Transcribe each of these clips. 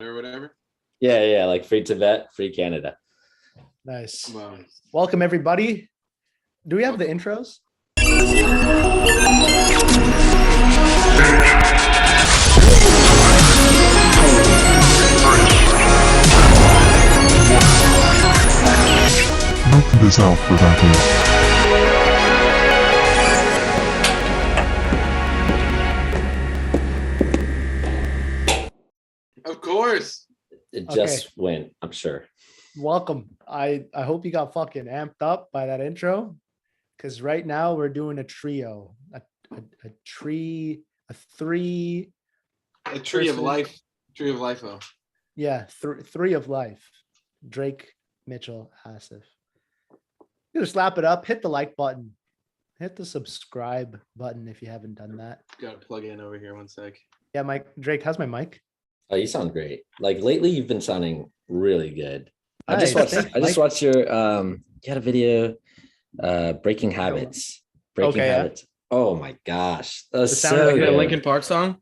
or whatever. Yeah, like free Tibet, free Canada. Nice. Wow. Welcome, everybody. Do we have the intros? Note this out for that. Of course. It just went, I'm sure. Welcome. I hope you got fucking amped up by that intro, because right now we're doing a trio, a tree of life. Tree of life, though. yeah, three of life. Drake, Mitchell, Asif. You just slap it up, hit the like button, hit the subscribe button if you haven't done that. Gotta plug in over here 1 sec. Yeah, Mike, Drake, how's my mic? Oh, you sound great. Like lately, you've been sounding really good. I Nice. just watched your you had a video, breaking habits. Habits. Oh my gosh, that was It so sounded like Like a good. Linkin Park song.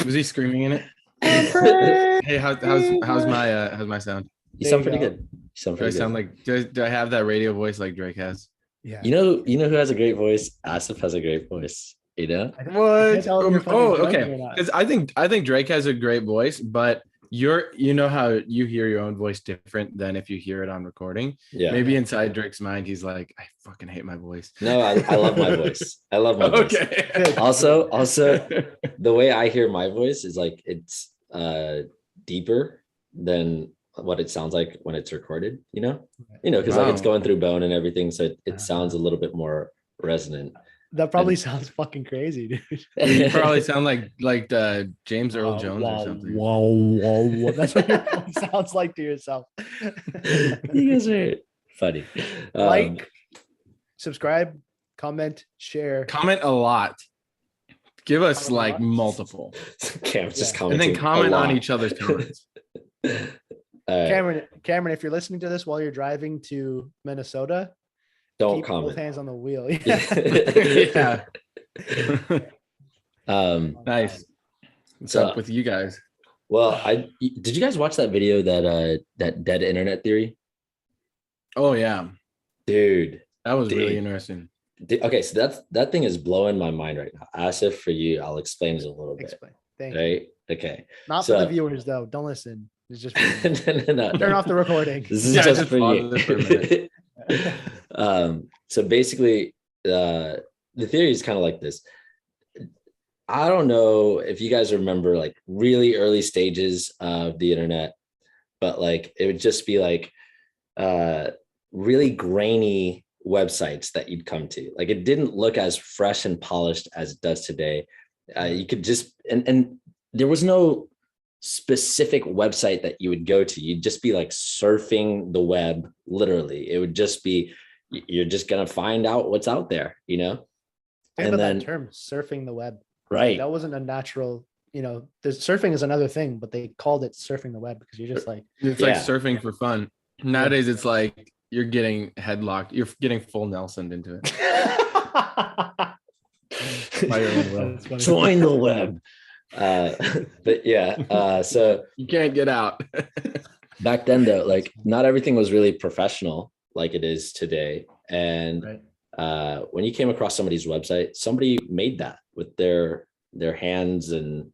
Was he screaming in it? Hey, how's my sound? You There sound you pretty go. good. You sound Do I pretty sound good. like? Do I have that radio voice like Drake has? Yeah. You know who has a great voice? Asif has a great voice. You know? I can't What? tell if you're fucking Oh, joking okay. or not. Because I think Drake has a great voice, but you know how you hear your own voice different than if you hear it on recording. Yeah. Maybe inside Drake's mind, he's like, I fucking hate my voice. No, I love my voice. I love my voice. Okay. Also, the way I hear my voice is like it's deeper than what it sounds like when it's recorded, because like it's Wow. going through bone and everything, so it sounds a little bit more resonant. That probably sounds fucking crazy, dude. You probably sound like James Earl Jones or something. Whoa. That's what your voice sounds like to yourself. You guys are funny. Like, subscribe, comment, share. Comment a lot. Give us Comment a like lot. multiple. Cam's just Yeah. commenting, And then comment a on lot. each other's comments. All right. Cameron, if you're listening to this while you're driving to Minnesota, Don't keep comment. both hands on the wheel. Yeah. Nice. What's So- up with you guys? Well, did you guys watch that video that dead internet theory? Oh yeah, Dude. that was really Dude. interesting. Okay, so that thing is blowing my mind right now. Asif, for you, I'll explain it a little bit. Explain. Thank you. Right? Okay. Not for the So- viewers though. Don't listen. It's just for you. no. Turn off the recording. This is Yeah, just just for pause you. it for a minute. So basically, the theory is kind of like this. I don't know if you guys remember like really early stages of the internet, but like it would just be like really grainy websites that you'd come to. Like it didn't look as fresh and polished as it does today. You could just and there was no specific website that you would go to. You'd just be like surfing the web. Literally, it would just be you're just gonna find out what's out there, Think And about then- that term, surfing the web. right? That wasn't a natural, there's surfing is another thing, but they called it surfing the web because you're just like, It's like Yeah. surfing for fun. Nowadays, it's like you're getting headlocked. You're getting full Nelson into it. By your own will. That's funny. Join the web. But yeah, so You can't get out. back then though, like not everything was really professional like it is today. And Right. when you came across somebody's website, somebody made that with their hands and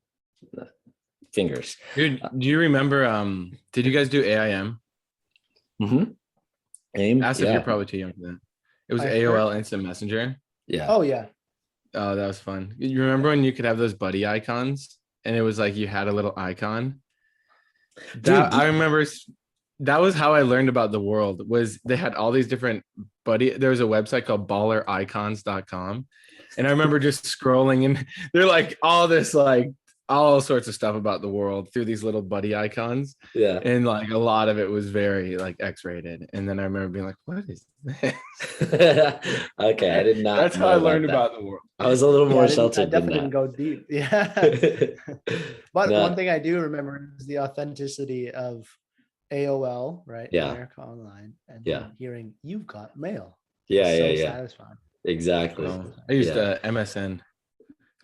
fingers. Dude, do you remember? Did you guys do AIM? Mm-hmm. AIM, Ask if yeah. you're probably too young for that. It was I AOL Instant Messenger. Yeah. Oh yeah. Oh, that was fun. You remember when you could have those buddy icons and it was like you had a little icon? That, Dude, I remember that was how I learned about the world. Was they had all these different buddy. There was a website called ballericons.com. And I remember just scrolling and they're like all this like all sorts of stuff about the world through these little buddy icons. Yeah. And like a lot of it was very like X-rated. And then I remember being like, what is this? Okay, I did not. That's how know I learned that. about the world. I was a little Yeah, more I sheltered than definitely didn't that. go deep. Yeah. But No. one thing I do remember is the authenticity of AOL, right? Yeah. America Online, and Yeah. then hearing you've got mail. Yeah, It's so yeah. satisfying. Exactly. I used Yeah. MSN.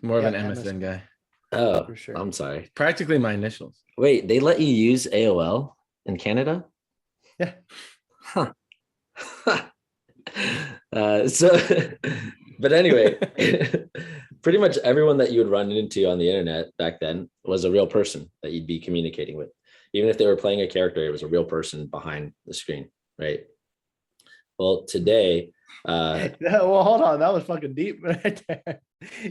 More of Yeah, an MSN guy. Oh, For sure. I'm sorry. Practically my initials. Wait, they let you use AOL in Canada? Yeah. Huh. So, but anyway, pretty much everyone that you would run into on the internet back then was a real person that you'd be communicating with. Even if they were playing a character, it was a real person behind the screen, right? Well, today, Yeah, well, hold on. That was fucking deep right there.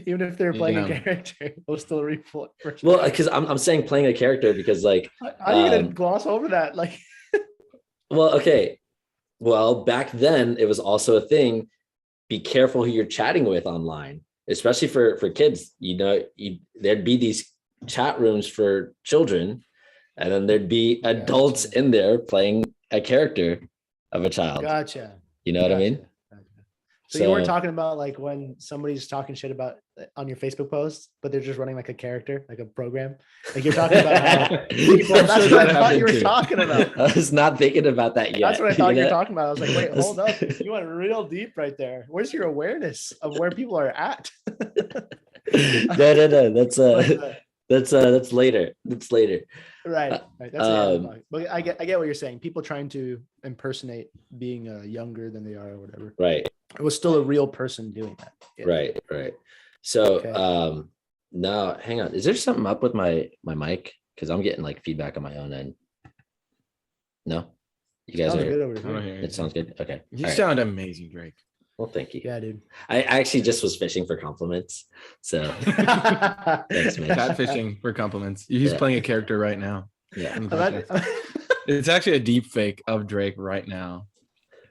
Even if they're playing a Yeah. character, it was still a real person. well, because I'm saying playing a character because like, How are you gonna gloss over that? Like, well, okay. Well, back then it was also a thing. Be careful who you're chatting with online, especially for kids. You know, there'd be these chat rooms for children, and then there'd be adults Gotcha. in there playing a character of a child. gotcha. You know what I mean? Gotcha. So you weren't talking about like when somebody's talking shit about on your Facebook post, but they're just running like a character, like a program. Like you're talking about how people, I'm that's sure what that I thought you were happened too. talking about. I was not thinking about that yet. That's what I thought you were know? talking about. I was like, wait, hold up. You went real deep right there. Where's your awareness of where people are at? No. That's later. That's later. Right. That's but I get what you're saying. People trying to impersonate being younger than they are or whatever. Right. It was still a real person doing that. Yeah. Right. So Okay. now hang on. Is there something up with my mic? Because I'm getting like feedback on my own end. No? You guys Sounds are good over I don't here. hear it sounds good. Okay. You All right. sound amazing, Drake. Well, thank you. Yeah, dude. I actually just was fishing for compliments. So thanks, man. Catfishing for compliments. He's Yeah. playing a character right now. Yeah. on the podcast. It's actually a deep fake of Drake right now.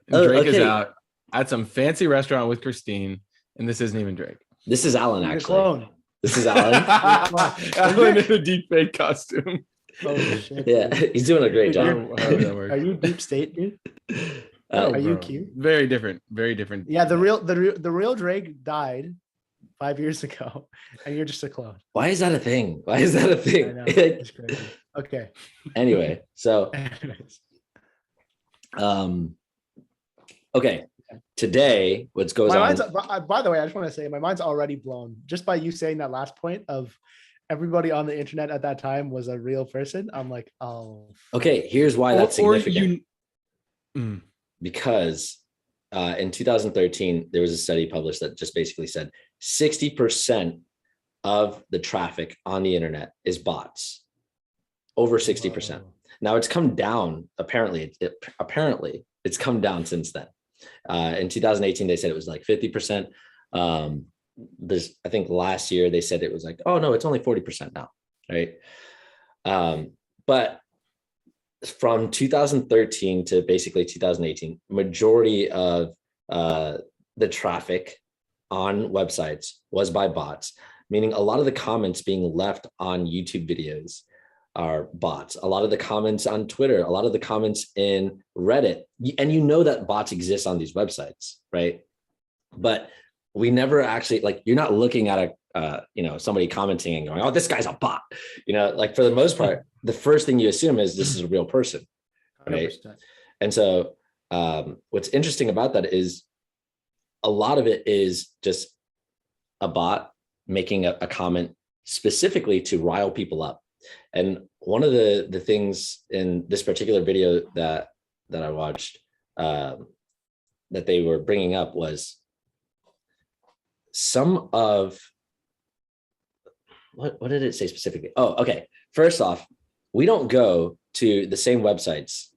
And Oh, Drake is okay. out at some fancy restaurant with Christine, and this isn't even Drake. This is Alan, You're a actually. clone. This is Alan. Alan in a deep fake costume. Oh shit. Yeah, dude. he's doing a great I job. don't know how that works. Are you deep state, dude? Uh, Are you Bro, cute? Very different. Very different. Yeah, the real Drake died 5 years ago, and you're just a clone. why is that a thing? Why is that a I thing? know. It's crazy. Okay. Anyway, so Anyways. okay. Today, what goes My on? mind's, by the way, I just want to say my mind's already blown just by you saying that last point of everybody on the internet at that time was a real person. I'm like, oh. Okay, here's why that's Or significant. you. Because in 2013, there was a study published that just basically said 60% of the traffic on the internet is bots. Over 60%. Whoa. Now it's come down. Apparently, it's come down since then. In 2018, they said it was like 50%. I think last year they said it was like, oh no, it's only 40% now, right? But from 2013 to basically 2018, majority of the traffic on websites was by bots, meaning a lot of the comments being left on YouTube videos are bots. A lot of the comments on Twitter, a lot of the comments in Reddit, and you know that bots exist on these websites, right? But we never actually, like, you're not looking at somebody commenting and going, oh, this guy's a bot. Like for the most part, the first thing you assume is this is a real person, right? 100%. And so what's interesting about that is a lot of it is just a bot making a comment specifically to rile people up. And one of the things in this particular video that I watched that they were bringing up was some of what did it say specifically? Oh, okay. First off, we don't go to the same websites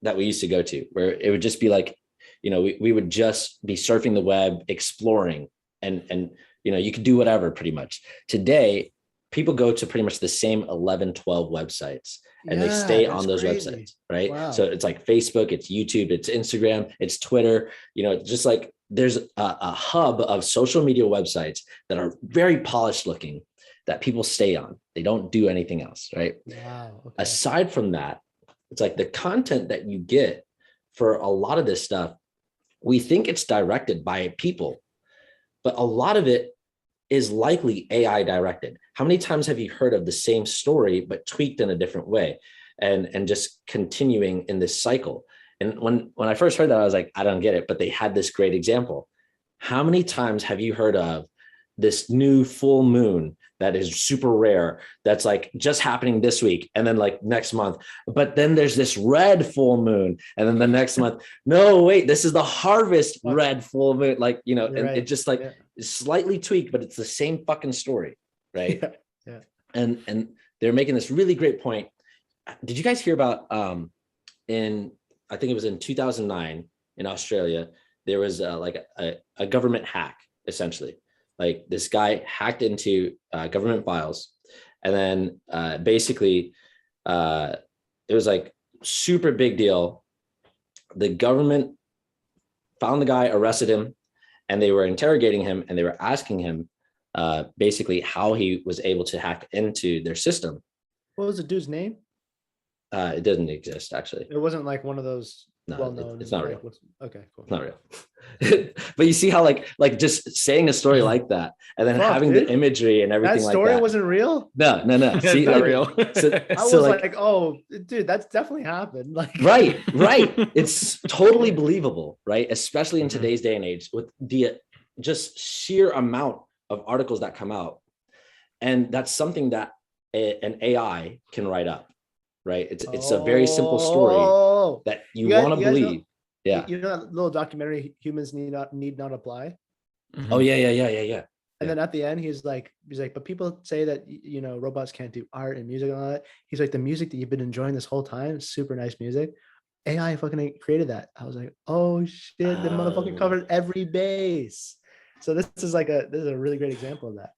that we used to go to, where it would just be like, we would just be surfing the web, exploring, and you could do whatever pretty much. Today, people go to pretty much the same 11, 12 websites, and they stay on those websites, right? Wow. So it's like Facebook, it's YouTube, it's Instagram, it's Twitter, just like there's a hub of social media websites that are very polished looking that people stay on. They don't do anything else, right? Wow. Okay. Aside from that, it's like the content that you get for a lot of this stuff, we think it's directed by people, but a lot of it is likely AI directed. How many times have you heard of the same story, but tweaked in a different way and just continuing in this cycle? And when I first heard that, I was like, I don't get it, but they had this great example. How many times have you heard of this new full moon that is super rare, that's like just happening this week, and then like next month, but then there's this red full moon, and then the next month, no, wait, this is the harvest red full moon, like, you know, and it just like slightly tweaked, but it's the same fucking story, right? Yeah. And they're making this really great point. Did you guys hear about I think it was in 2009 in Australia, there was like a government hack, essentially. Like this guy hacked into government files, and then basically it was like super big deal. The government found the guy, arrested him, and they were interrogating him, and they were asking him basically how he was able to hack into their system. What was the dude's name? It doesn't exist, actually. It wasn't like one of those No, well-known. it's not like, real. Okay, cool. It's not real. But you see how like just saying a story like that, and then having the imagery and everything that like story that. wasn't real. No. See, It's not like, real. I was like, oh, dude, that's definitely happened. Like, right. It's totally believable, right? Especially in today's day and age, with the just sheer amount of articles that come out, and that's something that an AI can write up. Right. It's a very simple story that you want to believe. Yeah. You know that little documentary, Humans Need Not Apply? Oh, yeah. And then at the end, he's like, but people say that, you know, robots can't do art and music and all that. He's like, the music that you've been enjoying this whole time, super nice music. AI fucking created that. I was like, oh shit, the motherfucker covered every base. So this is a really great example of that.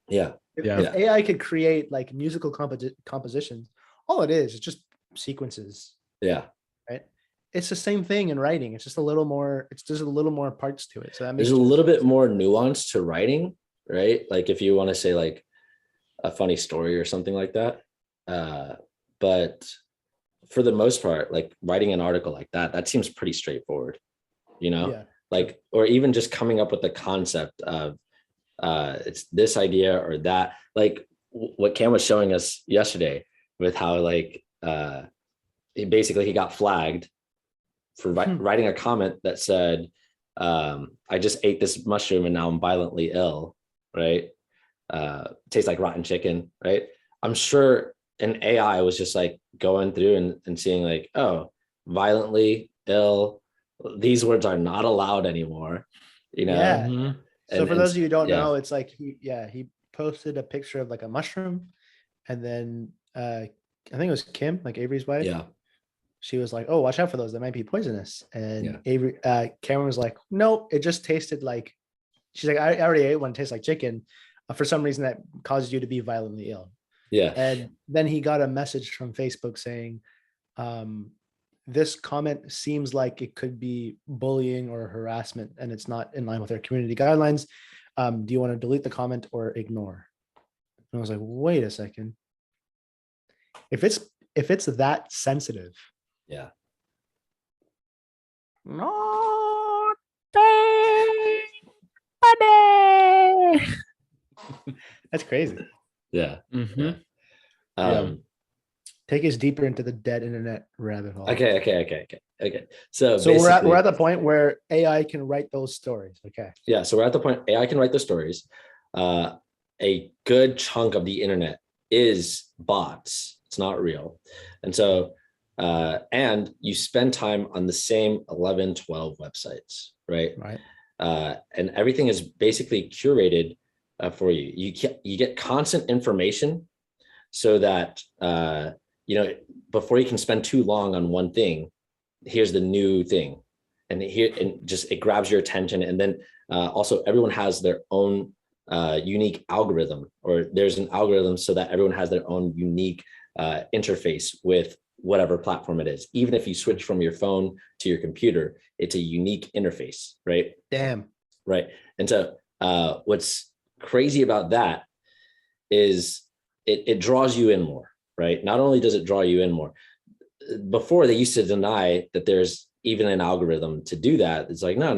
Yeah. If AI could create like musical compositions, all it is just sequences. Yeah. Right. It's the same thing in writing. It's just a little more. It's just a little more parts to it. So that makes there's a little bit more nuance to writing, right? Like if you want to say like a funny story or something like that. But for the most part, like writing an article like that seems pretty straightforward, you know? Yeah. Like, or even just coming up with the concept of it's this idea or that, like what Cam was showing us yesterday with how like he got flagged for writing a comment that said, I just ate this mushroom and now I'm violently ill, right? Tastes like rotten chicken, right? I'm sure an AI was just like going through and seeing like, oh, violently ill, these words are not allowed anymore, you know? Yeah. So for those of you who don't know, it's like he posted a picture of like a mushroom, and then I think it was Kim, like Avery's wife. Yeah. She was like, oh, watch out for those. They might be poisonous. And Cameron was like, no, it just tasted like, she's like, I already ate one. It tastes like chicken. For some reason that causes you to be violently ill. Yeah. And then he got a message from Facebook saying, this comment seems like it could be bullying or harassment, and it's not in line with our community guidelines. Do you want to delete the comment or ignore? And I was like, wait a second. If it's that sensitive. Yeah. No, that's crazy. Yeah. Take us deeper into the dead internet rabbit hole. Okay. So we're at the point where AI can write those stories. Okay. Yeah. So we're at the point AI can write those stories. A good chunk of the internet is bots. It's not real. And so, and you spend time on the same 11, 12 websites, right? Right. And everything is basically curated for you. You get constant information so that, before you can spend too long on one thing, here's the new thing. And it grabs your attention. And then also everyone has their own unique algorithm, or there's an algorithm so that everyone has their own unique interface with whatever platform it is. Even if you switch from your phone to your computer, it's a unique interface, right? Damn. Right. And so what's crazy about that is it draws you in more, right? Not only does it draw you in more, before they used to deny that there's even an algorithm to do that. It's like, no.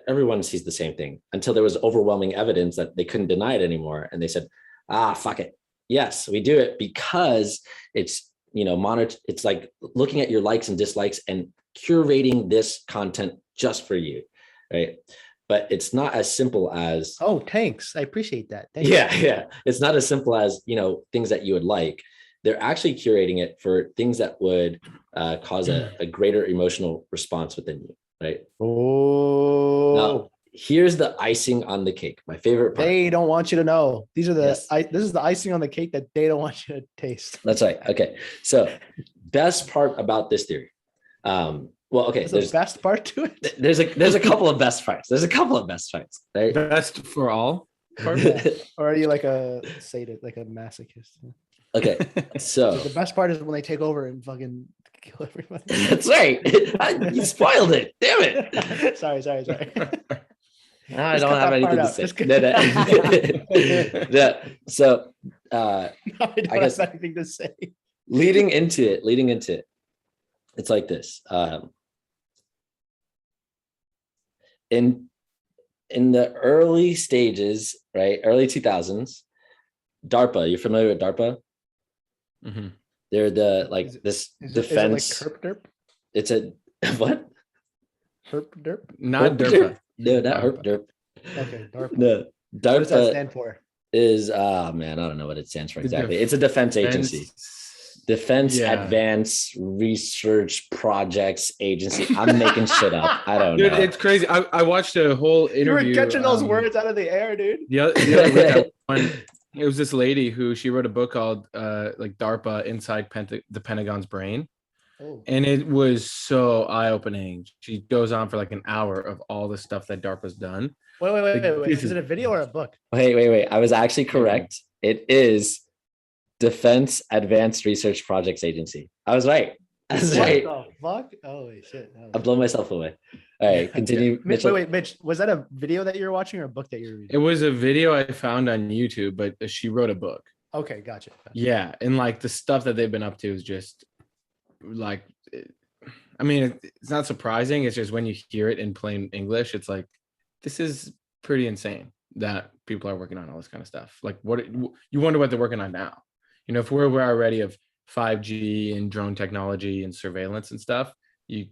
Everyone sees the same thing, until there was overwhelming evidence that they couldn't deny it anymore. And they said, fuck it. Yes, we do it because it's, monitor. It's like looking at your likes and dislikes and curating this content just for you. Right. but it's not as simple as Oh, thanks. I appreciate that. Thanks. yeah. It's not as simple as, things that you would like. They're actually curating it for things that would cause a greater emotional response within you, right? Oh, Now, here's the icing on the cake. My favorite part. they don't want you to know. These are the Yes. this is the icing on the cake that they don't want you to taste. That's right. Okay. So best part about this theory. Well, okay, That's the best part to it. there's a couple of best parts. There's a couple of best parts, right? Best for all. Or are you like a sadist, like a masochist? Okay, so The best part is when they take over and fucking kill everybody. that's right. You spoiled it. Damn it. sorry. I Just don't cut have that anything part to out. say. Just cut- Yeah. So I don't guess- have anything to say. leading into it, it's like this. In the early stages, right? Early 2000s, DARPA, you're familiar with DARPA? Mm-hmm. They're the Is it- this Is defense. it like herp derp? It's a what? Herp derp? Not Herp DARPA. No, not herp derp. Okay, DARPA. No, What does that DARPA stand for? is man, I don't know what it stands for The exactly. It's a defense agency. Defense Yeah. Advanced Research Projects Agency. I'm making shit up. I don't Dude, know. it's crazy. I watched a whole You interview. were catching those words out of the air, dude. The other week, it was this lady who she wrote a book called like DARPA Inside the Pentagon's Brain. Oh. And it was so eye-opening. She goes on for like an hour of all the stuff that DARPA's done. Wait. Is it a video or a book? Wait. I was actually correct. It is Defense Advanced Research Projects Agency. I was right. I was right. What the fuck? Holy shit. I blow myself away. All right, continue. Mitchell. Wait, Mitch, was that a video that you were watching or a book that you were It reading? was a video I found on YouTube, but she wrote a book. Okay, gotcha. Yeah, and like the stuff that they've been up to is just like, I mean, it's not surprising. It's just when you hear it in plain English, it's like, this is pretty insane that people are working on all this kind of stuff. Like, what you wonder what they're working on now. If we're already of 5G and drone technology and surveillance and stuff, you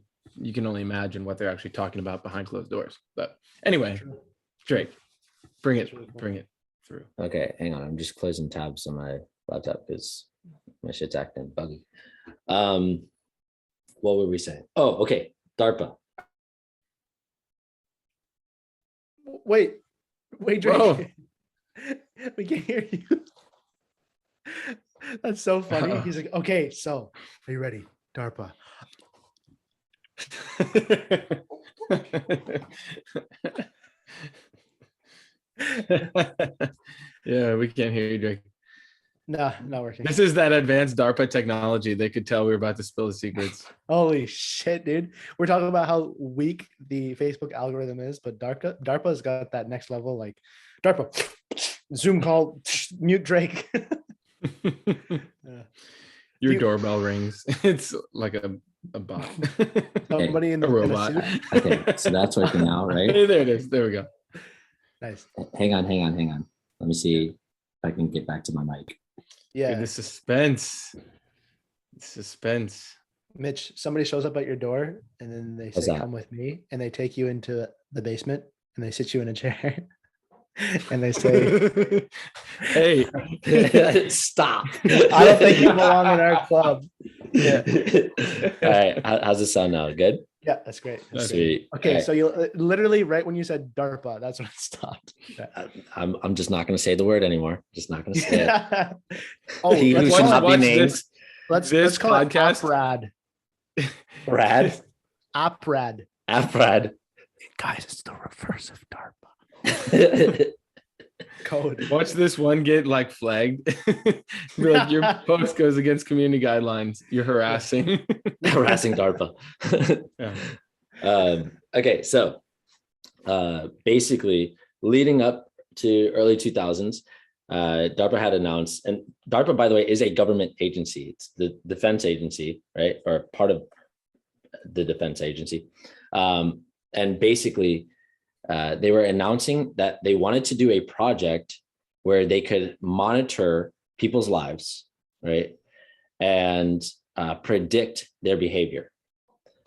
can only imagine what they're actually talking about behind closed doors. But anyway, Drake, bring it through. Okay, hang on. I'm just closing tabs on my laptop because my shit's acting buggy. What were we saying? Oh, okay. DARPA. Wait, Drake. Whoa. We can't hear you. That's so funny. He's like, okay, so are you ready? DARPA. Yeah, we can't hear you, Drake. Nah, not working. This is that advanced DARPA technology. They could tell we were about to spill the secrets. Holy shit, dude. We're talking about how weak the Facebook algorithm is, but DARPA's got that next level, like DARPA, Zoom call, mute Drake. Your You- doorbell rings. It's like a bot. Somebody in A the in a robot. suit. Okay, so that's working now, right? Hey, there it is. There we go. Nice. Hang on. Let me see if I can get back to my mic. Yeah. Dude, the suspense. Mitch, somebody shows up at your door and then they What's say, that? come with me. And they take you into the basement and they sit you in a chair. And they say, Hey, Stop. I don't think you belong in our club. Yeah. All right. How's it sound now? Good? Yeah, that's great. That's great. Sweet. Okay, All right. so you literally right when you said DARPA, that's when it stopped. I'm just not going to say the word anymore. Just not going to say it. Oh, He who let's should call not it, be watch named. this. let's this call it podcast- APRAD. Brad. APRAD. Brad. Guys, it's the reverse of DARPA. Code. watch this one get like flagged. Be like, your post goes against community guidelines. You're harassing. Harassing DARPA. Yeah. Okay, so basically leading up to early 2000s, DARPA had announced, and DARPA, by the way, is a government agency. It's the defense agency, right? Or part of the defense agency. And basically, they were announcing that they wanted to do a project where they could monitor people's lives, right? And predict their behavior.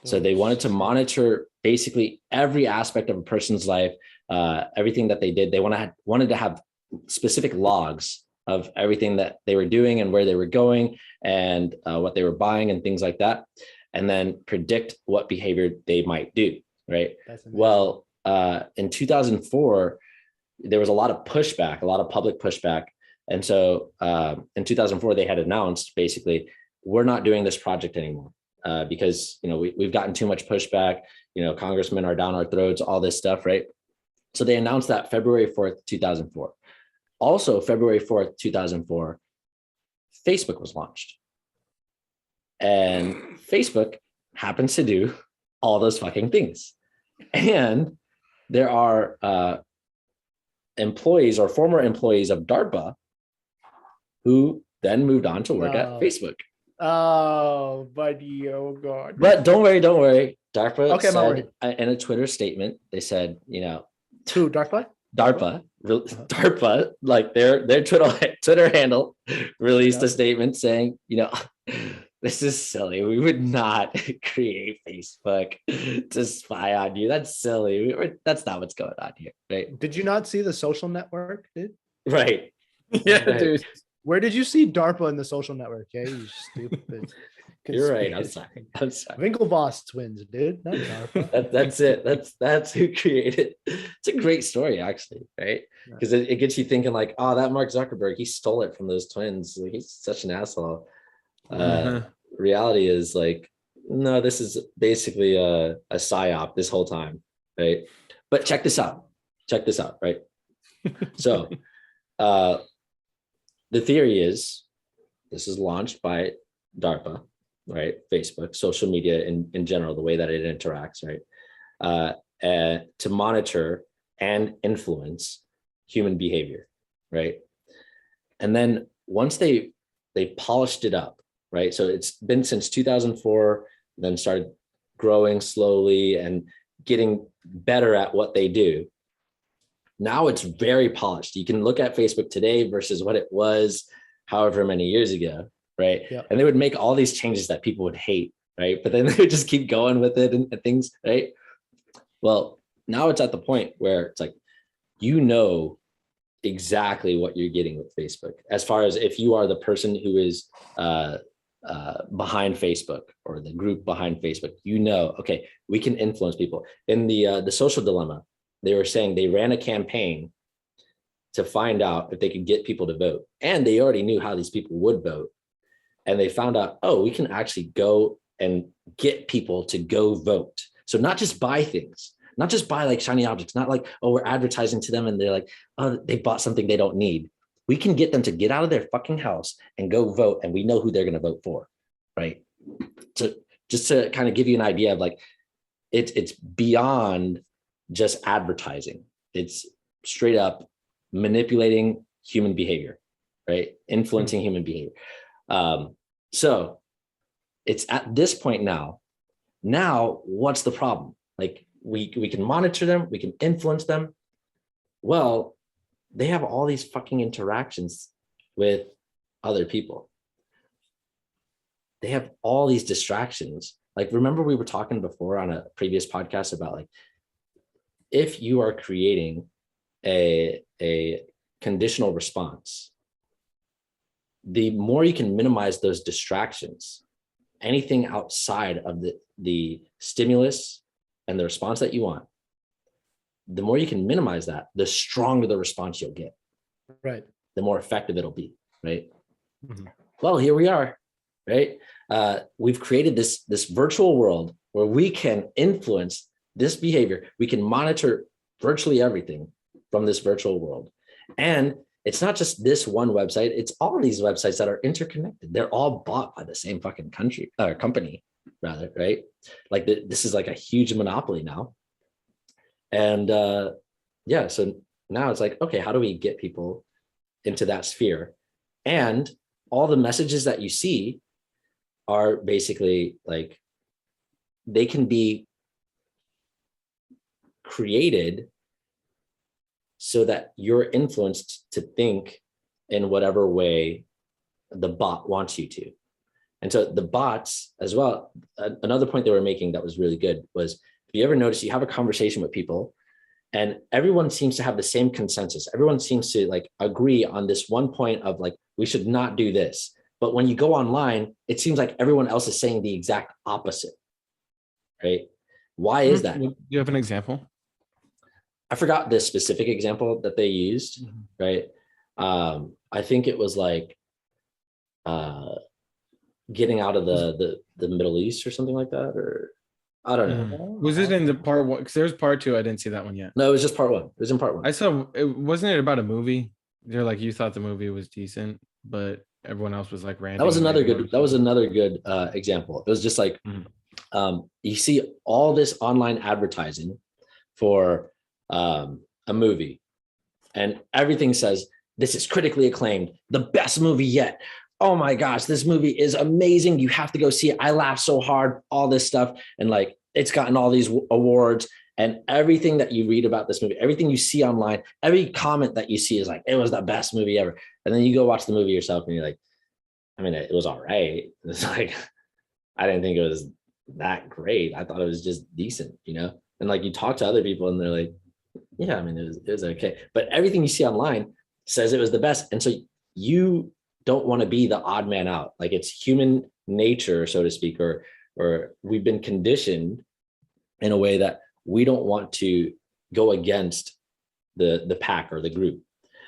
So they wanted to monitor basically every aspect of a person's life, everything that they did. They wanted to have specific logs of everything that they were doing and where they were going and what they were buying and things like that, and then predict what behavior they might do, right? Well, in 2004, there was a lot of pushback, a lot of public pushback. And so in 2004, they had announced basically, we're not doing this project anymore. Because we've gotten too much pushback, congressmen are down our throats, all this stuff, right? So they announced that February 4th, 2004. Also, February 4th, 2004, Facebook was launched. And Facebook happens to do all those fucking things. And there are employees or former employees of DARPA who then moved on to work at Facebook. Oh, buddy. Oh, God. But don't worry. DARPA said in a Twitter statement, they said, Who, DARPA? DARPA, like their Twitter handle released a statement saying, this is silly. We would not create Facebook to spy on you. That's silly. That's not what's going on here, right? Did you not see The Social Network, dude? Right. Yeah, dude. Where did you see DARPA in The Social Network? Yeah, you stupid. You're right. I'm sorry. Winklevoss twins, dude. Not DARPA. That's it. That's who created. It's a great story, actually, right? Because it gets you thinking like, oh, that Mark Zuckerberg, he stole it from those twins. Like, he's such an asshole. Reality is like, no, this is basically a psyop this whole time, right? But check this out, right? So the theory is this is launched by DARPA, right? Facebook, social media in general, the way that it interacts, right? To monitor and influence human behavior, right? And then once they polished it up, right? So it's been since 2004, then started growing slowly and getting better at what they do. Now it's very polished. You can look at Facebook today versus what it was however many years ago, right? Yep. And they would make all these changes that people would hate, right? But then they would just keep going with it and things, right? Well, now it's at the point where it's like, exactly what you're getting with Facebook. As far as if you are the person who is behind Facebook or the group behind Facebook, okay, we can influence people. In the Social Dilemma, they were saying they ran a campaign to find out if they could get people to vote. And they already knew how these people would vote. And they found out, we can actually go and get people to go vote. So not just buy things, not just buy like shiny objects, not like, we're advertising to them and they're like, they bought something they don't need. We can get them to get out of their fucking house and go vote. And we know who they're going to vote for, right? So just to kind of give you an idea of like, it's beyond just advertising. It's straight up manipulating human behavior, right? Influencing human behavior. So it's at this point now, what's the problem? Like we can monitor them, we can influence them. Well, they have all these fucking interactions with other people. They have all these distractions. Like, remember we were talking before on a previous podcast about like, if you are creating a conditional response, the more you can minimize those distractions, anything outside of the stimulus and the response that you want, the more you can minimize that, the stronger the response you'll get. Right. The more effective it'll be, right? Mm-hmm. Well, here we are, right? We've created this virtual world where we can influence this behavior. We can monitor virtually everything from this virtual world. And it's not just this one website, it's all of these websites that are interconnected. They're all bought by the same fucking company, rather, right? Like this is like a huge monopoly now. And so now it's like, okay, how do we get people into that sphere? And all the messages that you see are basically like, they can be created so that you're influenced to think in whatever way the bot wants you to. And so the bots as well, another point they were making that was really good was, if you ever notice, you have a conversation with people and everyone seems to have the same consensus. Everyone seems to like agree on this one point of like, we should not do this. But when you go online, it seems like everyone else is saying the exact opposite, right? Why is that? Do you have an example? I forgot the specific example that they used, right? I think it was like getting out of the Middle East or something like that, or I don't know. Was it in the part one? Because there's part two. I didn't see that one yet. No, it was just part one. It was in part one. I saw it. Wasn't it about a movie? They're like, you thought the movie was decent, but everyone else was like ranting. That was another good. That was another good example. It was just like you see all this online advertising for a movie, and everything says this is critically acclaimed, the best movie yet. Oh my gosh, this movie is amazing. You have to go see it. I laughed so hard, all this stuff. And like, it's gotten all these awards, and everything that you read about this movie, everything you see online, every comment that you see is like, it was the best movie ever. And then you go watch the movie yourself and you're like, I mean, it was all right. It's like, I didn't think it was that great. I thought it was just decent, you know? And like, you talk to other people and they're like, yeah, I mean, it was okay. But everything you see online says it was the best. And so you don't want to be the odd man out. Like, it's human nature, so to speak, or we've been conditioned in a way that we don't want to go against the pack or the group.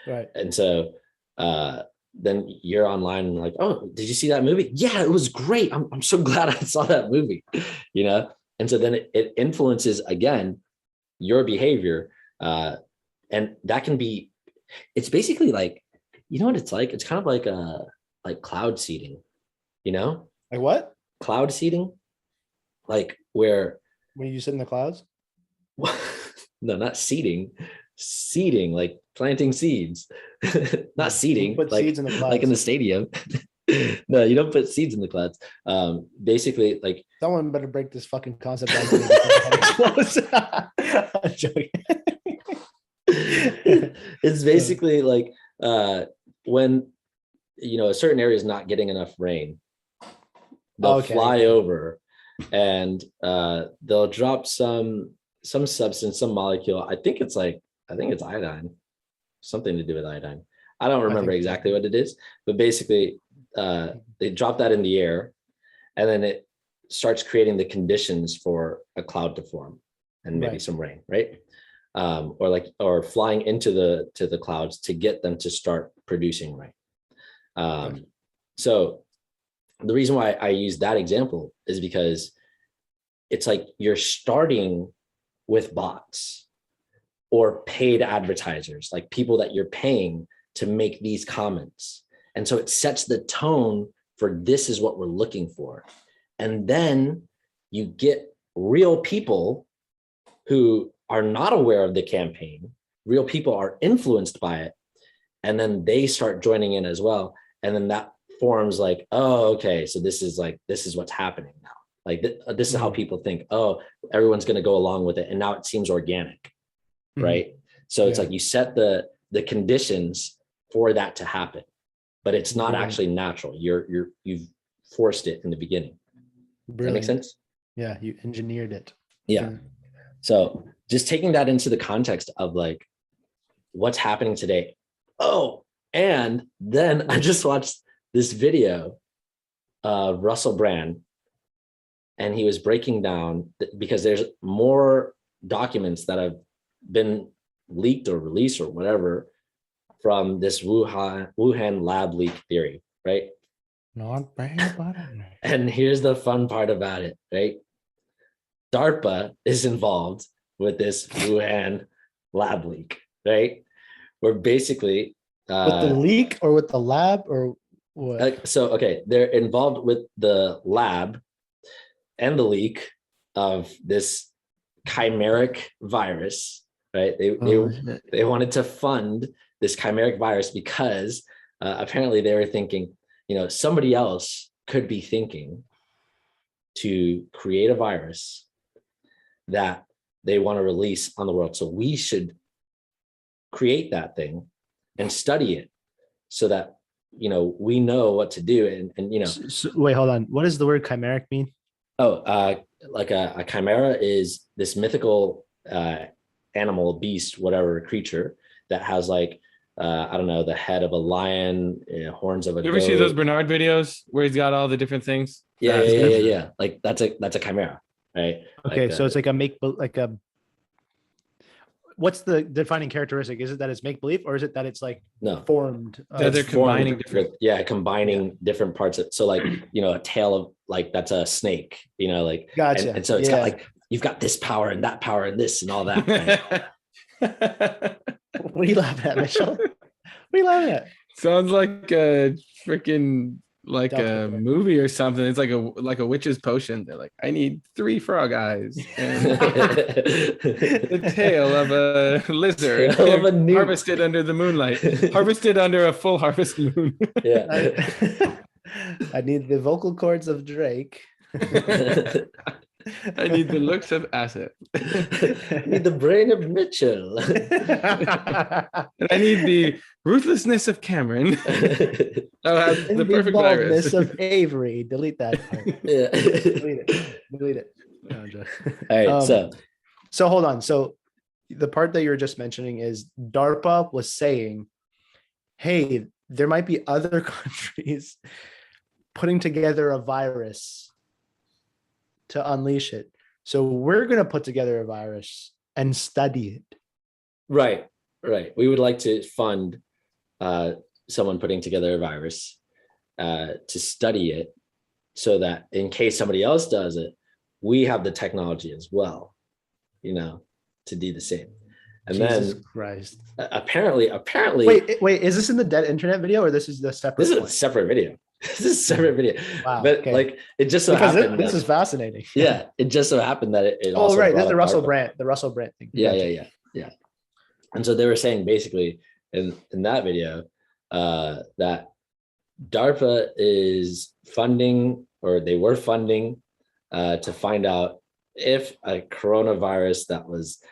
Right. And so then you're online and like, oh, did you see that movie? Yeah, it was great. I'm so glad I saw that movie, you know? And so then it influences, again, your behavior. And that can be, it's basically like, you know what it's like? It's kind of like cloud seeding, you know? Like what? Cloud seeding? Like where? When you sit in the clouds? No, not seeding. Seeding, like planting seeds. Not seeding, put like, seeds in the clouds. like in the stadium. No, you don't put seeds in the clouds. Basically, like, Someone better break this fucking concept down to me before my head explodes. I'm joking. It's basically like when, you know, a certain area is not getting enough rain, they'll fly over and they'll drop some substance, some molecule. I think it's iodine, something to do with iodine. I don't remember exactly what it is, but basically they drop that in the air and then it starts creating the conditions for a cloud to form and maybe some rain, right? Or flying into the clouds to get them to start producing rain. So the reason why I use that example is because it's like you're starting with bots or paid advertisers, like people that you're paying to make these comments. And so it sets the tone for this is what we're looking for. And then you get real people who are not aware of the campaign. Real people are influenced by it. And then they start joining in as well. And then that forms like, oh, okay, so this is what's happening now. Like this is how people think, oh, everyone's going to go along with it. And now it seems organic, right? So it's like you set the conditions for that to happen, but it's not actually natural. You've forced it in the beginning. Does that make sense? Yeah, you engineered it. Yeah. So just taking that into the context of like what's happening today. Oh, and then I just watched this video of Russell Brand, and he was breaking down because there's more documents that have been leaked or released or whatever from this Wuhan lab leak theory, right? Not bad, but and here's the fun part about it, right? DARPA is involved with this Wuhan lab leak, right? Where basically with the leak or with the lab or what? So okay, they're involved with the lab and the leak of this chimeric virus, right? They wanted to fund this chimeric virus because apparently they were thinking, you know, somebody else could be thinking to create a virus that they want to release on the world. So we should create that thing and study it so that we know what to do. And Wait, hold on. What does the word chimeric mean? like a chimera is this mythical animal, beast, whatever creature that has like I don't know, the head of a lion, horns of a You ever see goat. those Bernard videos where he's got all the different things? Yeah. Like that's a chimera, right? Okay, Like, so it's like a what's the defining characteristic? Is it that it's make believe, or is it that it's like no, formed? That they're it's formed combining different. combining different parts of, so like a tail of, like, that's a snake, like Gotcha. and so it's got like, you've got this power and that power and this and all that, right? What are you laughing at, Mitchell? What are you laughing at? Sounds like a freaking like Delta a Force. movie or something. It's like a witch's potion. They're like, I need 3 frog eyes and the tail of a lizard Tail of a newt. harvested under the moonlight, harvested under a full harvest moon. Yeah. I need the vocal cords of Drake. I need the looks of Acid. Need the brain of Mitchell. And I need the ruthlessness of Cameron. I'll have And the perfect baldness virus. of Avery. Delete that part. Yeah. Delete it. No, I'm joking. All right. So hold on. So the part that you were just mentioning is DARPA was saying, hey, there might be other countries putting together a virus to unleash it. So we're going to put together a virus and study it. Right. We would like to fund someone putting together a virus to study it, so that in case somebody else does it, we have the technology as well, to do the same. And Jesus then Christ. apparently, Wait, is this in the dead internet video, or this is the separate? this is a one? separate video. This is a separate video. Wow, But okay. like, it just so Because happened. this is fascinating. Yeah, it just so happened that it Oh, also right. This is brought the up DARPA. The Russell Brand thing. Yeah. And so they were saying basically in that video that DARPA is funding, or they were funding to find out if a coronavirus that was,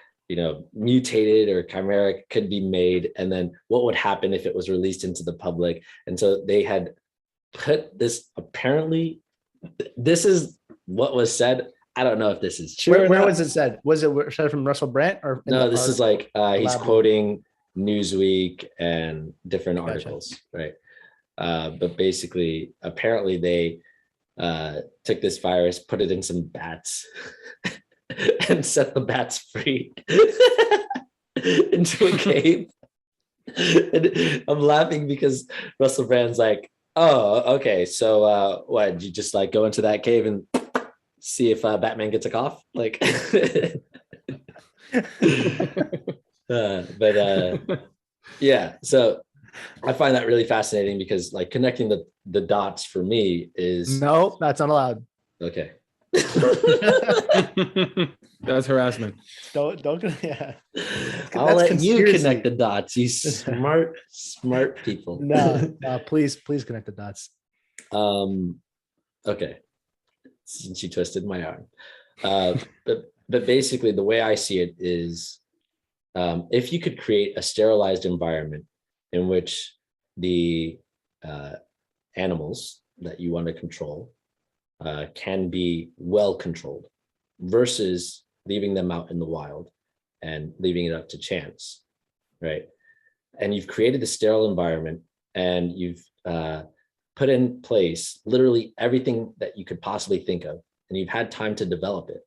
mutated or chimeric could be made, and then what would happen if it was released into the public. And so they had put this, apparently, this is what was said. I don't know if this is true. Where was it said? Was it said from Russell Brand or? No, this is like he's Elaborate. quoting Newsweek and different Gotcha. articles, right? But basically, apparently they took this virus, put it in some bats, and set the bats free into a cave. And I'm laughing because Russell Brand's like, oh, okay, so what, did you just like go into that cave and see if Batman gets a cough? Like, yeah, so I find that really fascinating, because like connecting the dots for me is No, that's not allowed. okay. That's harassment. Don't. Yeah. I'll That's let you conspiracy. connect the dots, you smart people. No, please connect the dots. Okay, since you twisted my arm, but basically the way I see it is, if you could create a sterilized environment in which the animals that you want to control can be well controlled, versus leaving them out in the wild and leaving it up to chance, right? And you've created a sterile environment, and you've put in place literally everything that you could possibly think of, and you've had time to develop it.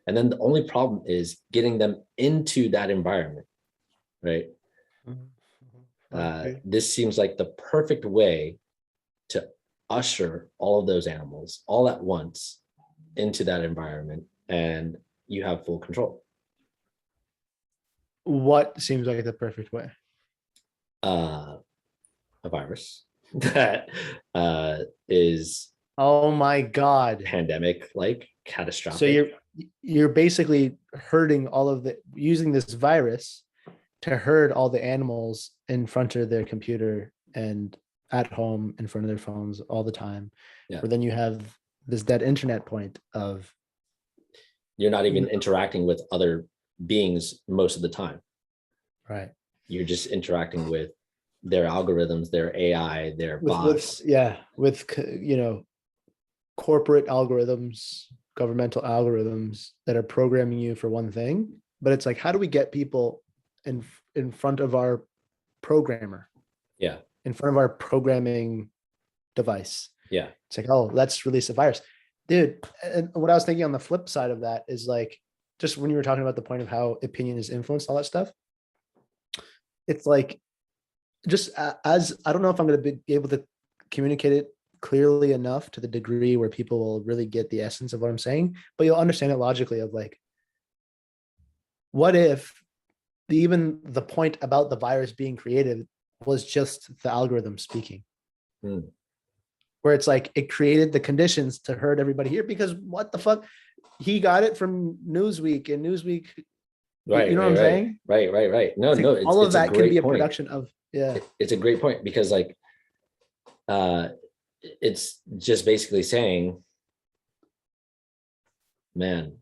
And then the only problem is getting them into that environment, right? This seems like the perfect way to usher all of those animals all at once into that environment, and you have full control. What seems like the perfect way? A virus that is Oh my God. pandemic, like catastrophic. So you're basically herding using this virus to herd all the animals in front of their computer and at home in front of their phones all the time. Yeah. But then you have this dead internet point of you're not even interacting with other beings most of the time. right. You're just interacting with their algorithms, their AI, their bots. with corporate algorithms, governmental algorithms that are programming you for one thing. But it's like, how do we get people in front of our programmer, Yeah. in front of our programming device? Yeah. It's like, oh, let's release a virus, dude. And what I was thinking on the flip side of that is like, just when you were talking about the point of how opinion is influenced, all that stuff, it's like, just as I don't know if I'm going to be able to communicate it clearly enough to the degree where people will really get the essence of what I'm saying, but you'll understand it logically of like, what if even the point about the virus being created was just the algorithm speaking? Where it's like, it created the conditions to hurt everybody here, because what the fuck? He got it from Newsweek, and Newsweek, Right. you know what I'm saying? Right. No, All of it's that can be a point. production of, It's a great point, because like, it's just basically saying, man.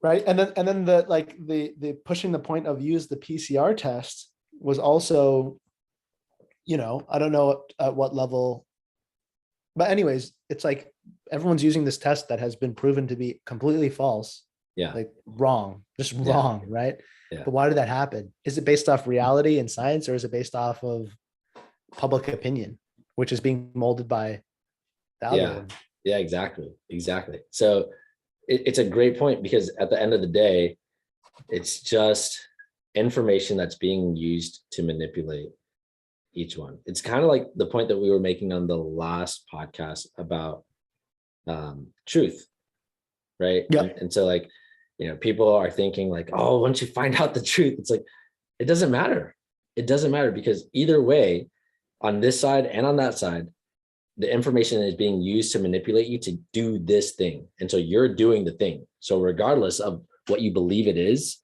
right. And then the pushing the point of use the PCR test was also, I don't know at what level, but anyways, it's like everyone's using this test that has been proven to be completely false. Yeah. Like wrong, just wrong, right? Yeah. But why did that happen? Is it based off reality and science, or is it based off of public opinion, which is being molded by the algorithm? Yeah, exactly. So it's a great point, because at the end of the day, it's just information that's being used to manipulate each one. It's kind of like the point that we were making on the last podcast about truth, right? Yeah. And so like, people are thinking like, oh, once you find out the truth, it's like, it doesn't matter. It doesn't matter, because either way, on this side and on that side, the information is being used to manipulate you to do this thing. And so you're doing the thing. So regardless of what you believe it is,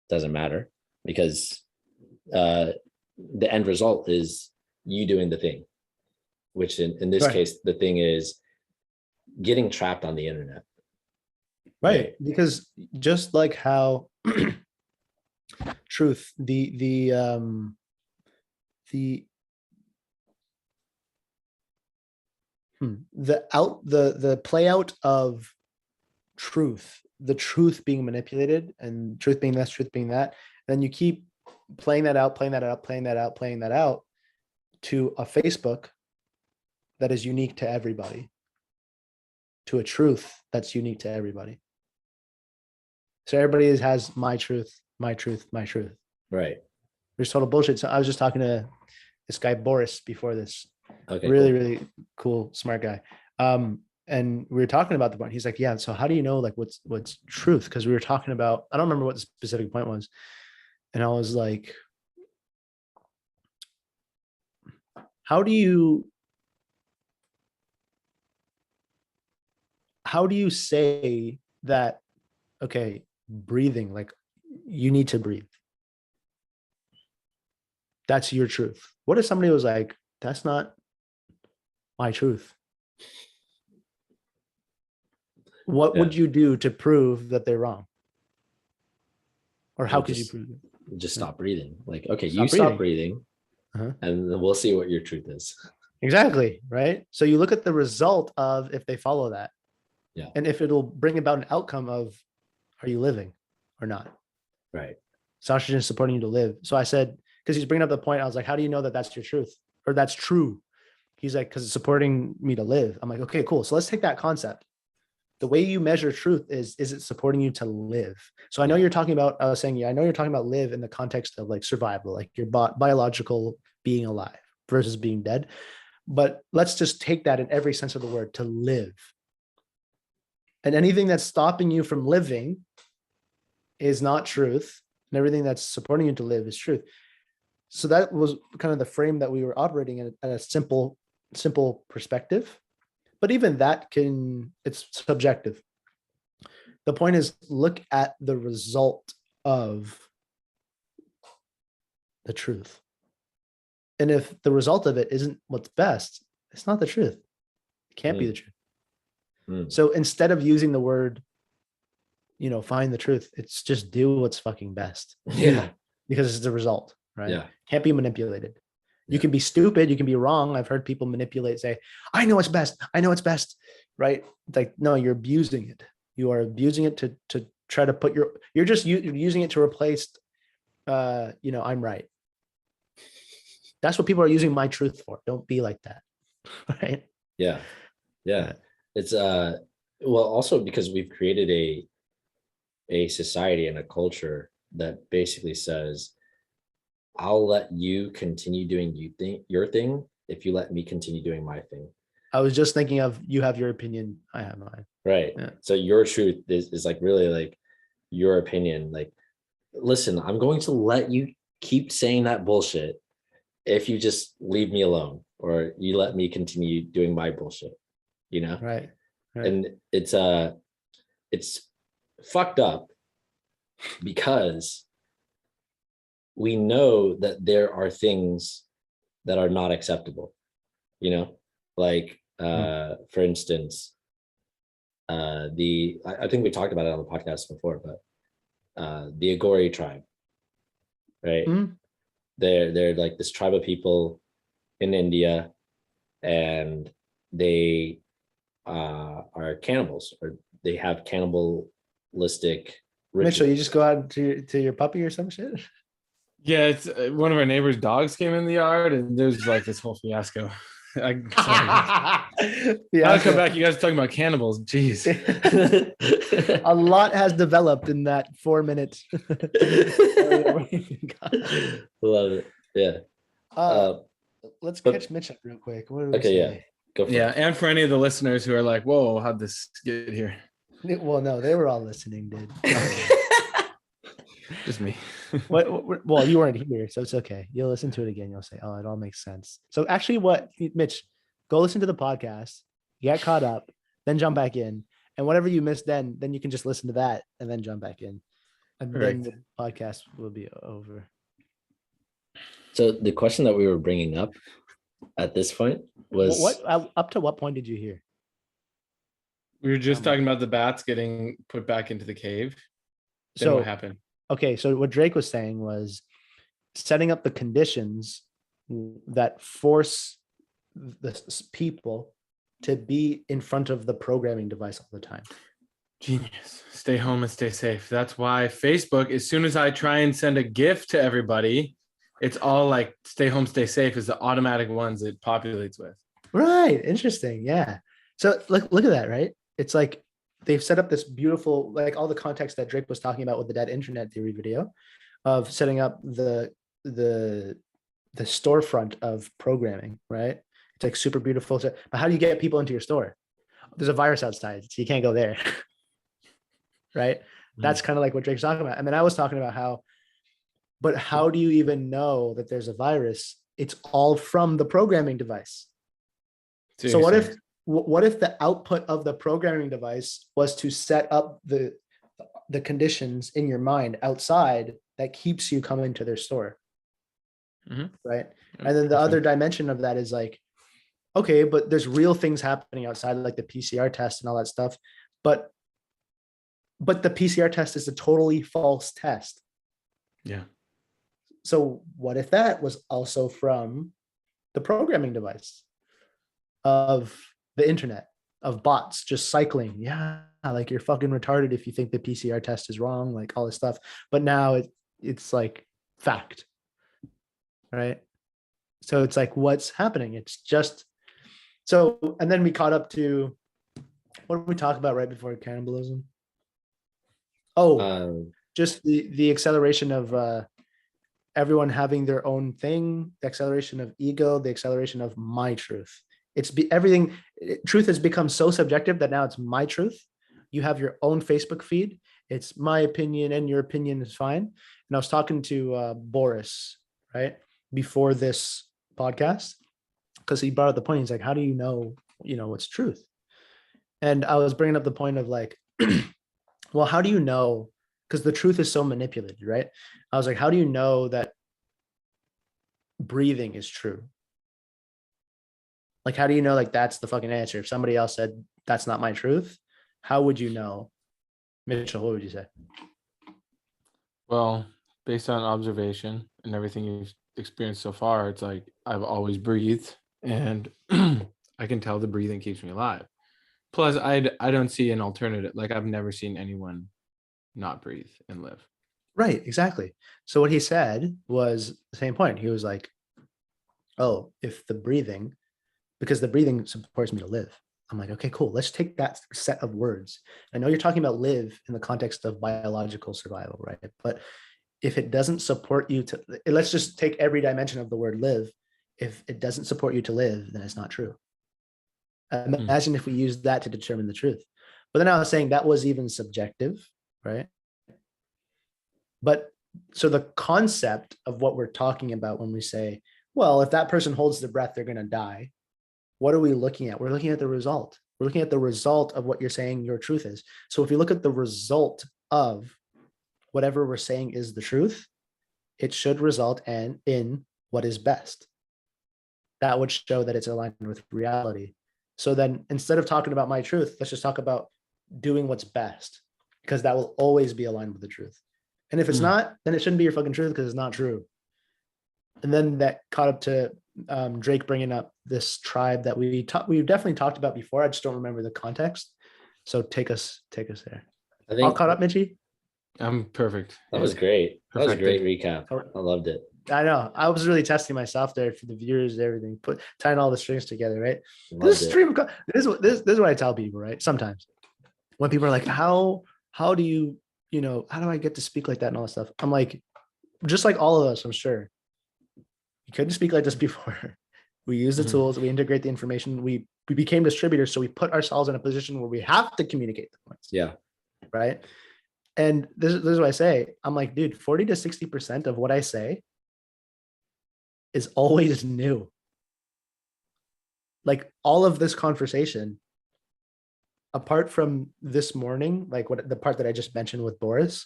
doesn't matter, because the end result is you doing the thing, which in this case, the thing is getting trapped on the internet. Right. Because just like how truth, the play out of truth, the truth being manipulated, and truth being this, truth being that, then you keep playing that out to a Facebook that is unique to everybody, to a truth that's unique to everybody. So everybody has my truth. Right. There's total bullshit. So I was just talking to this guy Boris before this. Okay. Really cool, smart guy. And we were talking about the point. He's like, yeah, so how do you know like what's truth? Because we were talking about, I don't remember what the specific point was. And I was like, how do you say that, okay, breathing, like you need to breathe, that's your truth? What if somebody was like, that's not my truth? What would you do to prove that they're wrong? Or how could you prove it? Just stop breathing. Like, okay, Stop breathing, and then we'll see what your truth is. Exactly. Right. So you look at the result of if they follow that. Yeah. And if it'll bring about an outcome of, are you living or not? Right. Is oxygen supporting you to live? So I said, because he's bringing up the point, I was like, how do you know that that's your truth, or that's true? He's like, because it's supporting me to live. I'm like, okay, cool. So let's take that concept. The way you measure truth is it supporting you to live? So I know you're talking about, I was saying, I know you're talking about live in the context of like survival, like your biological being alive versus being dead. But let's just take that in every sense of the word, to live. And anything that's stopping you from living is not truth. And everything that's supporting you to live is truth. So that was kind of the frame that we were operating in, at a simple perspective. But even that it's subjective. The point is, look at the result of the truth. And if the result of it isn't what's best, it's not the truth. It can't be the truth. So instead of using the word, find the truth, it's just do what's fucking best. Yeah. Because it's the result, right? Yeah. Can't be manipulated. You can be stupid, you can be wrong. I've heard people manipulate, say, I know what's best, I know what's best, right? Like, no, you're abusing it. You are abusing it to try to put you're just using it to replace, I'm right. That's what people are using my truth for. Don't be like that. Right. Yeah. It's well, also because we've created a society and a culture that basically says, I'll let you continue doing your thing if you let me continue doing my thing. I was just thinking of, you have your opinion, I have mine. Right. Yeah. So your truth is like really like your opinion. Like, listen, I'm going to let you keep saying that bullshit if you just leave me alone, or you let me continue doing my bullshit, Right. And it's fucked up because we know that there are things that are not acceptable, like for instance, I think we talked about it on the podcast before, but the Agori tribe, right? Mhm. They're like this tribe of people in India, and they are cannibals, or they have cannibalistic Mitchell, you rituals. just go out to your puppy or some shit? Yeah, it's one of our neighbor's dogs came in the yard, and there's like this whole fiasco. Sorry. I'll come back. You guys are talking about cannibals. Jeez. A lot has developed in that 4 minutes. Love it. Yeah. Let's but- catch Mitch up real quick. What did we Okay, yeah. say? Go for Yeah, it. and for any of the listeners who are like, "Whoa, how'd this get here?" Well, no, they were all listening, dude. Just me. Well, you weren't here, so it's okay. You'll listen to it again. You'll say, "Oh, it all makes sense." So actually, Mitch, go listen to the podcast, get caught up, then jump back in, and whatever you missed, then you can just listen to that and then jump back in, and then the podcast will be over. So the question that we were bringing up at this point was What up to what point did you hear? We were just talking about the bats getting put back into the cave. Then So what happened? okay, so what Drake was saying was setting up the conditions that force the people to be in front of the programming device all the time. Genius. Stay home and stay safe. That's why Facebook, as soon as I try and send a GIF to everybody, it's all like stay home, stay safe is the automatic ones it populates with. Right. Interesting. Yeah. So look at that, right? It's like they've set up this beautiful, like all the context that Drake was talking about with the dead internet theory video of setting up the storefront of programming, right? It's like super beautiful. But how do you get people into your store? There's a virus outside, so you can't go there. Right? That's kind of like what Drake's talking about. And then I was talking about how do you even know that there's a virus? It's all from the programming device. Seriously. So what if the output of the programming device was to set up the conditions in your mind outside that keeps you coming to their store? Right. And then the other dimension of that is like, okay, but there's real things happening outside, like the PCR test and all that stuff. But the PCR test is a totally false test. Yeah. So what if that was also from the programming device of the internet, of bots just cycling? Yeah, like you're fucking retarded if you think the PCR test is wrong, like all this stuff. But now it's like fact, right? So it's like, what's happening? It's just so, and then we caught up to, what did we talk about right before cannibalism? Oh, just the acceleration of everyone having their own thing, the acceleration of ego, the acceleration of my truth. Everything. Truth has become so subjective that now it's my truth. You have your own Facebook feed. It's my opinion and your opinion is fine. And I was talking to Boris, right, before this podcast, because he brought up the point. He's like, how do you know what's truth? And I was bringing up the point of like, well, how do you know? Because the truth is so manipulated, right? I was like, how do you know that breathing is true? Like, how do you know like that's the fucking answer? If somebody else said that's not my truth, how would you know? Mitchell, what would you say? Well, based on observation and everything you've experience so far, it's like I've always breathed, and I can tell the breathing keeps me alive. Plus, I don't see an alternative. Like I've never seen anyone not breathe and live. Right, exactly. So what he said was the same point. He was like, oh, if the breathing, because the breathing supports me to live. I'm like, okay, cool. Let's take that set of words. I know you're talking about live in the context of biological survival, right? But if it doesn't support you to, let's just take every dimension of the word live. If it doesn't support you to live, then it's not true. Imagine if we used that to determine the truth. But then I was saying that was even subjective, right? But so the concept of what we're talking about when we say, well, if that person holds their breath, they're going to die. What are we looking at? We're looking at the result. We're looking at the result of what you're saying your truth is. So if you look at the result of whatever we're saying is the truth, it should result in what is best. That would show that it's aligned with reality. So then instead of talking about my truth, let's just talk about doing what's best, because that will always be aligned with the truth. And if it's not, then it shouldn't be your fucking truth because it's not true. And then that caught up to Drake bringing up this tribe that we definitely talked about before. I just don't remember the context. So take us there. I think All caught up, Mitchie? I'm perfect. that was great. That was a great Perfected. recap. I loved it. I know. I was really testing myself there for the viewers and everything, tying all the strings together, right? Loved This it. stream of this is what I tell people, right? Sometimes when people are like, how do you, how do I get to speak like that and all that stuff? I'm like, just like all of us, I'm sure. You couldn't speak like this before. We use the tools, we integrate the information, we became distributors, so we put ourselves in a position where we have to communicate the points. Yeah. Right. And this is what I say. I'm like, dude, 40 to 60% of what I say is always new. Like all of this conversation, apart from this morning, like what the part that I just mentioned with Boris,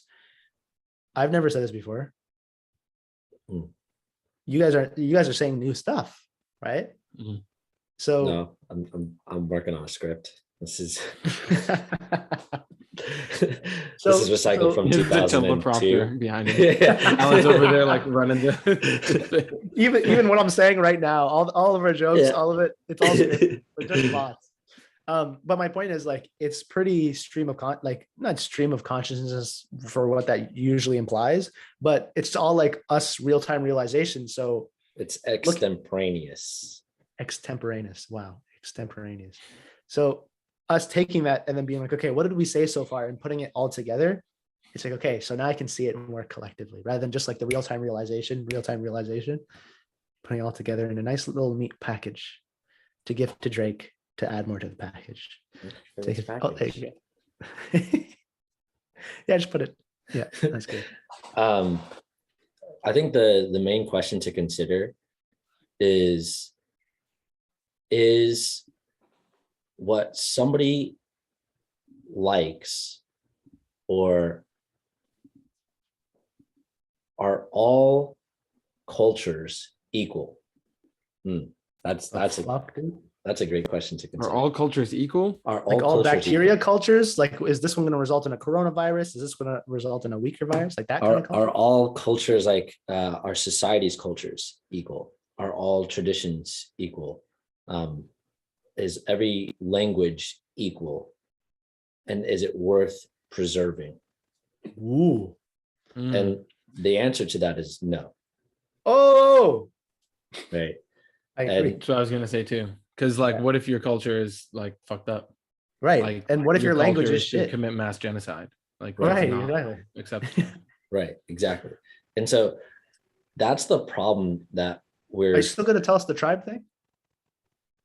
I've never said this before. You guys are saying new stuff, right? So no, I'm working on a script. This is So, this is recycled from Here's the 2002. teleprompter behind him. Alan's over there like running the even what I'm saying right now, all of our jokes, Yeah. all of it, it's all scripted. We're just bots. But my point is like it's pretty not stream of consciousness for what that usually implies, but it's all like us real-time realization. So It's extemporaneous. Extemporaneous. Wow, extemporaneous. So us taking that and then being like, okay, what did we say so far, and putting it all together, it's like, okay, so now I can see it more collectively rather than just like the real-time realization, putting it all together in a nice little neat package to give to Drake to add more to the package. Take it. Oh, there you go. Yeah, just put it. Yeah, that's good. I think the main question to consider is what somebody likes, or are all cultures equal? That's a great question to consider. Are all cultures equal? Are Like all cultures bacteria equal? cultures, like is this one going to result in a coronavirus? Is this going to result in a weaker virus? Like that kind of culture? Are all cultures like our society's cultures equal? Are all traditions equal? Is every language equal? And is it worth preserving? Ooh. And the answer to that is no. Oh, Right. I agree. That's what I was gonna say too. Because like, what if your culture is like fucked up? Right. Like, And what if your language culture is to shit? commit mass genocide? Like, Right, that's not exactly. acceptable. Right. Exactly. And so that's the problem that Are we're you still going to tell us the tribe thing?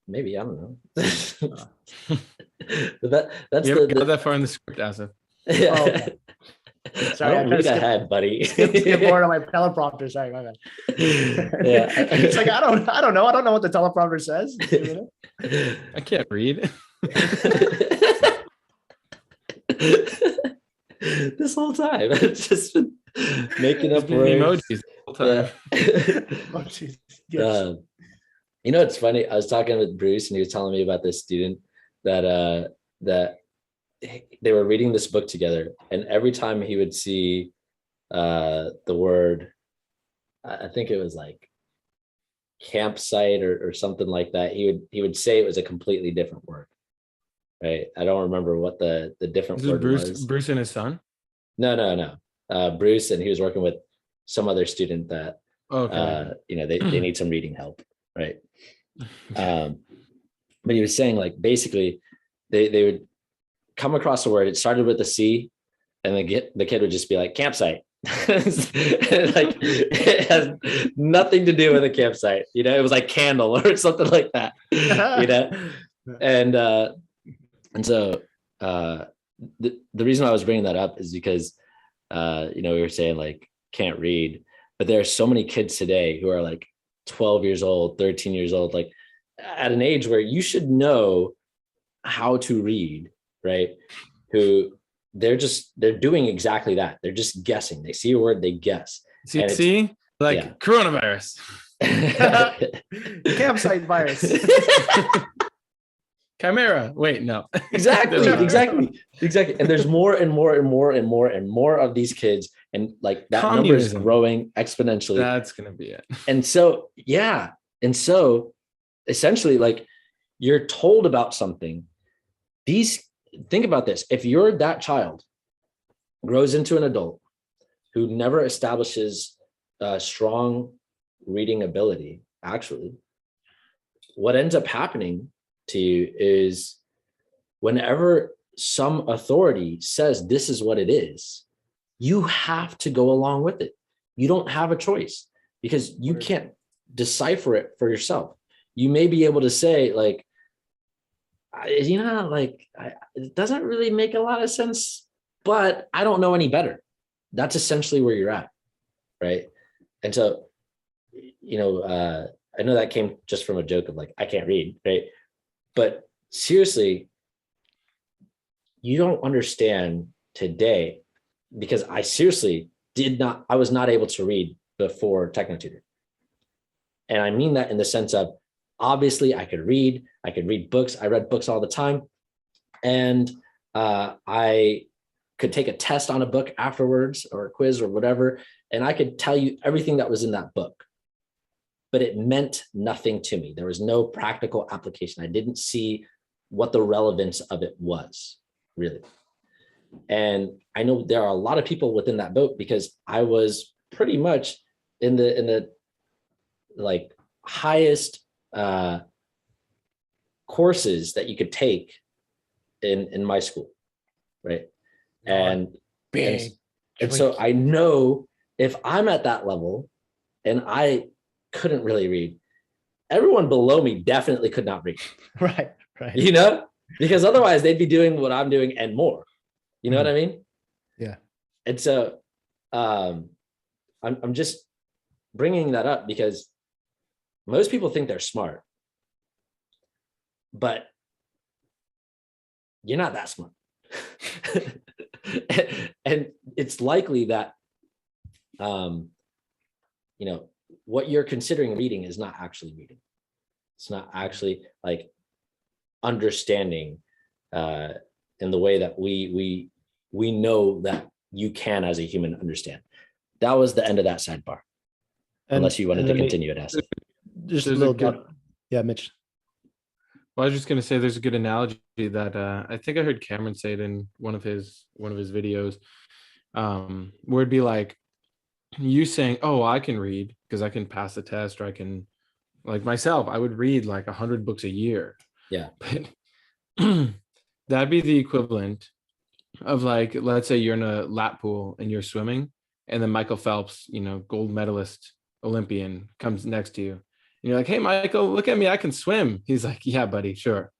maybe, I don't know. But that's You haven't got that far in the script, Asif. yeah. Oh, okay. Sorry, I I don't tried read to ahead, buddy. skip forward on my teleprompter. Sorry, my bad. Yeah. It's like I don't know. I don't know what the teleprompter says. I can't read. This whole time, I've just been making up Just doing words. emojis the whole time. Oh, jeez. Yes. It's funny. I was talking with Bruce, and he was telling me about this student that they were reading this book together, and every time he would see the word, I think it was like campsite or something like that. He would say it was a completely different word. Right. I don't remember what the different This is word Bruce, was. Bruce and his son. No. Bruce, and he was working with some other student that Okay. they need some reading help. Right. But he was saying like basically they would come across a word. It started with a C, and the kid would just be like campsite. Like it has nothing to do with a campsite. It was like candle or something like that. And so the reason I was bringing that up is because we were saying like can't read, but there are so many kids today who are like 12 years old, 13 years old, like at an age where you should know how to read, right? Who they're doing exactly that. They're just guessing. They see a word, they guess. See, like coronavirus. Campsite virus. Chimera. Wait, no. Exactly. And there's more and more of these kids, and like that number is growing exponentially. That's gonna be it. And so essentially, like you're told about something. Think about this. If you're that child grows into an adult who never establishes a strong reading ability, actually, what ends up happening to you is whenever some authority says this is what it is, you have to go along with it. You don't have a choice because you can't decipher it for yourself. You may be able to say like, it doesn't really make a lot of sense, but I don't know any better. That's essentially where you're at, right? And so, I know that came just from a joke of like, I can't read, right? But seriously, you don't understand today, because I seriously I was not able to read before TechnoTutor. And I mean that in the sense of, obviously I could read books. I read books all the time. And I could take a test on a book afterwards or a quiz or whatever. And I could tell you everything that was in that book, but it meant nothing to me. There was no practical application. I didn't see what the relevance of it was really. And I know there are a lot of people within that boat, because I was pretty much in the like highest courses that you could take in my school, right? And so I know if I'm at that level and I couldn't really read, everyone below me definitely could not read. Right. Because otherwise they'd be doing what I'm doing and more. You know what I mean? Yeah. And so I'm just bringing that up because most people think they're smart, but you're not that smart. And it's likely that, what you're considering reading is not actually reading. It's not actually like understanding in the way that we know that you can as a human understand. That was the end of that sidebar. Unless you wanted to continue it, Asif. Just a little bit. Yeah, Mitch. Well, I was just gonna say there's a good analogy that I think I heard Cameron say it in one of his videos, where it'd be like you saying, "Oh, I can read because I can pass the test," or I can, like myself, I would read like 100 books a year. Yeah. But that'd be the equivalent of like, let's say you're in a lap pool and you're swimming, and then Michael Phelps, gold medalist Olympian, comes next to you. And you're like, "Hey, Michael, look at me. I can swim." He's like, "Yeah, buddy, sure."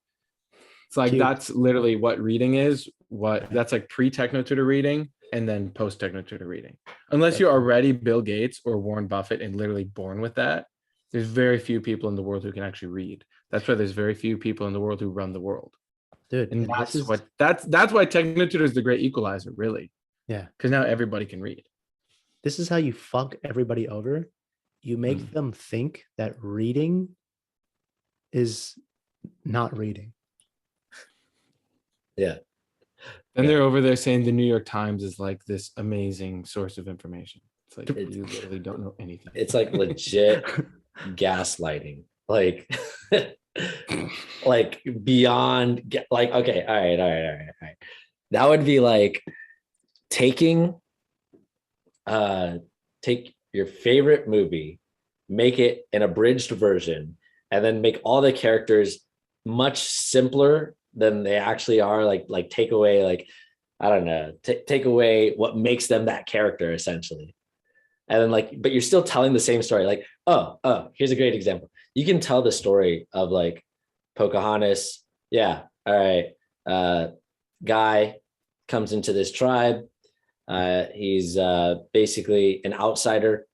It's like, that's literally what reading is. That's like pre-TechnoTutor reading and then post-TechnoTutor reading. Unless you're already Bill Gates or Warren Buffett and literally born with that, there's very few people in the world who can actually read. That's why there's very few people in the world who run the world. Dude, and that's why TechnoTutor is the great equalizer, really. Yeah. Because now everybody can read. This is how you fuck everybody over. You make them think that reading is not reading. Yeah. And they're over there saying the New York Times is like this amazing source of information. It's like you literally don't know anything. It's like legit gaslighting, like like beyond like, okay, all right. That would be like taking take your favorite movie, make it an abridged version, and then make all the characters much simpler than they actually are. Like take away, like, I don't know, take away what makes them that character essentially. And then like, but you're still telling the same story. Like, oh, here's a great example. You can tell the story of like Pocahontas. Yeah, all right. Guy comes into this tribe. He's basically an outsider.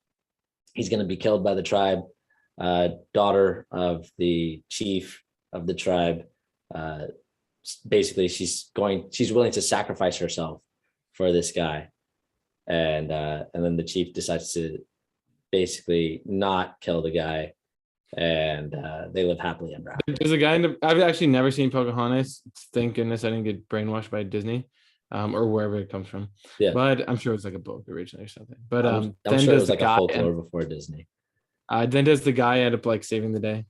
He's going to be killed by the tribe. Daughter of the chief of the tribe. Basically, she's willing to sacrifice herself for this guy, and then the chief decides to basically not kill the guy, and they live happily ever after. There's a guy I've actually never seen Pocahontas. Thank goodness I didn't get brainwashed by Disney, or wherever it comes from. Yeah, but I'm sure it was like a book originally or something. But I'm then sure it does was the like a guy folklore before Disney. then does the guy end up like saving the day?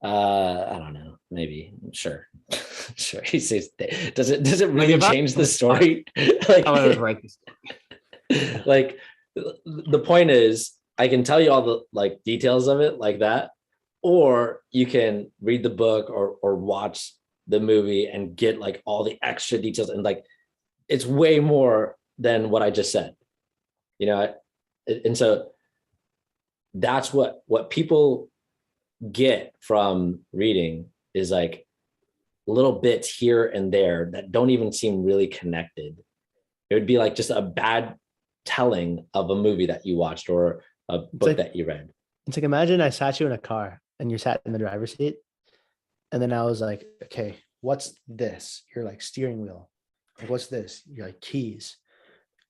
I don't know. Maybe. Sure. Sure. He says, does it really if change the story? Like, I would write this. like the point is, I can tell you all the like details of it like that, or you can read the book or watch the movie and get like all the extra details, and like it's way more than what I just said, you know. And so that's what people get from reading is like little bits here and there that don't even seem really connected. It would be like just a bad telling of a movie that you watched or a book that you read. It's like, imagine I sat you in a car and you sat in the driver's seat, and then I was like, okay, what's this? You're like, steering wheel. Like, what's this? You're like, keys.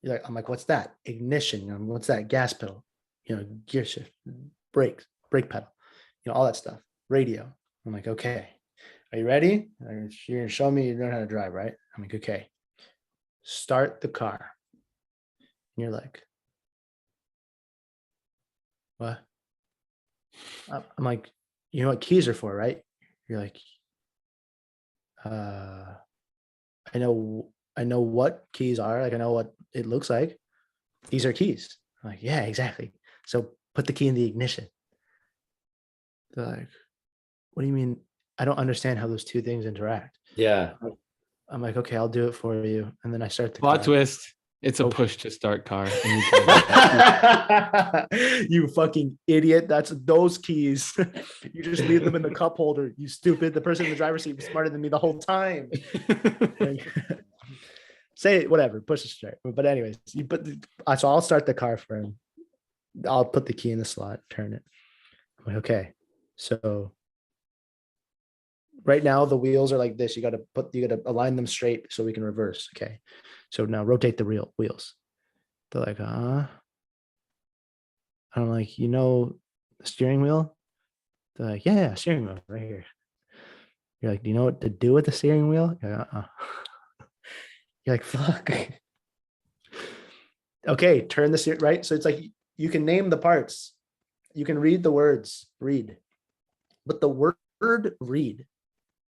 You're like, I'm like, what's that? Ignition. You know, what's that? Gas pedal. You know, gear shift, brake pedal. You know, all that stuff. Radio. I'm like, okay, are you ready? You're gonna show me you know how to drive, right? I'm like, okay, start the car. And you're like, what? I'm like, you know what keys are for, right? You're like, I know what keys are. Like, I know what it looks like. These are keys. I'm like, yeah, exactly. So put the key in the ignition. They're like, what do you mean? I don't understand how those two things interact. Yeah. I'm like, okay, I'll do it for you. And then I start the Plot car. twist. It's a Oh. push to start car. You fucking idiot. That's those keys. You just leave them in the cup holder. You stupid. The person in the driver's seat was smarter than me the whole time. Say it, whatever, push the start. But anyways, you put so I'll start the car for him. I'll put the key in the slot, turn it. I'm like, okay. So right now the wheels are like this. You gotta align them straight so we can reverse. Okay. So now rotate the wheels. They're like, I'm like, you know, the steering wheel? They're like, yeah, steering wheel right here. You're like, do you know what to do with the steering wheel? You're like, You're like, fuck. Okay, turn the steering, right? So it's like, you can name the parts. You can read the words, read. But the word read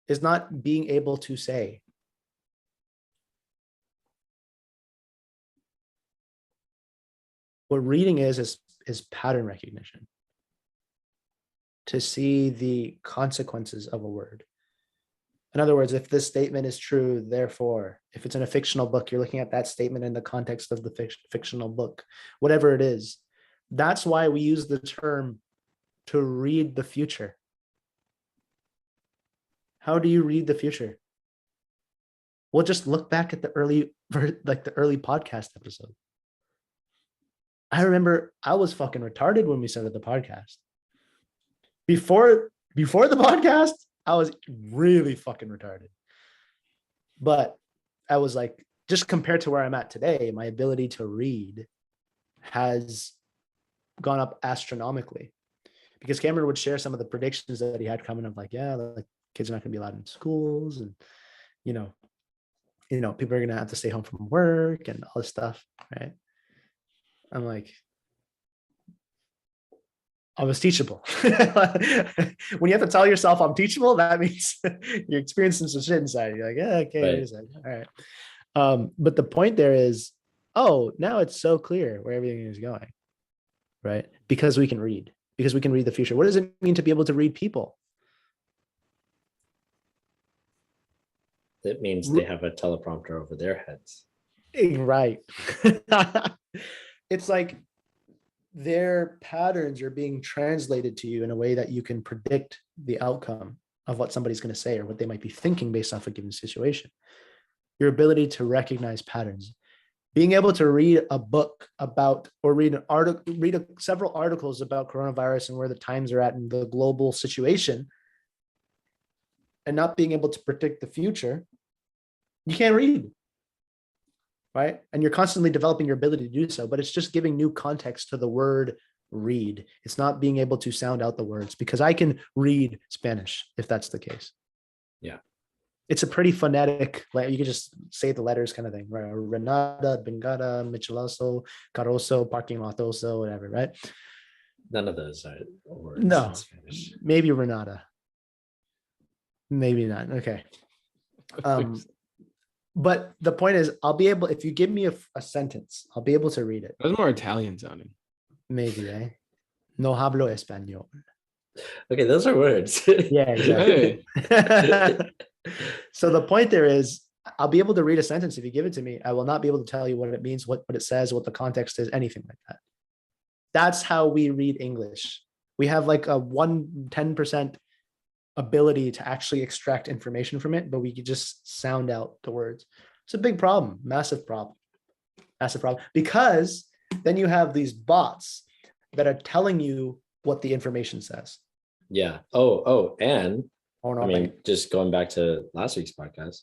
is not being able to say. What reading is pattern recognition. To see the consequences of a word. In other words, if this statement is true, therefore, if it's in a fictional book, you're looking at that statement in the context of the fictional book, whatever it is. That's why we use the term to read the future. How do you read the future? We'll just look back at the early podcast episode. I remember I was fucking retarded when we started the podcast. Before the podcast, I was really fucking retarded. But I was like, just compared to where I'm at today, my ability to read has gone up astronomically. Because Cameron would share some of the predictions that he had coming up, like, yeah, like kids are not gonna be allowed in schools, and you know, people are gonna have to stay home from work and all this stuff, right? I'm like, I was teachable. When you have to tell yourself I'm teachable, that means you're experiencing some shit inside. You're like, yeah, okay, Right. wait a second. All right. But the point there is, oh, now it's so clear where everything is going, right? Because we can read the future. What does it mean to be able to read people? It means they have a teleprompter over their heads. Right. It's like their patterns are being translated to you in a way that you can predict the outcome of what somebody's going to say or what they might be thinking based off a given situation. Your ability to recognize patterns, being able to read a book about or read an article, several articles about coronavirus and where the times are at in the global situation, and not being able to predict the future, you can't read. Right. And you're constantly developing your ability to do so, but it's just giving new context to the word read. It's not being able to sound out the words, because I can read Spanish if that's the case. Yeah. It's a pretty phonetic, you can just say the letters kind of thing, right? Renata, Bengata, Michelazo, Caroso, Parking Lotoso, whatever, right? None of those are words No, in Spanish. maybe Renata. Maybe not. Okay. But the point is, I'll be able, if you give me a sentence, I'll be able to read it. That was more Italian sounding. Maybe, eh? No hablo español. Okay, those are words. Yeah, exactly. So the point there is, I'll be able to read a sentence if you give it to me. I will not be able to tell you what it means, what it says, what the context is, anything like that. That's how we read English. We have like a 10% ability to actually extract information from it, but we could just sound out the words. It's a big problem, massive problem, because then you have these bots that are telling you what the information says. Yeah. And I mean, just going back to last week's podcast,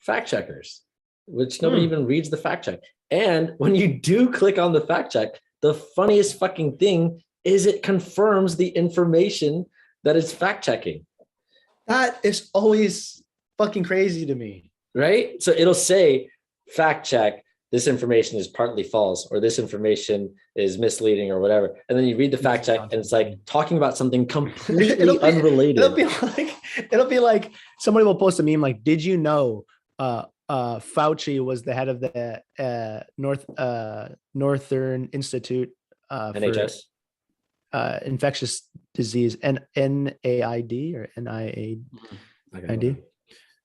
fact checkers, which nobody even reads the fact check. And when you do click on the fact check, the funniest fucking thing is it confirms the information that it's fact checking. That is always fucking crazy to me. Right? So it'll say, fact check, this information is partly false, or this information is misleading, or whatever. And then you read the fact check and it's like talking about something completely unrelated. It'll be like somebody will post a meme like, did you know Fauci was the head of the Northern Institute NHS? Infectious disease, NAID or NIAID,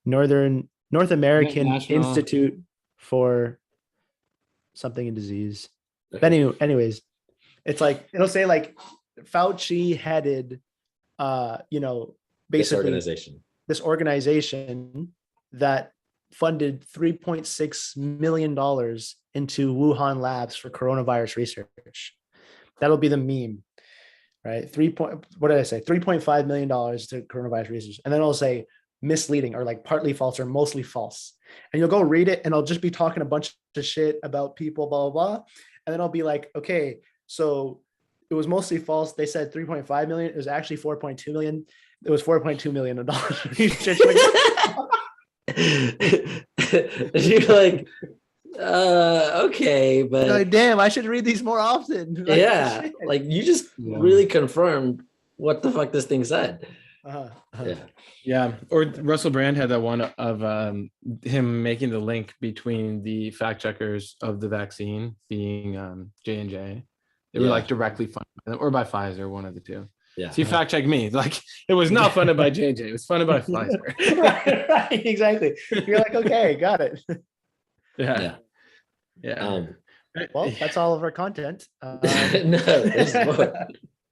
North American National Institute for something in disease. Okay. But anyways, it's like it'll say like Fauci headed basically this organization that funded $3.6 million into Wuhan labs for coronavirus research. That'll be the meme, right? $3.5 million to coronavirus research. And then it'll say misleading or like partly false or mostly false. And you'll go read it and I'll just be talking a bunch of shit about people, blah, blah, blah. And then I'll be like, okay, so it was mostly false. They said 3.5 million. It was actually 4.2 million. It was $4.2 million. You're like, okay, but like, damn, I should read these more often. Like, yeah, like you just really confirmed what the fuck this thing said. Yeah. Or Russell Brand had that one of him making the link between the fact checkers of the vaccine being J&J. They were like directly funded, or by Pfizer, one of the two. Yeah. So you fact check me. Like it was not funded by J&J. It was funded by Pfizer. right, exactly. You're like, okay, got it. Yeah. Well, that's all of our content. No, there's more.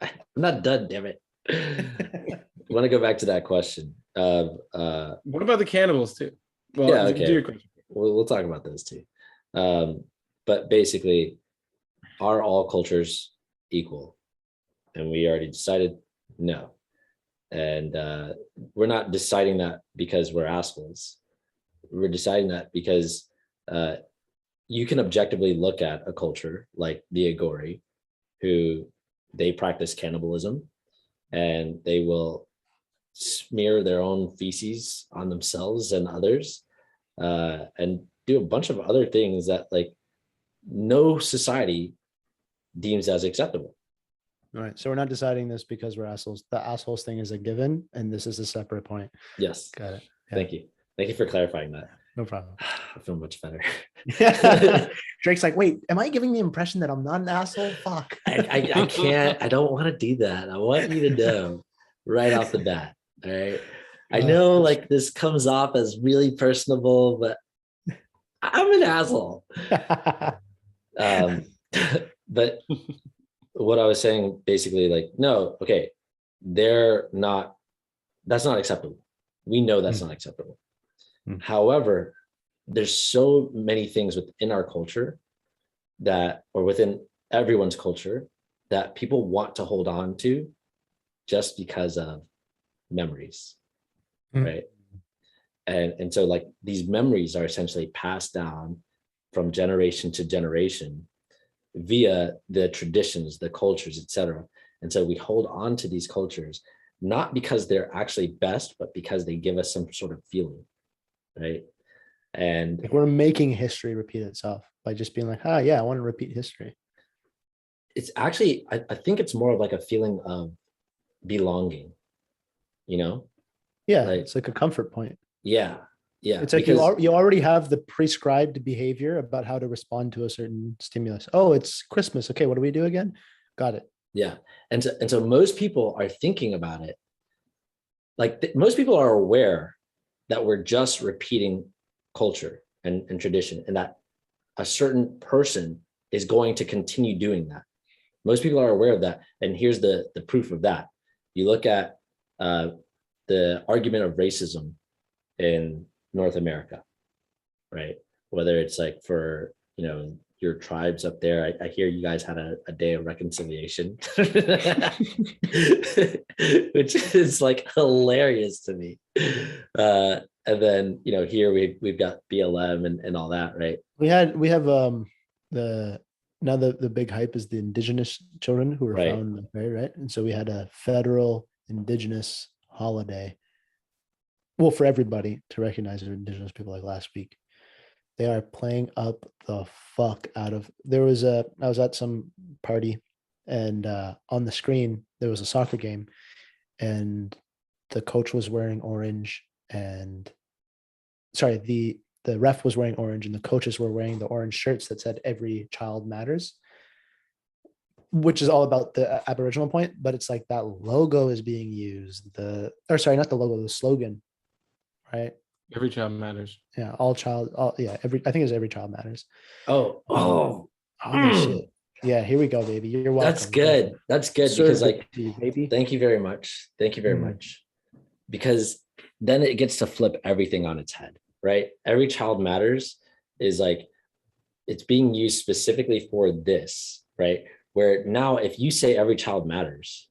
I'm not done, damn it. I want to go back to that question of what about the cannibals too? Well, yeah, okay. We'll talk about those too. But basically, are all cultures equal? And we already decided no. And we're not deciding that because we're assholes. We're deciding that because you can objectively look at a culture like the Agori, who they practice cannibalism, and they will smear their own feces on themselves and others, and do a bunch of other things that like no society deems as acceptable, All right. So we're not deciding this because we're assholes. The assholes thing is a given, and this is a separate point. Yes. Got it. Yeah. Thank you. Thank you for clarifying that. No problem. I feel much better. Drake's like, wait, am I giving the impression that I'm not an asshole? Fuck. I can't. I don't want to do that. I want you to know right off the bat. All right. I know like this comes off as really personable, but I'm an asshole. But what I was saying basically, like, no, okay, that's not acceptable. We know that's not acceptable. However, there's so many things within our culture or within everyone's culture that people want to hold on to just because of memories, right? And so like these memories are essentially passed down from generation to generation via the traditions, the cultures, etc. And so we hold on to these cultures, not because they're actually best, but because they give us some sort of feeling, right? And like we're making history repeat itself by just being like, yeah, I want to repeat history. it's actually, I think it's more of like a feeling of belonging, you know? Yeah, Like, it's like a comfort point. yeah. It's like you already have the prescribed behavior about how to respond to a certain stimulus. Oh, it's Christmas. Okay, what do we do again? Got it. Yeah. And so most people are thinking about it. Like most people are aware that we're just repeating culture and tradition, and that a certain person is going to continue doing that. Most people are aware of that. And here's the proof of that. You look at the argument of racism in North America, right? Whether it's like for, your tribes up there. I hear you guys had a day of reconciliation, which is like hilarious to me. And then, here we've got BLM and all that, right? We have the big hype is the indigenous children who were Right. found in the prairie, right? And so we had a federal indigenous holiday. Well, for everybody to recognize indigenous people, like last week. They are playing up the fuck out of. I was at some party, and on the screen there was a soccer game, and the coach was wearing orange, and the ref was wearing orange, and the coaches were wearing the orange shirts that said "Every Child Matters," which is all about the Aboriginal point. But it's like that logo is being used. Not the logo, the slogan, right? Every child matters. Yeah, I think it's every child matters. Oh, Shit. Yeah, here we go, baby. You're welcome. that's good. That's good because baby. Thank you very much. Thank you very much. Because then it gets to flip everything on its head, right? Every child matters is like, it's being used specifically for this, right? Where now if you say every child matters,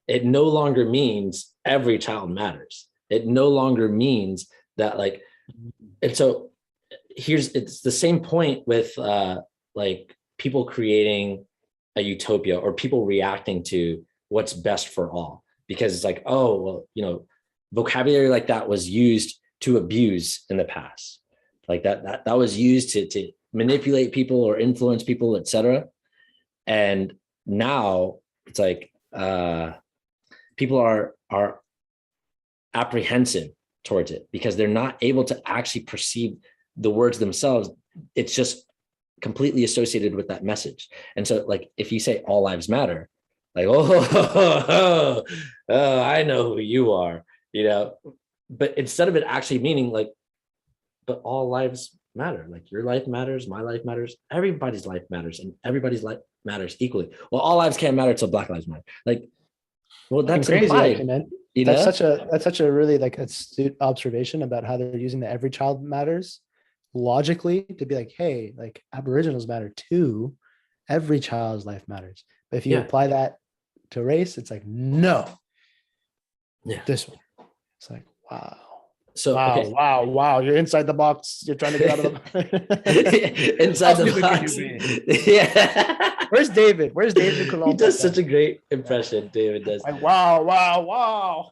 it no longer means every child matters. It no longer means that like, and so it's the same point with like people creating a utopia or people reacting to what's best for all, because it's like, oh, well, vocabulary like that was used to abuse in the past. Like that was used to manipulate people or influence people, etc. And now it's like people are apprehensive towards it because they're not able to actually perceive the words themselves. It's just completely associated with that message. And so like if you say all lives matter, like oh I know who you are, but instead of it actually meaning like, but all lives matter, like your life matters, my life matters, everybody's life matters, and everybody's life matters equally. Well, all lives can't matter till Black Lives Matter. Like, well, that's crazy, implied. actually, man. That's such a really like astute observation about how they're using the every child matters logically to be like, hey, like Aboriginals matter too. Every child's life matters. But if you apply that to race, it's like, no. Yeah. This one. It's like, wow. So wow. You're inside the box. You're trying to get out of the inside the box. Yeah. Where's David? He does such a great impression. David does. Like, wow.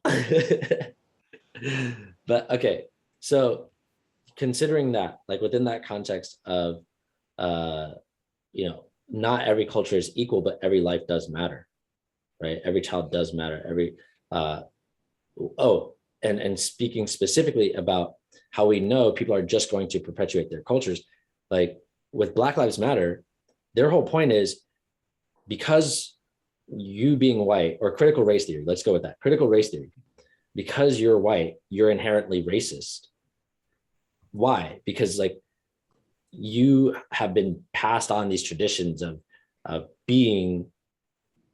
But okay, so considering that, like within that context of not every culture is equal, but every life does matter, right? Every child does matter. And speaking specifically about how we know people are just going to perpetuate their cultures, like with Black Lives Matter, their whole point is because you being white, or critical race theory, let's go with that, critical race theory, because you're white, you're inherently racist. Why? Because like you have been passed on these traditions of being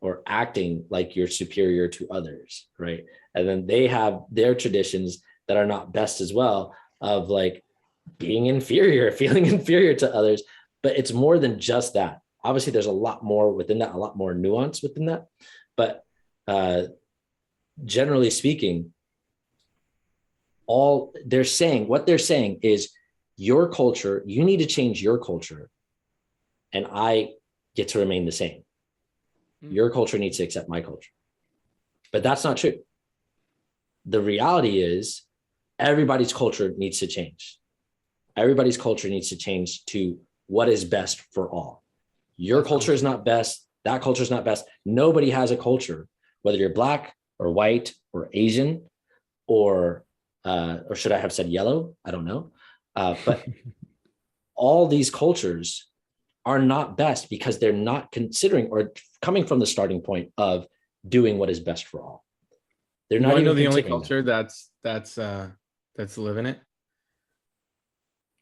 or acting like you're superior to others, right? And then they have their traditions that are not best as well, of like being inferior, feeling inferior to others. But it's more than just that. Obviously, there's a lot more within that, a lot more nuance within that. But generally speaking, what they're saying is your culture, you need to change your culture, and I get to remain the same. Your culture needs to accept my culture. But that's not true. The reality is everybody's culture needs to change. Everybody's culture needs to change to what is best for all. Your culture is not best. That culture is not best. Nobody has a culture, whether you're Black or white or Asian, or should I have said yellow? I don't know. But all these cultures are not best because they're not considering or coming from the starting point of doing what is best for all. They're not even the only considering culture that's living it.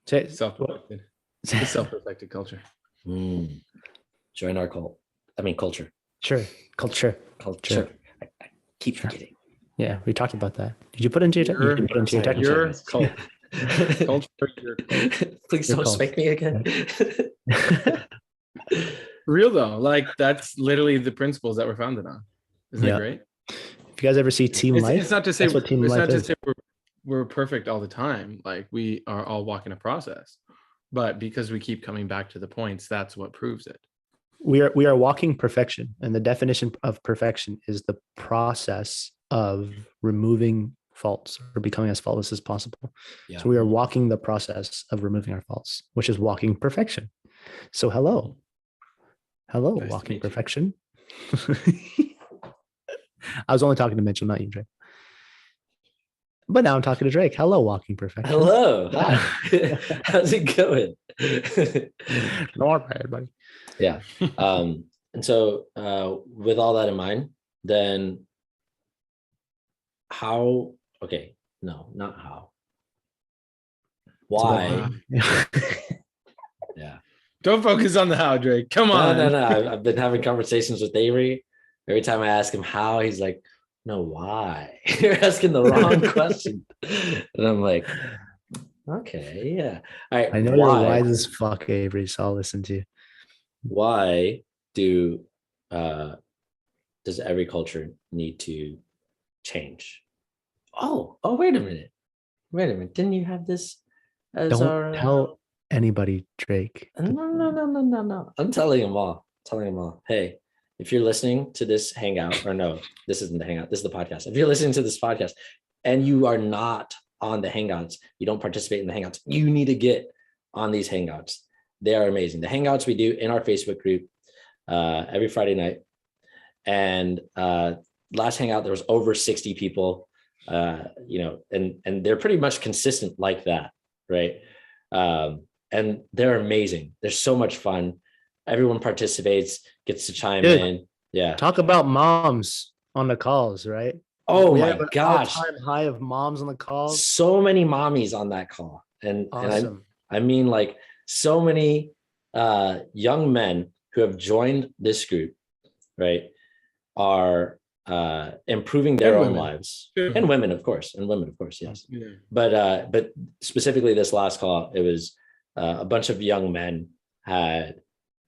Self-protected. It's a self-protected culture. Join our cult. I mean, culture. Sure. Culture. I keep forgetting. Yeah, we talked about that. Did you put into your Your technical? cult. Culture, your cult. Please Your don't cult. spank me again. Real though, like that's literally the principles that we're founded on. Isn't Yeah. that great? If you guys ever see Team Life, It's not to say that's what Team it's Life not to is. say we're perfect all the time. Like we are all walking a process, but because we keep coming back to the points, that's what proves it. We are walking perfection, and the definition of perfection is the process of removing faults or becoming as faultless as possible. Yeah. So we are walking the process of removing our faults, which is walking perfection. So hello, Nice to walking meet you. perfection. I was only talking to Mitchell, not you, Drake. But now I'm talking to Drake. Hello, walking perfection. Hello. Hi. How's it going? Not bad, buddy. Yeah. And so with all that in mind, then how, okay, no, not how. Why? Yeah. Don't focus on the how, Drake. Come on. No. I've been having conversations with Avery. Every time I ask him how, he's like, no, why? You're asking the wrong question. And I'm like, okay, yeah. All right. I know you're wise as fuck, Avery, so I'll listen to you. Why does every culture need to change? Oh, wait a minute. Didn't you have this as Don't tell anybody, Drake. No. I'm telling them all. Hey, if you're listening to this hangout, or no, this isn't the hangout, this is the podcast. If you're listening to this podcast and you are not on the hangouts, you don't participate in the hangouts, you need to get on these hangouts. They are amazing. The hangouts we do in our Facebook group every Friday night. And last hangout, there was over 60 people, and they're pretty much consistent like that, right? And they're amazing. They're so much fun. Everyone participates, gets to chime in. Yeah. Talk about moms on the calls, right? Oh my gosh. All-time high of moms on the calls. So many mommies on that call. And, Awesome. and I mean, like, so many young men who have joined this group, right, are improving their own lives. Yeah. And women, of course, yes. Yeah. But specifically this last call, it was a bunch of young men had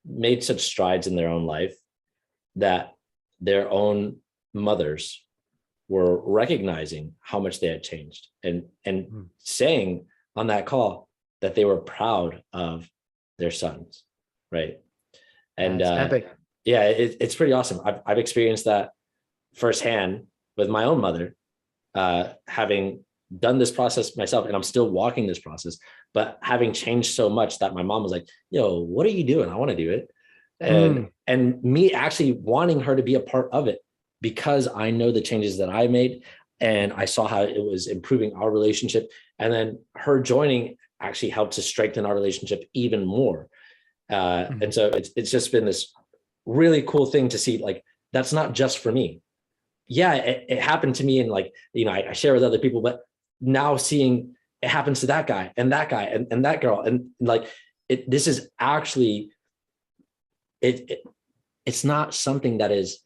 made such strides in their own life that their own mothers were recognizing how much they had changed and saying on that call that they were proud of their sons, right? And epic. Yeah, it's pretty awesome. I've experienced that firsthand with my own mother, having done this process myself, and I'm still walking this process, but having changed so much that my mom was like, yo, what are you doing? I want to do it. And me actually wanting her to be a part of it because I know the changes that I made and I saw how it was improving our relationship. And then her joining actually helped to strengthen our relationship even more. And so it's just been this really cool thing to see, like, that's not just for me. Yeah, it happened to me, and like, you know, I share with other people, but now seeing it happens to that guy and that guy and that girl, and like this is actually it's not something that is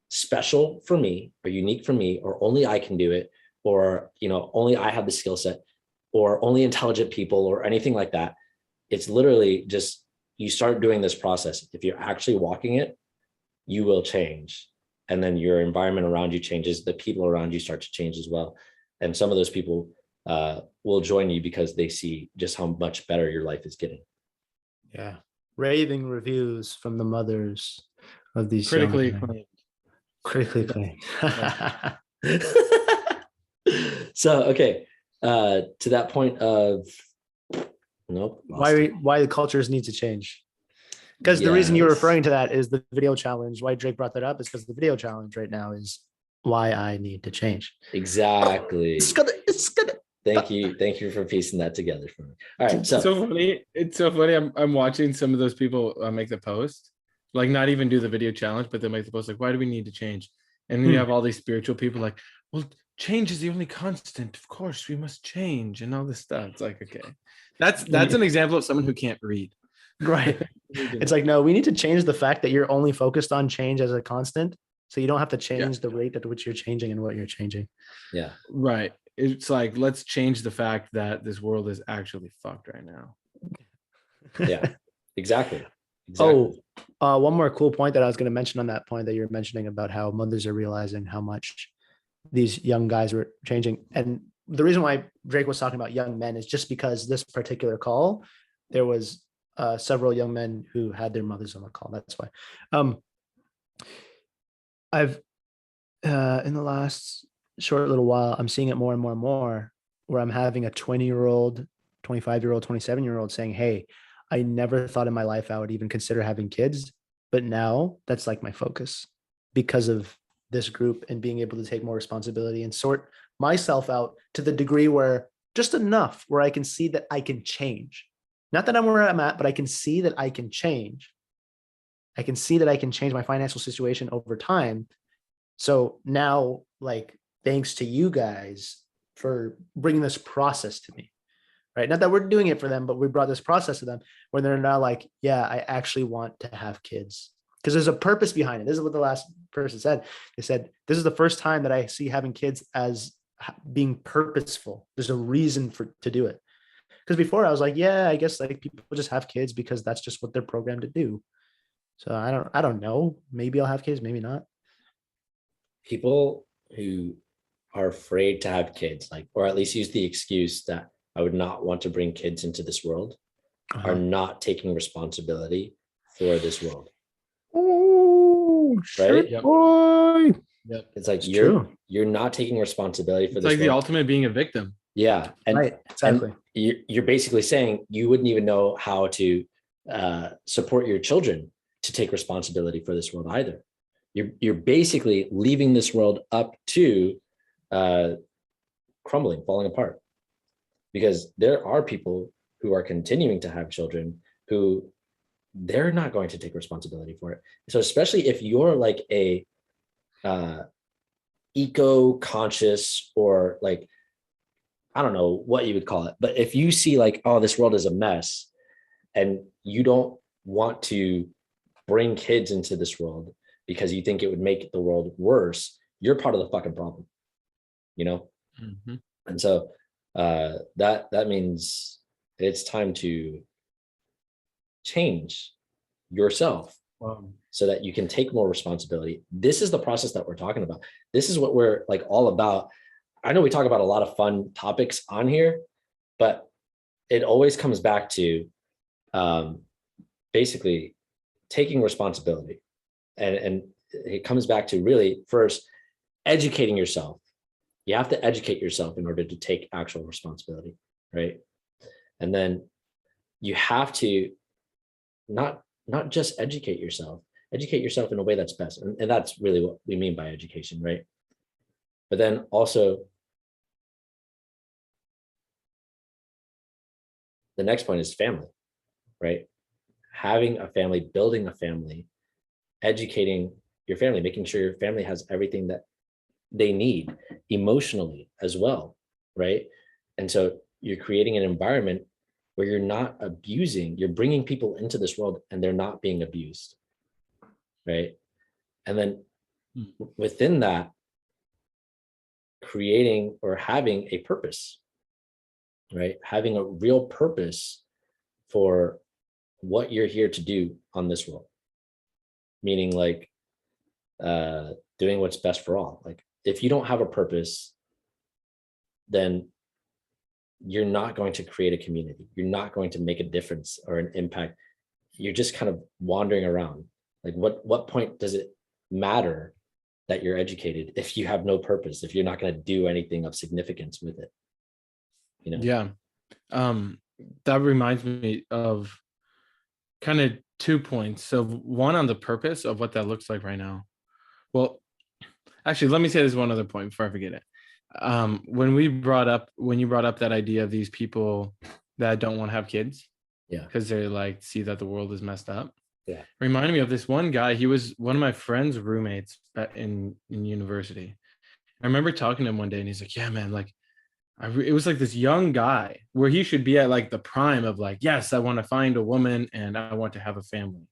special for me or unique for me, or only I can do it, or, you know, only I have the skill set, or only intelligent people, or anything like that. It's literally just, you start doing this process. If you're actually walking it, you will change. And then your environment around you changes. The people around you start to change as well. And some of those people will join you because they see just how much better your life is getting. Yeah. Raving reviews from the mothers of these Critically young men. acclaimed. Critically acclaimed. So, okay. To that point of, nope. Why the cultures need to change. Because the reason you're Yes. referring to that is the video challenge. Why Drake brought that up is because the video challenge right now is why I need to change. Exactly. It's gonna. Thank you for piecing that together for me. All right. It's so funny. It's so funny. I'm watching some of those people make the post, like not even do the video challenge, but they make the post like, why do we need to change? And then you have all these spiritual people like, well, change is the only constant. Of course, we must change and all this stuff. It's like, okay, that's an example of someone who can't read. Right. It's like, no, we need to change the fact that you're only focused on change as a constant. So you don't have to change the rate at which you're changing and what you're changing. Yeah. Right. It's like, let's change the fact that this world is actually fucked right now. Yeah, exactly. Oh, one more cool point that I was going to mention on that point that you're mentioning about how mothers are realizing how much these young guys were changing. And the reason why Drake was talking about young men is just because this particular call, there was several young men who had their mothers on the call. That's why. I've in the last short little while, I'm seeing it more and more and more, where I'm having a 20-year-old, 25-year-old, 27-year-old saying, hey, I never thought in my life I would even consider having kids, but now that's like my focus because of this group and being able to take more responsibility and sort myself out to the degree where just enough where I can see that I can change. Not that I'm where I'm at, but I can see that I can change. I can see that I can change my financial situation over time. So now, like, thanks to you guys for bringing this process to me, right? Not that we're doing it for them, but we brought this process to them where they're now like, yeah, I actually want to have kids. Because there's a purpose behind it. This is what the last person said. They said, this is the first time that I see having kids as being purposeful. There's a reason to do it. Because before I was like, yeah, I guess like people just have kids because that's just what they're programmed to do. So I don't know. Maybe I'll have kids, maybe not. People who are afraid to have kids, like, or at least use the excuse that I would not want to bring kids into this world, are not taking responsibility for this world. Oh, right? Yep. Boy. Yep. It's like It's you're true. not taking responsibility for It's this like the world. ultimate being a victim. Yeah. And, Right, exactly. and you're basically saying you wouldn't even know how to support your children to take responsibility for this world either. You're basically leaving this world up to crumbling, falling apart, because there are people who are continuing to have children who they're not going to take responsibility for it. So especially if you're like a eco-conscious, or like, I don't know what you would call it, but if you see like, oh, this world is a mess and you don't want to bring kids into this world because you think it would make the world worse, you're part of the fucking problem, you know? Mm-hmm. And so that means it's time to change yourself so that you can take more responsibility. This is the process that we're talking about. This is what we're like all about. I know we talk about a lot of fun topics on here, but it always comes back to basically taking responsibility. And it comes back to really first educating yourself. You have to educate yourself in order to take actual responsibility, right? And then you have to not just educate yourself, educate yourself in a way that's best. And that's really what we mean by education, right? But then also, the next point is family, right? Having a family, building a family, educating your family, making sure your family has everything that they need emotionally as well, right? And so you're creating an environment where you're not abusing, you're bringing people into this world and they're not being abused, right? And then within that, creating or having a purpose, right? Having a real purpose for what you're here to do on this world, meaning like doing what's best for all. Like if you don't have a purpose, then you're not going to create a community. You're not going to make a difference or an impact. You're just kind of wandering around. Like what point does it matter that you're educated if you have no purpose, if you're not going to do anything of significance with it? You know? Yeah. That reminds me of kind of 2 points. So one on the purpose of what that looks like right now. Well, actually, let me say this one other point before I forget it. When you brought up that idea of these people that don't want to have kids, Yeah, because they like see that the world is messed up. Yeah. Reminded me of this one guy. He was one of my friend's roommates in university. I remember talking to him one day and he's like, yeah, man, like it was like this young guy where he should be at like the prime of like, yes, I want to find a woman and I want to have a family.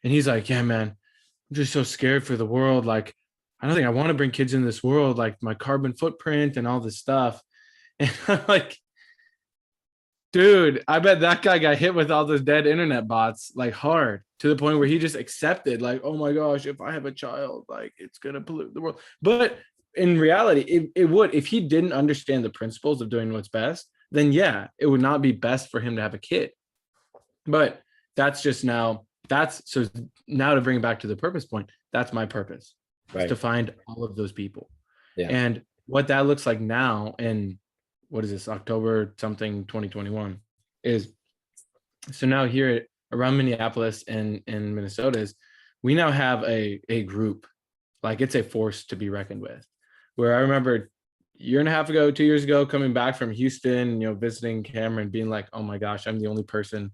And he's like, yeah, man, I'm just so scared for the world. Like, I don't think I want to bring kids in this world, like my carbon footprint and all this stuff. And I'm like, dude, I bet that guy got hit with all those dead internet bots like hard to the point where he just accepted like, oh my gosh, if I have a child, like it's going to pollute the world. But in reality, it would, if he didn't understand the principles of doing what's best, then yeah, it would not be best for him to have a kid. But that's just now, so now to bring it back to the purpose point, that's my purpose. right. To find all of those people. Yeah. And what that looks like now in what is this, October something 2021 is, so now here around Minneapolis and Minnesota is, we now have a group, like it's a force to be reckoned with. Where I remember 2 years ago, coming back from Houston, visiting Cameron, being like, oh my gosh, I'm the only person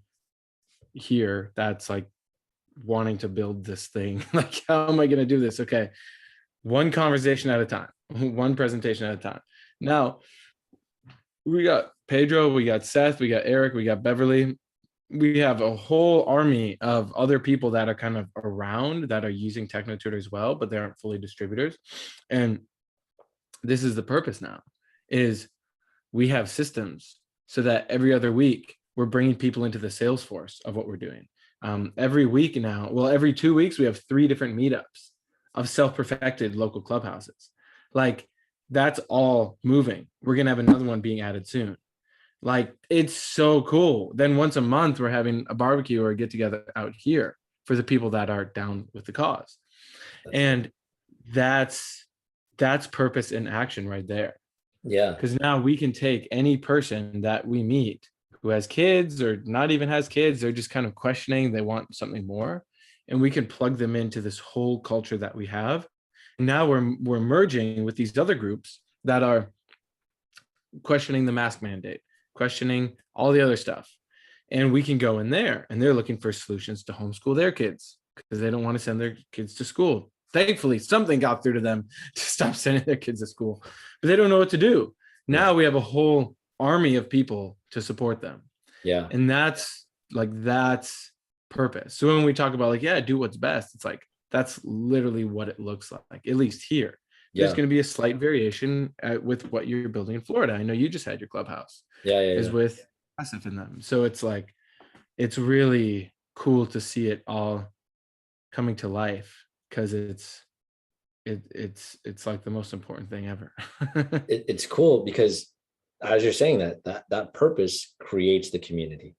here that's like wanting to build this thing. Like, how am I going to do this? Okay. One conversation at a time, one presentation at a time. Now we got Pedro, we got Seth, we got Eric, we got Beverly. We have a whole army of other people that are kind of around that are using TechnoTutor as well, but they aren't fully distributors. And this is the purpose now, is we have systems so that every other week we're bringing people into the sales force of what we're doing. Every week now, well, every 2 weeks, we have 3 different meetups of self-perfected local clubhouses. Like that's all moving. We're going to have another one being added soon. Like it's so cool. Then once a month, we're having a barbecue or a get together out here for the people that are down with the cause. And that's purpose in action right there. Yeah. Because now we can take any person that we meet who has kids or not even has kids, they're just kind of questioning, they want something more, and we can plug them into this whole culture that we have. And now we're merging with these other groups that are questioning the mask mandate, questioning all the other stuff. And we can go in there and they're looking for solutions to homeschool their kids because they don't want to send their kids to school. Thankfully, something got through to them to stop sending their kids to school, but they don't know what to do. Now we have a whole army of people to support them. Yeah. And that's purpose. So when we talk about like, yeah, do what's best, it's like, that's literally what it looks like, at least here. There's going to be a slight variation with what you're building in Florida. I know you just had your clubhouse. Is with passive in them. So it's like, it's really cool to see it all coming to life because it's like the most important thing ever. It's cool because as you're saying that purpose creates the community,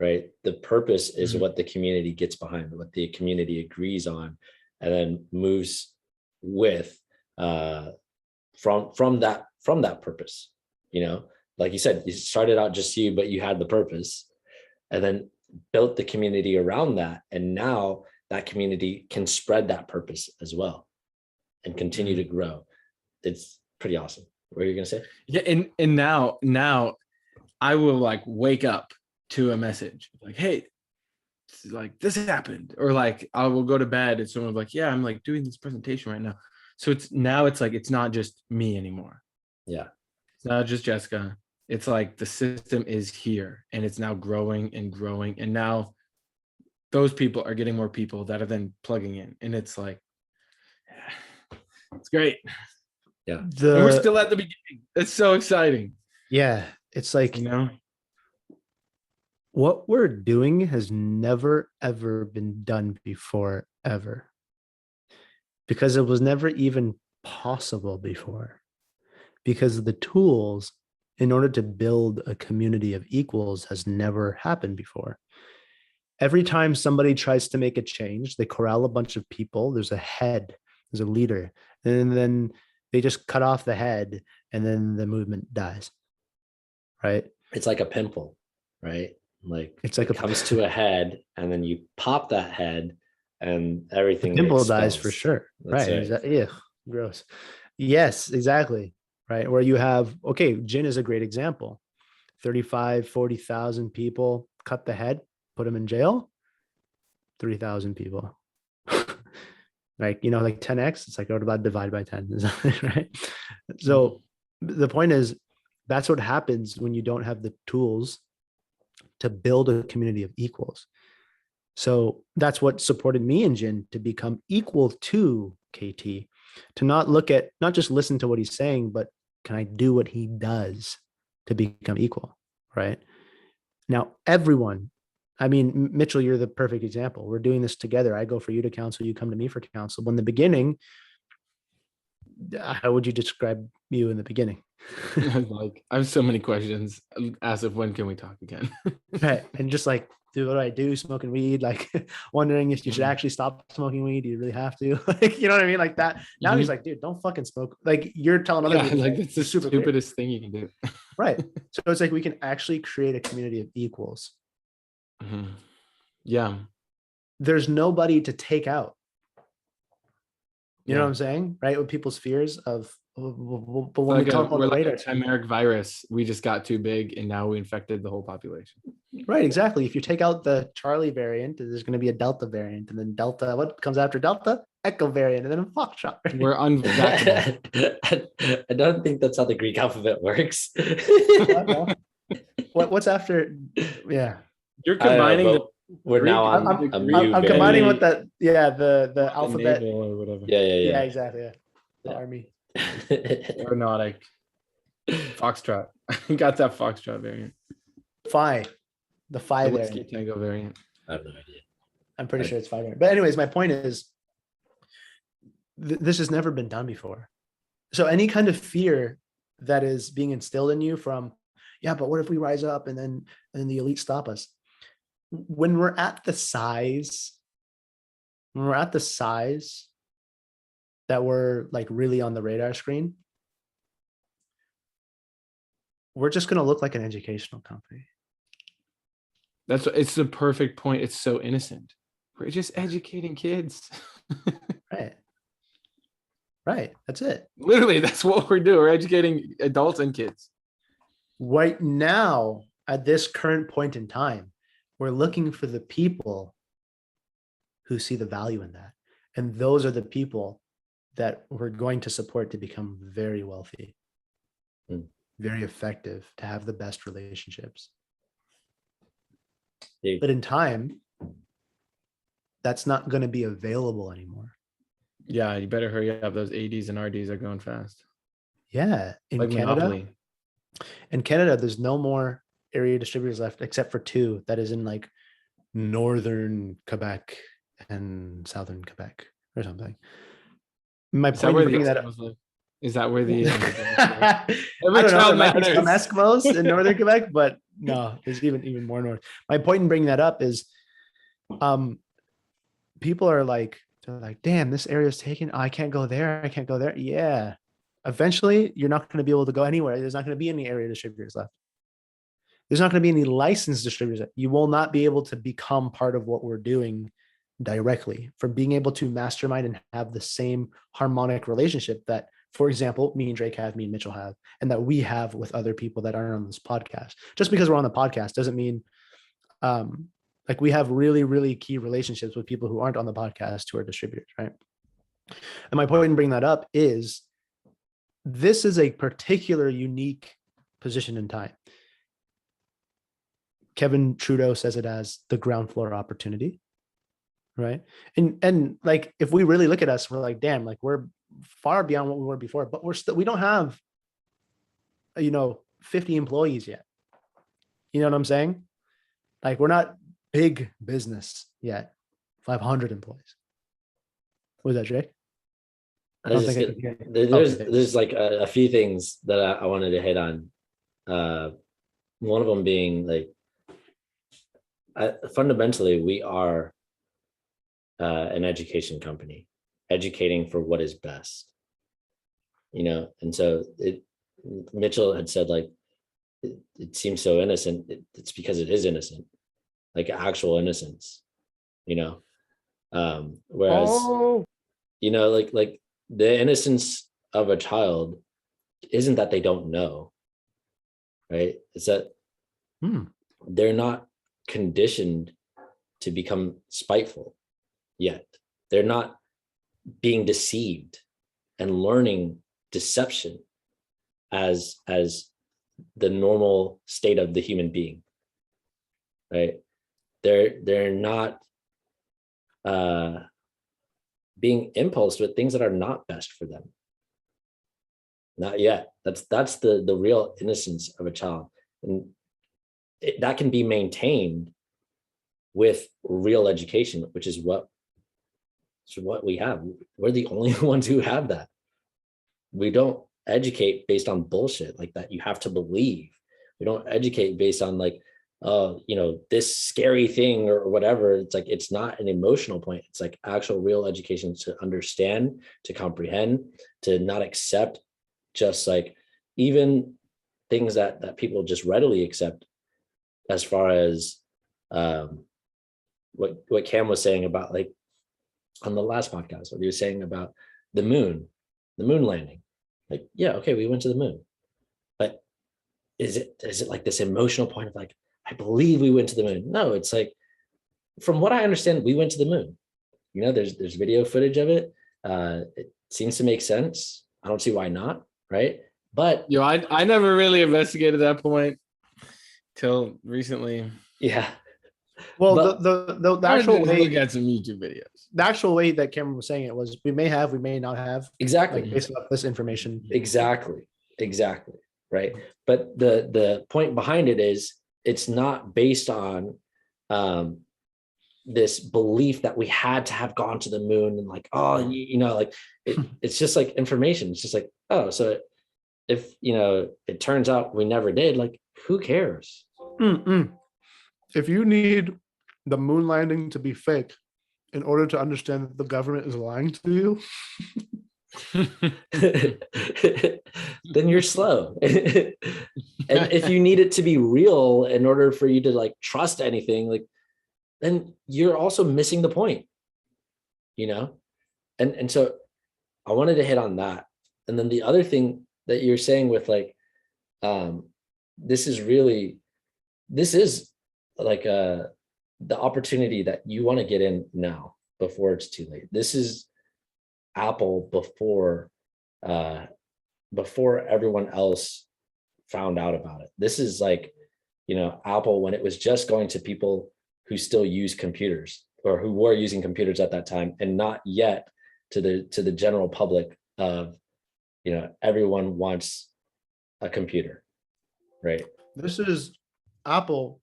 right? The purpose is what the community gets behind, what the community agrees on, and then moves with from that purpose. Like you said, you started out just you, but you had the purpose, and then built the community around that. And now that community can spread that purpose as well and continue to grow. It's pretty awesome. What are you gonna say? Yeah, and now I will like wake up to a message like, hey, like this happened, or like I will go to bed and someone's like, yeah, I'm like doing this presentation right now. So it's like it's not just me anymore. Yeah. It's not just Jessica. It's like the system is here and it's now growing and growing. And now those people are getting more people that are then plugging in. And it's like, it's great. Yeah. And we're still at the beginning. It's so exciting. Yeah. It's like, You know? what we're doing has never, ever been done before, ever. Because it was never even possible before. Because the tools in order to build a community of equals has never happened before. Every time somebody tries to make a change, they corral a bunch of people. There's a head, there's a leader, and then they just cut off the head, and then the movement dies. Right? It's like a pimple, right? Like It's like it comes to a head, and then you pop that head, and everything pimple dies for expels. sure. That's Right. Yeah. Gross. Yes, exactly. Right. Where you have, okay, gin is a great example. 35, 40,000 people, cut the head, put them in jail. 3,000 people. Like, like 10x, it's like, what about divide by 10? Right. So the point is, that's what happens when you don't have the tools to build a community of equals. So that's what supported me and Jin to become equal to KT, to not just listen to what he's saying, but can I do what he does to become equal, right? Now, everyone, I mean, Mitchell, you're the perfect example. We're doing this together. I go for you to counsel, you come to me for counsel. But in the beginning, how would you describe you in the beginning? Like, I have so many questions as of when can we talk again? Right. And just like, dude, what do I do? Smoking weed, like wondering if you should actually stop smoking weed. Do you really have to? Like, you know what I mean? Like that. Now he's like, dude, don't fucking smoke. Like you're telling other people, like that's the super stupidest thing you can do. right. So it's like we can actually create a community of equals. Mhm. Yeah. There's nobody to take out. You know Yeah. what I'm saying? Right? With people's fears of, but when Like we talk on we're the like radar, a chimeric virus. We just got too big and now we infected the whole population. right? Exactly. If you take out the Charlie variant, there's going to be a Delta variant, and then Delta, what comes after Delta? Echo variant, and then a Foxtrot variant. We're unvaccinated. I don't think that's how the Greek alphabet works. What's after? Yeah. You're combining the we're Greek now on and a the mu Greek- I'm combining variant. with that. Yeah, the alphabet. naval or whatever. Yeah, Yeah, exactly. Yeah. The Yeah. army. Aeronautic. Foxtrot. Got that Foxtrot variant. Phi. The Phi The Whiskey variant. Tango variant. I have no idea. I'm pretty sure it's Phi variant. But anyways, my point is, this has never been done before. So any kind of fear that is being instilled in you from, yeah, but what if we rise up and then the elite stop us? When we're at the size that we're like really on the radar screen, we're just going to look like an educational company. It's the perfect point. It's so innocent. We're just educating kids. Right. That's it. Literally, that's what we're doing. We're educating adults and kids. Right now, at this current point in time, we're looking for the people who see the value in that. And those are the people that we're going to support to become very wealthy, very effective, to have the best relationships. Yeah. But in time, that's not going to be available anymore. Yeah, you better hurry up. Those ADs and RDs are going fast. Yeah. In Like Canada, Monopoly. there's no more area distributors left except for two that is in like northern Quebec and southern Quebec or something. My Is that point where in the bringing that up. Eskimos live? Is that where the I every don't know, child there might be some matters? Eskimos in northern Quebec, but no, there's even more north. My point in bringing that up is people are like, they're like, damn, this area is taken. Oh, I can't go there. I can't go there. Yeah. Eventually, you're not going to be able to go anywhere. There's not going to be any area distributors left. There's not going to be any licensed distributors. You will not be able to become part of what we're doing directly, for being able to mastermind and have the same harmonic relationship that, for example, me and Drake have, me and Mitchell have, and that we have with other people that aren't on this podcast. Just because we're on the podcast doesn't mean like we have really, really key relationships with people who aren't on the podcast who are distributors, right? And my point in bringing that up is this is a particular unique position in time. Kevin Trudeau says it as the ground floor opportunity, right? And like, if we really look at us, we're like, damn, like we're far beyond what we were before, but we don't have, 50 employees yet. You know what I'm saying? Like, we're not big business yet. 500 employees. What was that, Jake? There's like a few things that I wanted to hit on. One of them being like, fundamentally, we are an education company, educating for what is best. And so Mitchell had said, like, it seems so innocent. It's because it is innocent, like actual innocence. Whereas, like the innocence of a child isn't that they don't know, right? It's that they're not conditioned to become spiteful yet. They're not being deceived and learning deception as the normal state of the human being, right? They're not being impulsed with things that are not best for them. Not yet. That's the real innocence of a child, and that can be maintained with real education, which is what we have. We're the only ones who have that. We don't educate based on bullshit like that. You have to believe. We don't educate based on like, this scary thing or whatever. It's like, it's not an emotional point. It's like actual real education to understand, to comprehend, to not accept just like even things that people just readily accept, as far as what Cam was saying about, like, on the last podcast, what he was saying about the moon landing. Like, yeah, okay, we went to the moon, but is it like this emotional point of like, I believe we went to the moon? No, it's like, from what I understand, we went to the moon. There's video footage of it. It seems to make sense. I don't see why not, right? But I never really investigated that point till recently. Yeah. Well, But the I actual look way, at some YouTube videos. the actual way that Cameron was saying it was, we may have, we may not have, exactly. like, based on this information. Exactly. Right. But the point behind it is, it's not based on this belief that we had to have gone to the moon and like, it's just like information. It's just like, oh, so if it turns out we never did, like, who cares? If you need the moon landing to be fake in order to understand that the government is lying to you, then you're slow. And if you need it to be real in order for you to like trust anything, like, then you're also missing the point, and so I wanted to hit on that. And then the other thing that you're saying with like, this is like the opportunity that you want to get in now before it's too late. This is Apple before everyone else found out about it. This is like, Apple when it was just going to people who still use computers, or who were using computers at that time, and not yet to the general public of, everyone wants a computer, right? this is Apple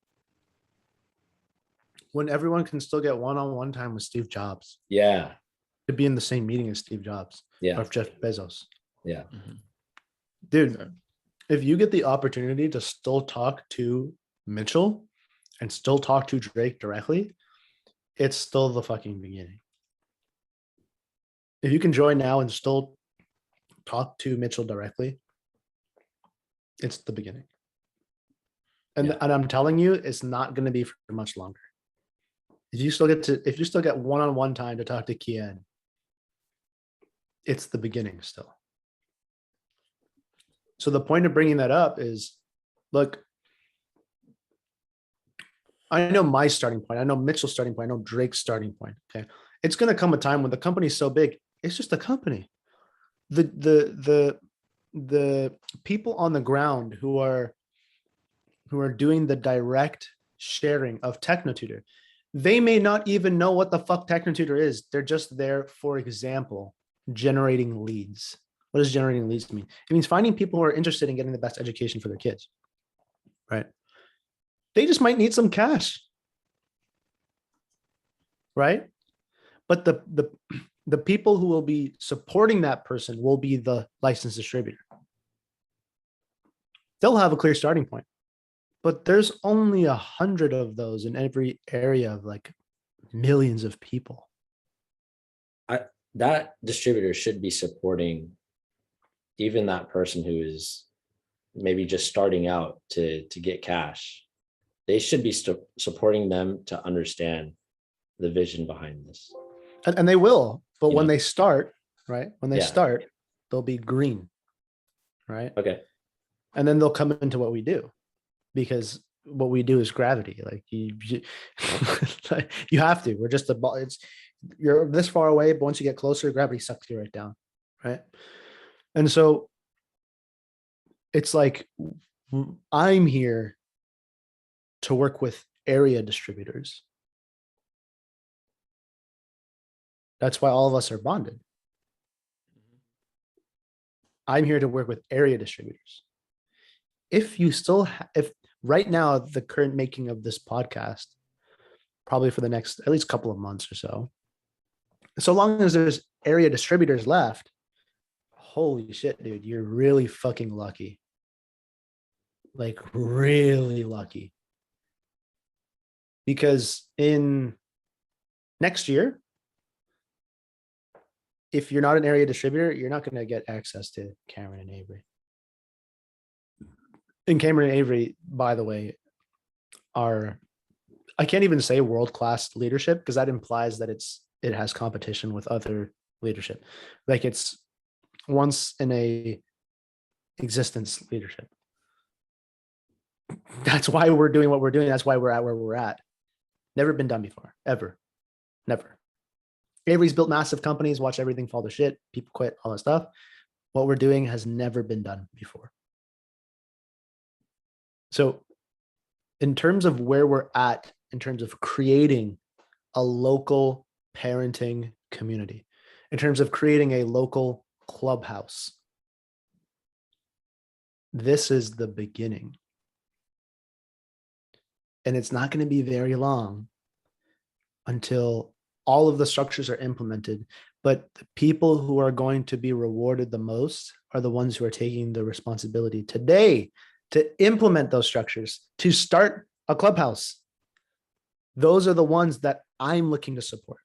when everyone can still get one-on-one time with Steve Jobs, Yeah. to be in the same meeting as Steve Jobs Yeah. or Jeff Bezos. Yeah. Dude, if you get the opportunity to still talk to Mitchell and still talk to Drake directly, it's still the fucking beginning. If you can join now and still talk to Mitchell directly, it's the beginning. And, Yeah. and I'm telling you, it's not going to be for much longer. if you still get one-on-one time to talk to Kian, it's the beginning still. So the point of bringing that up is, look, I know my starting point. I know Mitchell's starting point. I know Drake's starting point. Okay. It's going to come a time when the company's so big, it's just a company. The people on the ground who are doing the direct sharing of TechnoTutor, they may not even know what the fuck TechnoTutor is. They're just there, for example, generating leads. What does generating leads mean? It means finding people who are interested in getting the best education for their kids, right? They just might need some cash, right? But the people who will be supporting that person will be the licensed distributor. They'll have a clear starting point, but there's only 100 of those in every area of like millions of people. That distributor should be supporting even that person who is maybe just starting out to get cash. They should be supporting them to understand the vision behind this. And they will, but You when know. they start, right? When they Yeah. start, they'll be green, right? Okay. And then they'll come into what we do, because what we do is gravity. Like you you have to. We're just a ball. You're this far away, but once you get closer, gravity sucks you right down, right? And so it's like I'm here to work with area distributors. That's why all of us are bonded. I'm here to work with area distributors. If you still, if right now, the current making of this podcast, probably for the next at least couple of months or so long as there's area distributors left, holy shit, dude, you're really fucking lucky. Like really lucky. Because in next year, if you're not an area distributor, you're not going to get access to Cameron and Avery. And Cameron and Avery, by the way, are, I can't even say world-class leadership, because that implies that it has competition with other leadership. Like it's once in a existence leadership. That's why we're doing what we're doing. That's why we're at where we're at. Never been done before, ever. Never. Avery's built massive companies, watch everything fall to shit, people quit, all that stuff. What we're doing has never been done before. So in terms of where we're at, in terms of creating a local parenting community, in terms of creating a local clubhouse, this is the beginning. And it's not going to be very long until all of the structures are implemented, but the people who are going to be rewarded the most are the ones who are taking the responsibility today to implement those structures, to start a clubhouse. Those are the ones that I'm looking to support.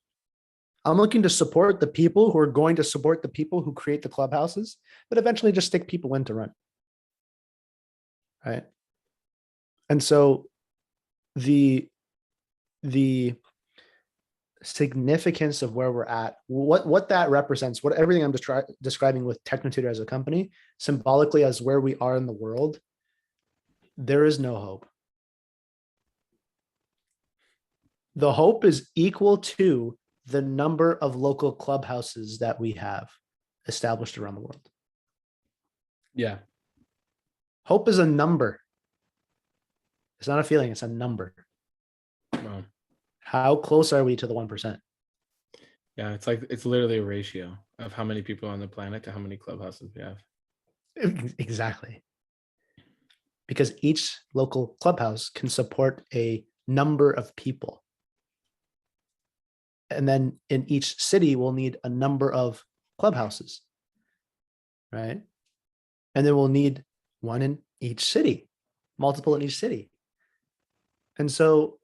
I'm looking to support the people who are going to support the people who create the clubhouses, but eventually just stick people in to run. Right. And so the significance of where we're at, what that represents, what everything I'm describing with TechnoTutor as a company, symbolically as where we are in the world, there is no hope. The hope is equal to the number of local clubhouses that we have established around the world. Yeah. Hope is a number. It's not a feeling, it's a number. Wow. How close are we to the 1%? Yeah, it's literally a ratio of how many people on the planet to how many clubhouses we have. Exactly. Because each local clubhouse can support a number of people. And then in each city, we'll need a number of clubhouses, right? And then we'll need one in each city, multiple in each city. And so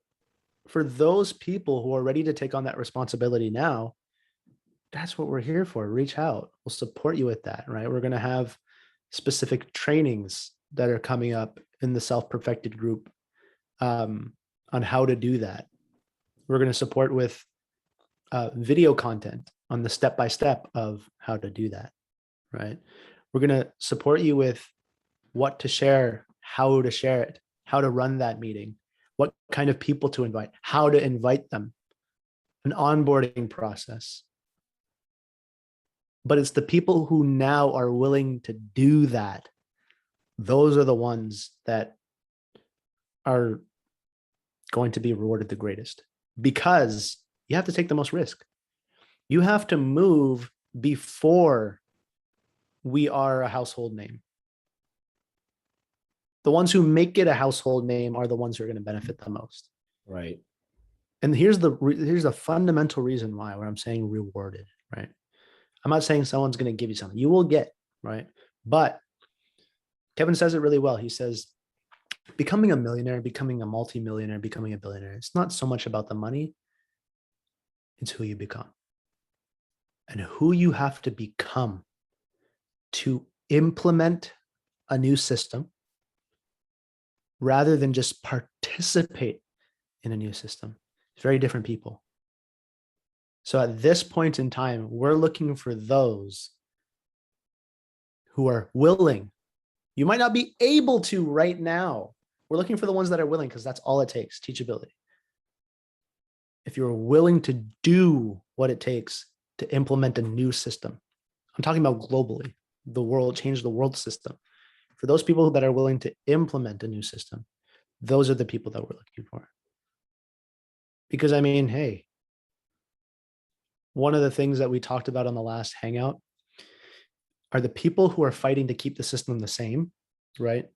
for those people who are ready to take on that responsibility now, that's what we're here for. Reach out. We'll support you with that, right? We're going to have specific trainings that are coming up in the self-perfected group on how to do that. We're going to support with video content on the step-by-step of how to do that, right? We're going to support you with what to share, how to share it, how to run that meeting, what kind of people to invite, how to invite them, an onboarding process. But it's the people who now are willing to do that. Those are the ones that are going to be rewarded the greatest, because you have to take the most risk. You have to move before we are a household name. The ones who make it a household name are the ones who are going to benefit the most. Right. And here's the fundamental reason why, where I'm saying rewarded, right? I'm not saying someone's going to give you something. You will get, right? But Kevin says it really well. He says, becoming a millionaire, becoming a multimillionaire, becoming a billionaire, it's not so much about the money. It's who you become. And who you have to become to implement a new system rather than just participate in a new system. It's very different people. So at this point in time, we're looking for those who are willing. You might not be able to right now. We're looking for the ones that are willing, because that's all it takes, teachability. If you're willing to do what it takes to implement a new system, I'm talking about globally, the world, change the world system. For those people that are willing to implement a new system, those are the people that we're looking for. Because I mean, hey, one of the things that we talked about on the last hangout are the people who are fighting to keep the system the same, right?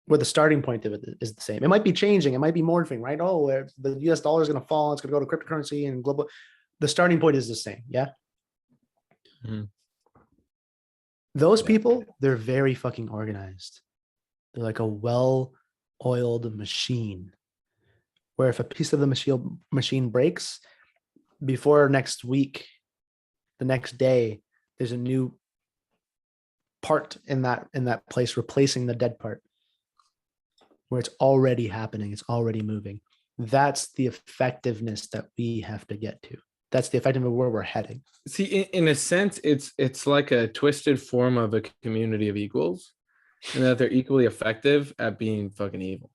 Where the starting point of it is the same. It might be changing, it might be morphing, right? Oh, the US dollar is going to fall, it's going to go to cryptocurrency and global. The starting point is the same, yeah? Mm-hmm. Those people, they're very fucking organized. They're like a well-oiled machine, where if a piece of the machine breaks, before next week, the next day, there's a new part in that place replacing the dead part, where it's already happening, it's already moving. That's the effectiveness that we have to get to. That's the effectiveness of where we're heading. See, in a sense, it's like a twisted form of a community of equals, and that they're equally effective at being fucking evil.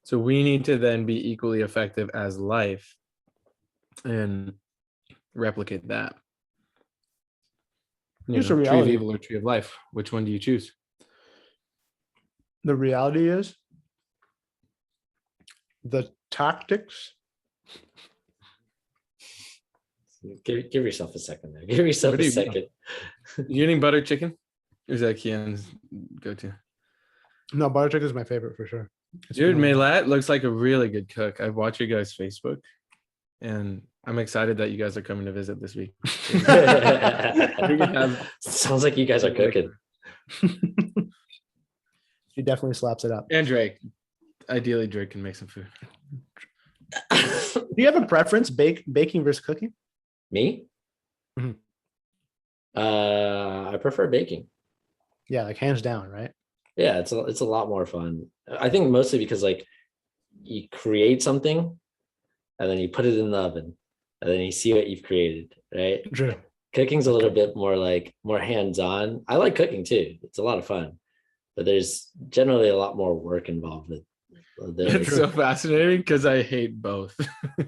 So we need to then be equally effective as life and replicate that. Here's the Tree of reality. evil or tree of life. Which one do you choose? The reality is the tactics. Give yourself a second there. Give yourself What do a you second. You eating butter chicken? Or is that Kian's go-to? No, butter chicken is my favorite for sure. Dude, Maylette looks like a really good cook. I've watched you guys' Facebook, and I'm excited that you guys are coming to visit this week. Sounds like you guys are cooking. She definitely slaps it up. And Drake. Ideally, Drake can make some food. Do you have a preference, baking versus cooking? Me? Mm-hmm. I prefer baking. Yeah, like hands down, right? Yeah, it's a lot more fun. I think mostly because like you create something and then you put it in the oven and then you see what you've created, right? True. Cooking's a little bit more hands-on. I like cooking too. It's a lot of fun, but there's generally a lot more work involved with It's so fascinating because I hate both.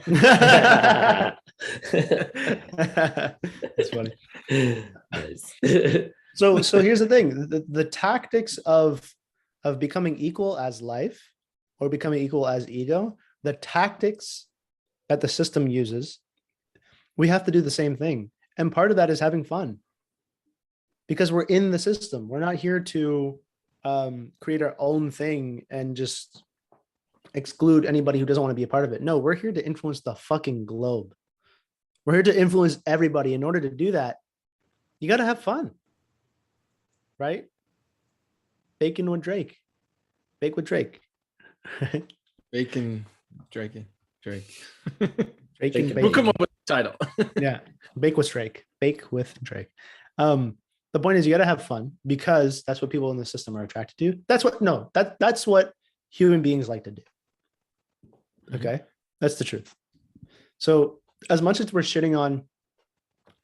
That's funny. Nice. So here's the thing: the tactics of becoming equal as life or becoming equal as ego, the tactics that the system uses, we have to do the same thing. And part of that is having fun, because we're in the system. We're not here to create our own thing and just exclude anybody who doesn't want to be a part of it. No, we're here to influence the fucking globe. We're here to influence everybody. In order to do that, you got to have fun. Right? Bacon with Drake. Bake with Drake. Bacon, Drake. Drake and Bacon. We'll come bacon. up with a title. Yeah. Bake with Drake. Bake with Drake. The point is you got to have fun, because that's what people in the system are attracted to. That's what human beings like to do. Okay. That's the truth. So as much as we're shitting on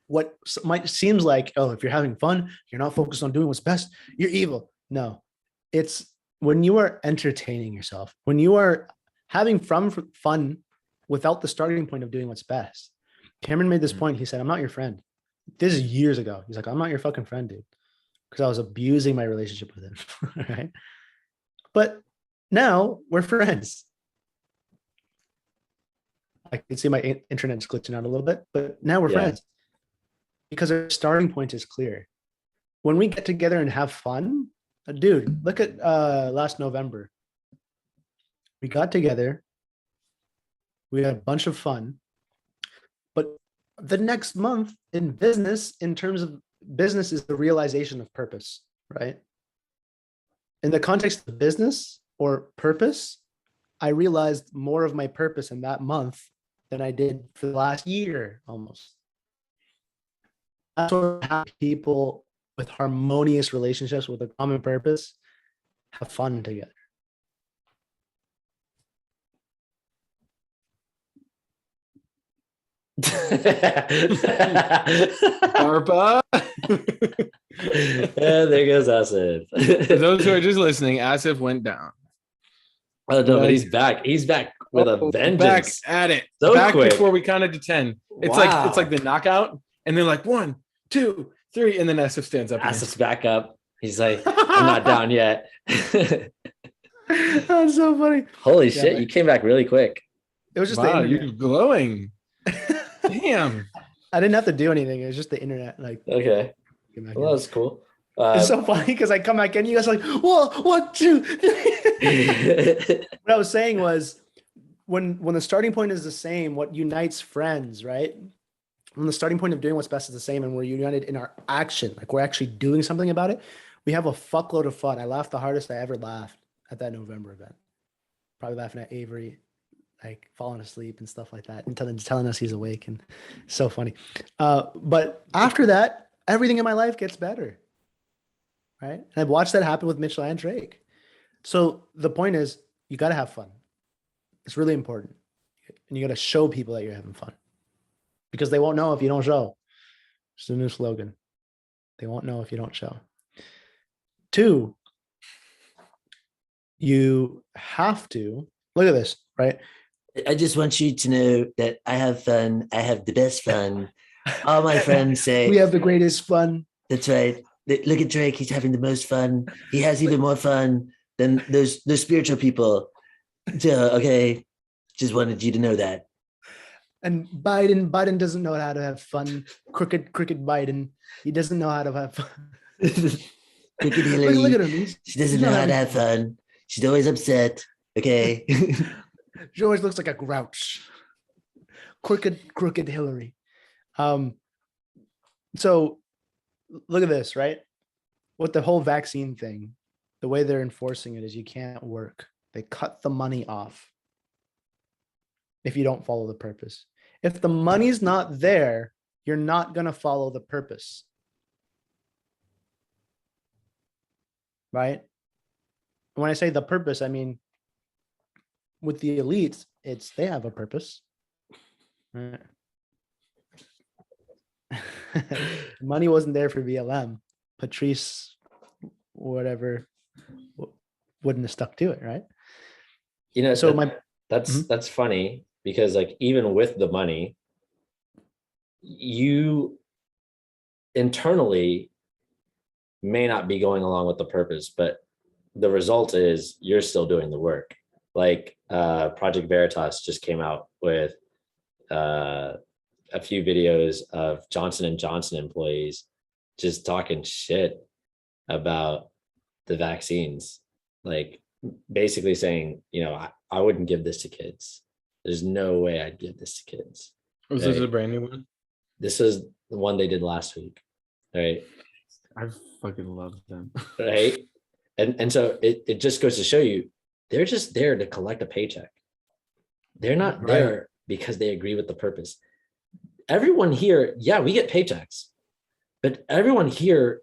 what might seems like, oh, if you're having fun, you're not focused on doing what's best, you're evil. No, it's when you are entertaining yourself, when you are having fun without the starting point of doing what's best. Cameron made this point. He said, I'm not your friend. This is years ago. He's like, I'm not your fucking friend, dude. Because I was abusing my relationship with him. Right. But now we're friends. I can see my internet's glitching out a little bit, but now we're friends because our starting point is clear. When we get together and have fun, dude, look at last November. We got together. We had a bunch of fun. But the next month in business, in terms of business, is the realization of purpose, right? In the context of business or purpose, I realized more of my purpose in that month than I did for the last year almost. That's what how people with harmonious relationships with a common purpose have fun together. DARPA. There goes Asif. For those who are just listening, Asif went down. Oh no, but he's back. He's back with a vengeance. Back at it. So back quick. before we counted to 10. It's like the knockout, and then like 1, 2, 3, and then Asif stands up. Asif's back up. He's like, I'm not down yet. That's so funny. Holy shit, you came back really quick. It was just Wow, the you're internet. glowing. Damn. I didn't have to do anything. It was just the internet. Like, Okay. came back Well, in. that's cool. It's so funny because I come back in, you guys are like, whoa, 1, 2, 3. What I was saying was when the starting point is the same, what unites friends, right? When the starting point of doing what's best is the same and we're united in our action, like we're actually doing something about it, we have a fuckload of fun. I laughed the hardest I ever laughed at that November event. Probably laughing at Avery, like falling asleep and stuff like that, and telling us he's awake, and so funny. But after that, everything in my life gets better. Right. And I've watched that happen with Mitchell and Drake. So the point is, you got to have fun. It's really important. And you got to show people that you're having fun because they won't know if you don't show. It's the new slogan. They won't know if you don't show. 2, you have to look at this, right? I just want you to know that I have fun. I have the best fun. All my friends say We have the greatest fun. that's right. Look at Drake. He's having the most fun. He has even more fun than those spiritual people. So, okay. Just wanted you to know that. And Biden doesn't know how to have fun. Crooked Biden. He doesn't know how to have fun. Crooked Hillary. Look at him. She doesn't know how to have fun. She's always upset. Okay. She always looks like a grouch. Crooked Hillary. So look at this, right? With the whole vaccine thing, the way they're enforcing it is you can't work. They cut the money off if you don't follow the purpose. If the money's not there, you're not going to follow the purpose. Right? When I say the purpose, I mean, with the elites, they have a purpose. Right? Money wasn't there for BLM. Patrice, whatever, wouldn't have stuck to it, right? You know, So that's funny because like even with the money, you internally may not be going along with the purpose, but the result is you're still doing the work. Like Project Veritas just came out with a few videos of Johnson & Johnson employees just talking shit about the vaccines, like basically saying, you know, I wouldn't give this to kids. There's no way I'd give this to kids. Was this a brand new one? This is the one they did last week, right? I fucking love them. Right. And so it just goes to show you, they're just there to collect a paycheck. They're not there because they agree with the purpose. Everyone here, yeah, we get paychecks, but everyone here,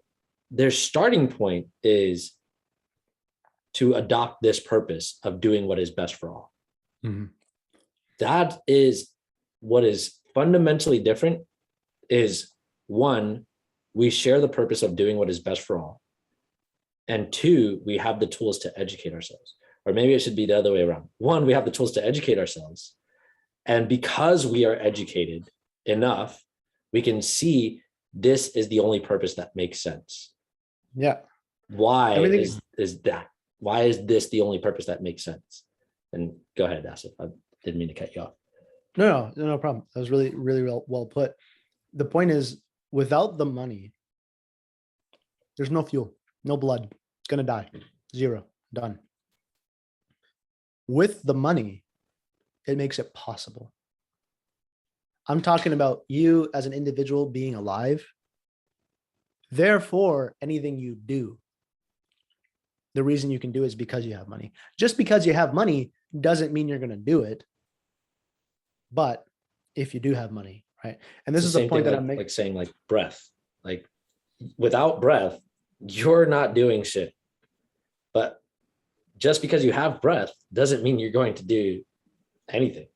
their starting point is to adopt this purpose of doing what is best for all. Mm-hmm. that is what is fundamentally different is, one, we share the purpose of doing what is best for all. And two, we have the tools to educate ourselves. Or maybe it should be the other way around. One, we have the tools to educate ourselves. And because we are educated enough, we can see this is the only purpose that makes sense. Yeah. Why Everything- is that? Why is this the only purpose that makes sense? And go ahead, Asif. I didn't mean to cut you off. No problem. That was really, really well put. The point is, without the money, there's no fuel, no blood. It's gonna die. Zero. Done. With the money, it makes it possible. I'm talking about you as an individual being alive. Therefore, anything you do, the reason you can do is because you have money. Just because you have money doesn't mean you're going to do it. But if you do have money, right? And this It's is the the same point thing that I'm like making. saying like breath. Like without breath, you're not doing shit. But just because you have breath doesn't mean you're going to do anything.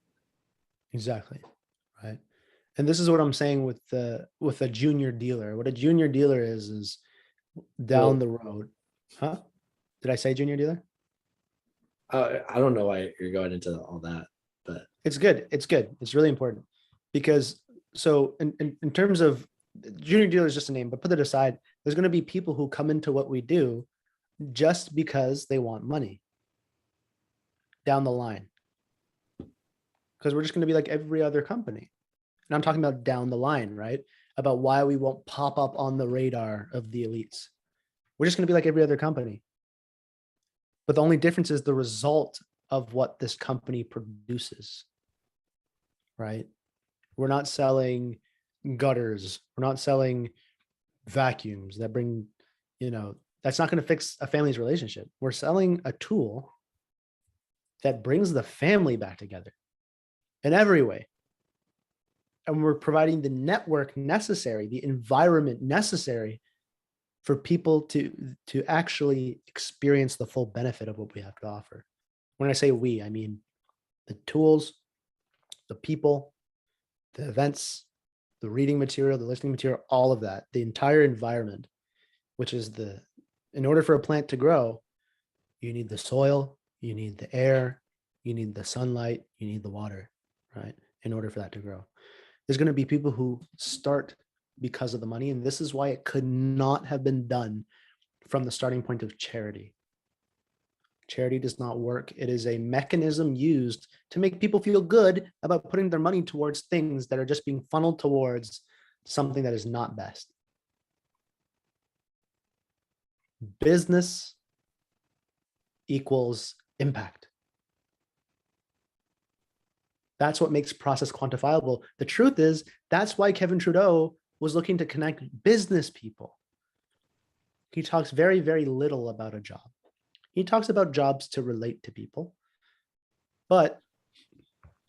Exactly. Right. And this is what I'm saying with a junior dealer. What a junior dealer is down the road. Huh? Did I say junior dealer? I don't know why you're going into all that, but It's good. It's good. It's really important because so in terms of junior dealer is just a name, but put it aside, there's going to be people who come into what we do just because they want money down the line. Because we're just going to be like every other company. And I'm talking about down the line, right? About why we won't pop up on the radar of the elites. We're just going to be like every other company. But the only difference is the result of what this company produces, right? We're not selling gutters. We're not selling vacuums that bring, that's not going to fix a family's relationship. We're selling a tool that brings the family back together in every way. And we're providing the network necessary, the environment necessary for people to actually experience the full benefit of what we have to offer. When I say we, I mean the tools, the people, the events, the reading material, the listening material, all of that, the entire environment, which is in order for a plant to grow, you need the soil, you need the air, you need the sunlight, you need the water, right? In order for that to grow. There's going to be people who start because of the money. And this is why it could not have been done from the starting point of charity. Charity does not work. It is a mechanism used to make people feel good about putting their money towards things that are just being funneled towards something that is not best. Business equals impact. That's what makes process quantifiable. The truth is, that's why Kevin Trudeau was looking to connect business people. He talks very, very little about a job. He talks about jobs to relate to people. But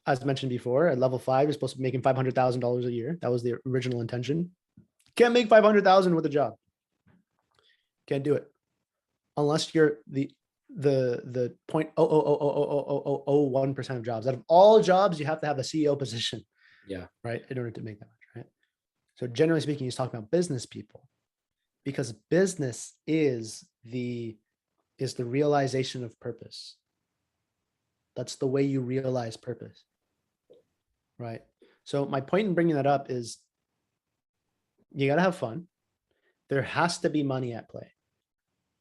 as mentioned before, at level 5, you're supposed to be making $500,000 a year. That was the original intention. Can't make $500,000 with a job. Can't do it. Unless you're the 0.0000001% of jobs. Out of all jobs, you have to have a CEO position. yeah. Right? In order to make that much, right? So generally speaking, he's talking about business people, because business is the realization of purpose. That's the way you realize purpose, right? So my point in bringing that up is you got to have fun. There has to be money at play,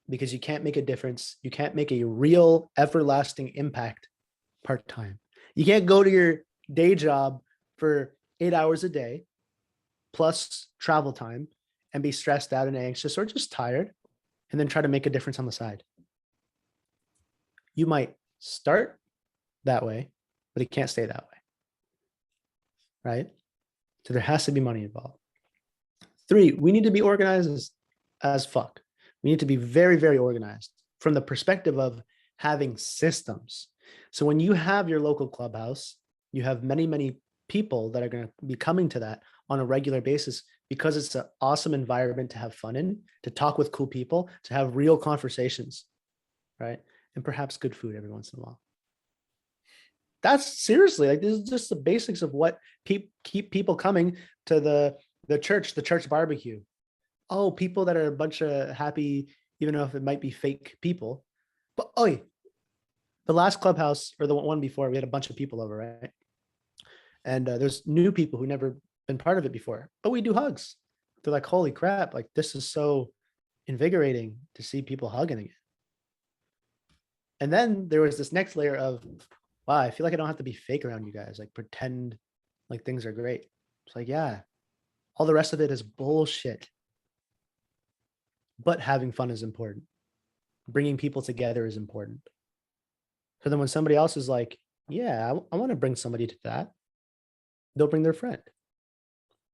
because you can't make a difference. You can't make a real everlasting impact part-time. You can't go to your day job for 8 hours a day plus travel time and be stressed out and anxious or just tired and then try to make a difference on the side. You might start that way, but it can't stay that way, right? So there has to be money involved. 3, we need to be organized as fuck. We need to be very, very organized from the perspective of having systems. So when you have your local clubhouse, you have many, many people that are going to be coming to that on a regular basis, because it's an awesome environment to have fun in, to talk with cool people, to have real conversations, right? And perhaps good food every once in a while. That's seriously like, this is just the basics of what keep people coming to the church barbecue. Oh, people that are a bunch of happy, even though if it might be fake people. But oh, the last clubhouse or the one before, we had a bunch of people over, right? And there's new people who never been part of it before, but we do hugs. They're like, holy crap, like this is so invigorating to see people hugging again. And then there was this next layer of, wow, I feel like I don't have to be fake around you guys, like pretend like things are great. It's like, yeah, all the rest of it is bullshit. But having fun is important. Bringing people together is important. So then when somebody else is like, yeah, I want to bring somebody to that, they'll bring their friend.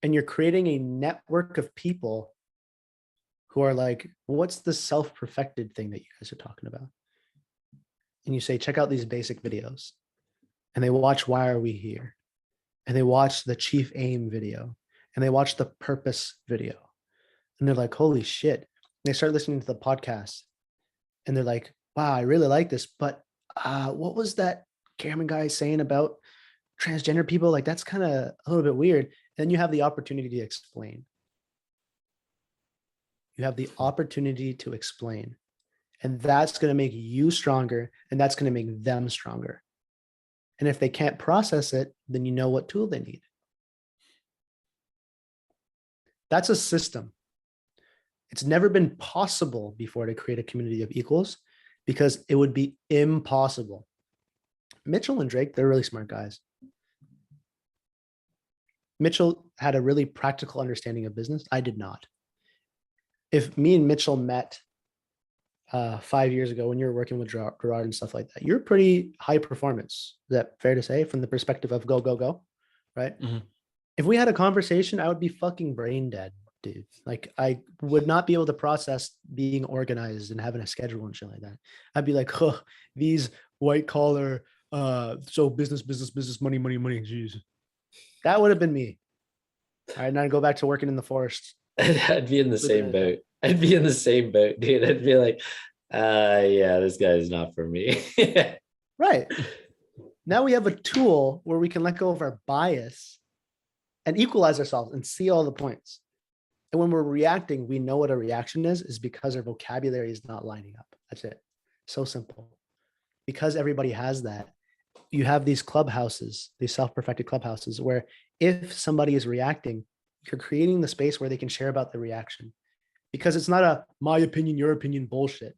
And you're creating a network of people who are like, what's the self-perfected thing that you guys are talking about? And you say, check out these basic videos. And they watch Why Are We Here? And they watch the Chief Aim video. And they watch the Purpose video. And they're like, holy shit. And they start listening to the podcast. And they're like, wow, I really like this. But what was that Cameron guy saying about transgender people? Like, that's kind of a little bit weird. And then you have the opportunity to explain. You have the opportunity to explain. And that's going to make you stronger. And that's going to make them stronger. And if they can't process it, then you know what tool they need. That's a system. It's never been possible before to create a community of equals because it would be impossible. Mitchell and Drake, they're really smart guys. Mitchell had a really practical understanding of business. I did not. If me and Mitchell met 5 years ago when you were working with Gerard and stuff like that, you're pretty high performance. Is that fair to say from the perspective of go, go, go, right? Mm-hmm. If we had a conversation, I would be fucking brain dead, dude. Like I would not be able to process being organized and having a schedule and shit like that. I'd be like, oh, these white collar, so business, money, geez. That would have been me. All right, now I'd go back to working in the forest. I'd be in the same boat. I'd be in the same boat, dude. I'd be like, yeah, this guy is not for me. Right. Now we have a tool where we can let go of our bias and equalize ourselves and see all the points. And when we're reacting, we know what a reaction is because our vocabulary is not lining up. That's it. So simple. Because everybody has that, you have these clubhouses, these self-perfected clubhouses, where if somebody is reacting, you're creating the space where they can share about the reaction. Because it's not a my opinion, your opinion bullshit.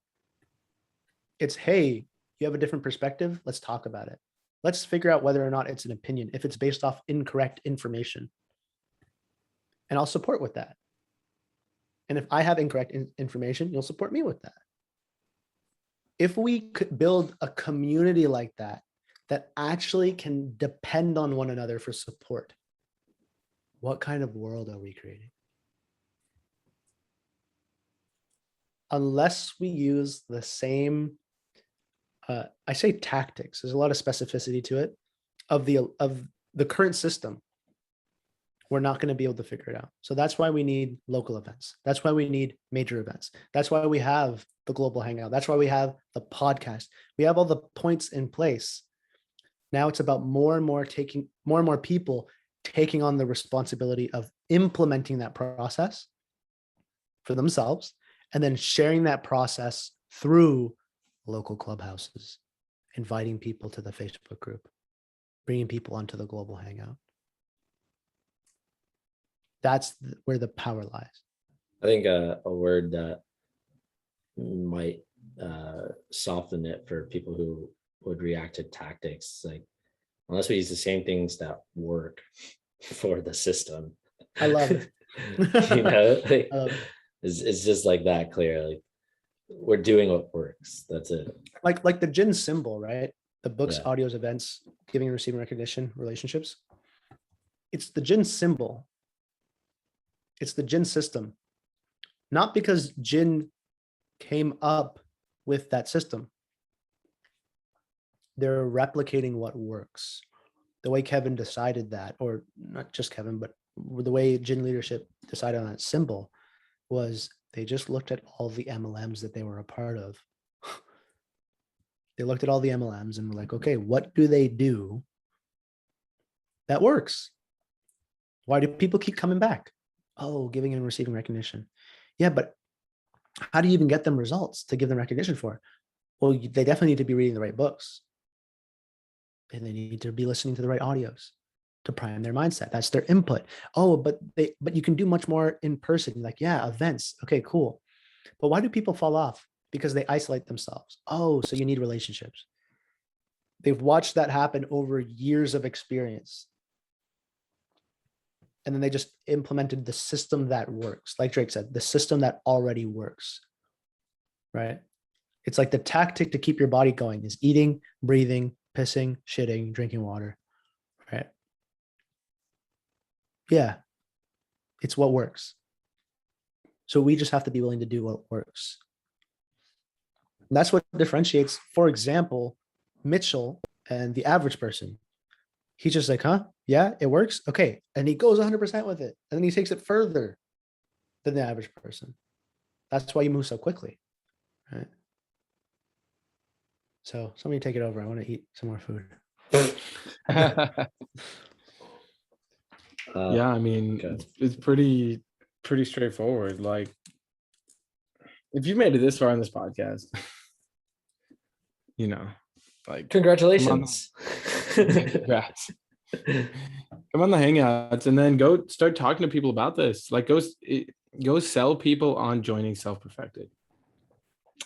It's, hey, you have a different perspective. Let's talk about it. Let's figure out whether or not it's an opinion, if it's based off incorrect information. And I'll support with that. And if I have incorrect information, you'll support me with that. If we could build a community like that, that actually can depend on one another for support, what kind of world are we creating? Unless we use the same, I say tactics, there's a lot of specificity to it, of the current system, we're not going to be able to figure it out. So that's why we need local events. That's why we need major events. That's why we have the global hangout. That's why we have the podcast. We have all the points in place. Now it's about more and more people taking on the responsibility of implementing that process for themselves and then sharing that process through local clubhouses, inviting people to the Facebook group, bringing people onto the global hangout. That's where the power lies. I think a word that might soften it for people who would react to tactics, like unless we use the same things that work for the system. I love it. You know, like, it's just like that clear. Like we're doing what works. That's it. Like the Jin symbol, right? The books, Yeah. audios, events, giving and receiving recognition, relationships. It's the Jin symbol. It's the Jin system. Not because Jin came up with that system. They're replicating what works. The way Kevin decided that, or not just Kevin, but the way Jin leadership decided on that symbol was they just looked at all the MLMs that they were a part of. They looked at all the MLMs and were like, okay, what do they do that works? Why do people keep coming back? Oh, giving and receiving recognition. Yeah, but how do you even get them results to give them recognition for? Well, they definitely need to be reading the right books. And they need to be listening to the right audios to prime their mindset. That's their input. Oh, but you can do much more in person. Like, yeah, events. Okay, cool. But why do people fall off? Because they isolate themselves. Oh, so you need relationships. They've watched that happen over years of experience. And then they just implemented the system that works. Like Drake said, the system that already works, right? It's like the tactic to keep your body going is eating, breathing, pissing, shitting, drinking water, right? Yeah, it's what works. So we just have to be willing to do what works. And that's what differentiates, for example, Mitchell and the average person. He's just like, huh? Yeah, it works. Okay. And he goes 100% with it. And then he takes it further than the average person. That's why you move so quickly, right? So somebody take it over. I want to eat some more food. Yeah, I mean, okay. it's pretty straightforward. Like, if you made it this far on this podcast, you know, like, Congratulations. congrats. Come on the hangouts and then go start talking to people about this. Like, go sell people on joining Self Perfected.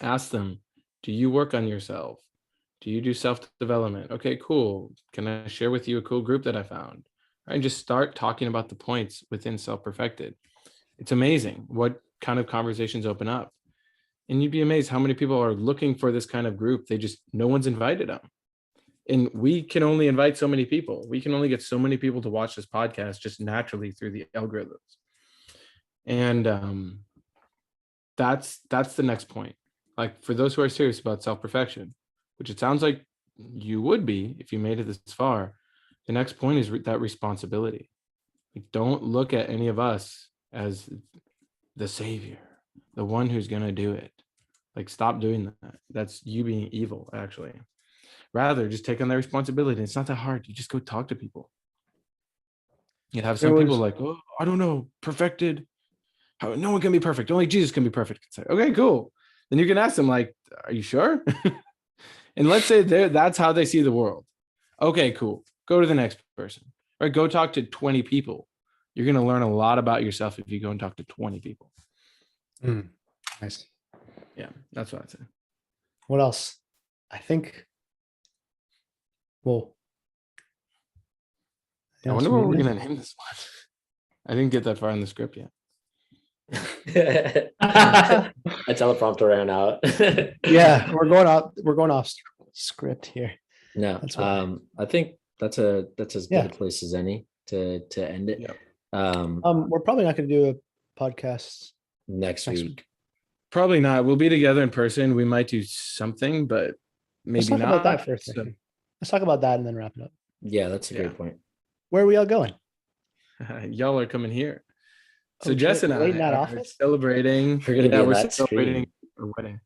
Ask them, do you work on yourself? Do you do self-development? Okay, cool. Can I share with you a cool group that I found? And just start talking about the points within Self Perfected. It's amazing what kind of conversations open up. And you'd be amazed how many people are looking for this kind of group. No one's invited them. And we can only invite so many people. We can only get so many people to watch this podcast just naturally through the algorithms. And that's the next point. Like, for those who are serious about self-perfection, which it sounds like you would be if you made it this far, the next point is that responsibility. Don't look at any of us as the savior, the one who's going to do it. Like, stop doing that. That's you being evil, actually. Rather, just take on that responsibility. It's not that hard. You just go talk to people. You have some people like, oh, I don't know, perfected. How, no one can be perfect. Only Jesus can be perfect. It's like, okay, cool. Then you can ask them, like, are you sure? And let's say that's how they see the world. Okay, cool. Go to the next person. Or go talk to 20 people. You're going to learn a lot about yourself if you go and talk to 20 people. Nice. Yeah, that's what I'd say. What else? I think, well, I wonder what we're going to name this one. I didn't get that far in the script yet. A teleprompter ran out. Yeah, we're going off script here. No, I think that's as good a place as any to end it. Yeah. We're probably not going to do a podcast next week. Probably not. We'll be together in person. We might do something, but maybe Let's talk not. about that first. So. Let's talk about that and then wrap it up. Yeah, that's a great point. Where are we all going? Y'all are coming here. So Jess and I are celebrating. We're celebrating a wedding.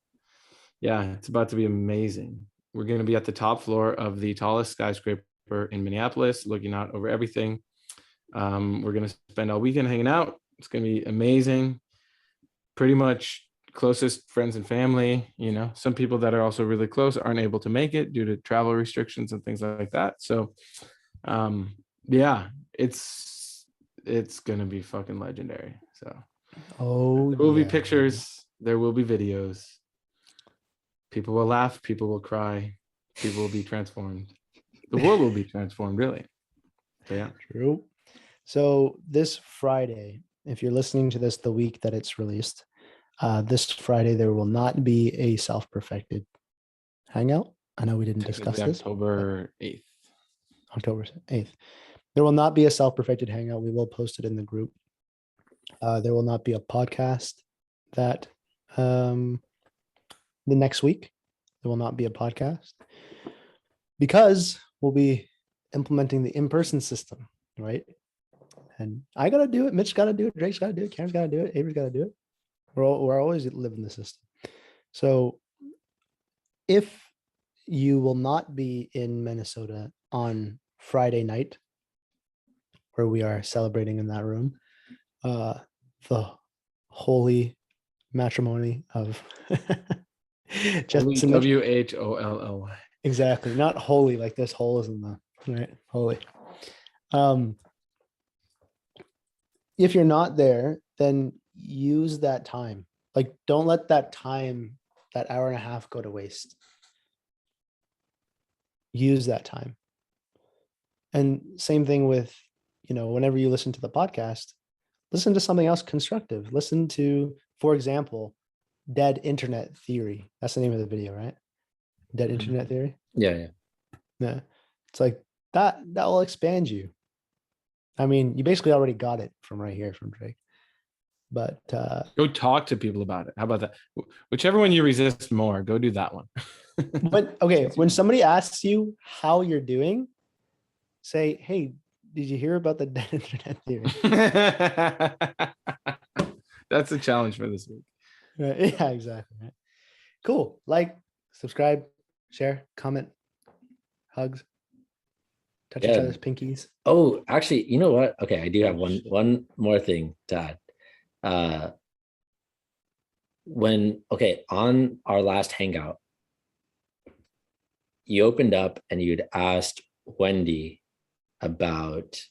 Yeah, it's about to be amazing. We're going to be at the top floor of the tallest skyscraper in Minneapolis, looking out over everything. We're going to spend all weekend hanging out. It's going to be amazing. Pretty much closest friends and family. You know, some people that are also really close aren't able to make it due to travel restrictions and things like that. So, yeah, it's gonna be fucking legendary. So, there will be pictures, there will be videos. People will laugh, people will cry, people will be transformed. The world will be transformed, really. So, yeah. True. So this Friday, if you're listening to this the week that it's released, this Friday there will not be a self-perfected hangout. I know we didn't discuss this. October 8th. October 8th. There will not be a self-perfected hangout. We will post it in the group. There will not be a podcast that the next week. There will not be a podcast because we'll be implementing the in-person system, right? And I got to do it. Mitch got to do it. Drake's got to do it. Karen's got to do it. Avery's got to do it. We're always living the system. So if you will not be in Minnesota on Friday night, where we are celebrating in that room the holy matrimony of Holy, Jess and Mitch. WHOLLY. Exactly, not holy like this hole is in the right holy. Um, if you're not there, then use that time. Like, don't let that time, that hour and a half, go to waste. Use that time. And same thing with, whenever you listen to the podcast, listen to something else constructive. Listen to, for example, Dead Internet Theory. That's the name of the video, right? Dead Internet Theory. Yeah. Yeah. It's like that will expand you. I mean, you basically already got it from right here from Drake. But Go talk to people about it. How about that? Whichever one you resist more, go do that one. when somebody asks you how you're doing, say, hey, did you hear about the Dead Internet Theory? That's the challenge for this week. Right. Yeah, exactly. Right. Cool. Like, subscribe, share, comment, hugs, touch each other's pinkies. Oh, actually, you know what? Okay, I do have one more thing to add. On our last hangout, you opened up and you'd asked Wendy about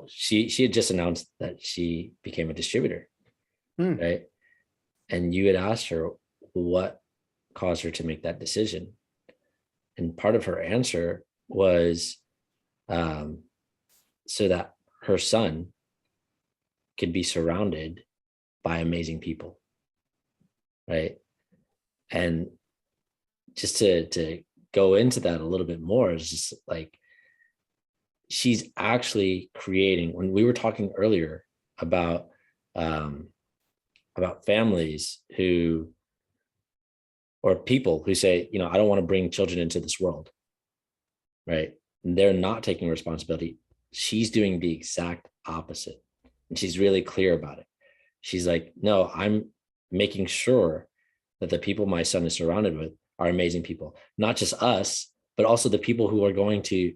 she had just announced that she became a distributor, right? And you had asked her what caused her to make that decision. And part of her answer was so that her son could be surrounded by amazing people, right? And just to go into that a little bit more, is just like, she's actually creating, when we were talking earlier about families who, or people who say, I don't want to bring children into this world, right? And they're not taking responsibility. She's doing the exact opposite. And she's really clear about it. She's like, no, I'm making sure that the people my son is surrounded with are amazing people, not just us, but also the people who are going to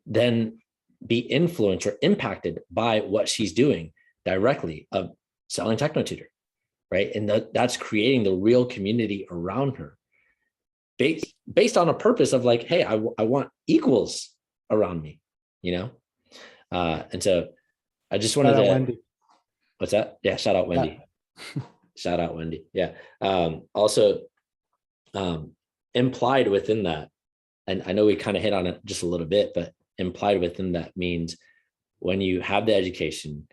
then be influenced or impacted by what she's doing directly, of selling TechnoTutor, right? And that's creating the real community around her, based on a purpose of like, hey, I want equals around me, and so I just wanted to. Wendy. What's that? Yeah, shout out Wendy. Shout out Wendy. Yeah. Also, implied within that, and I know we kind of hit on it just a little bit, but implied within that means when you have the education,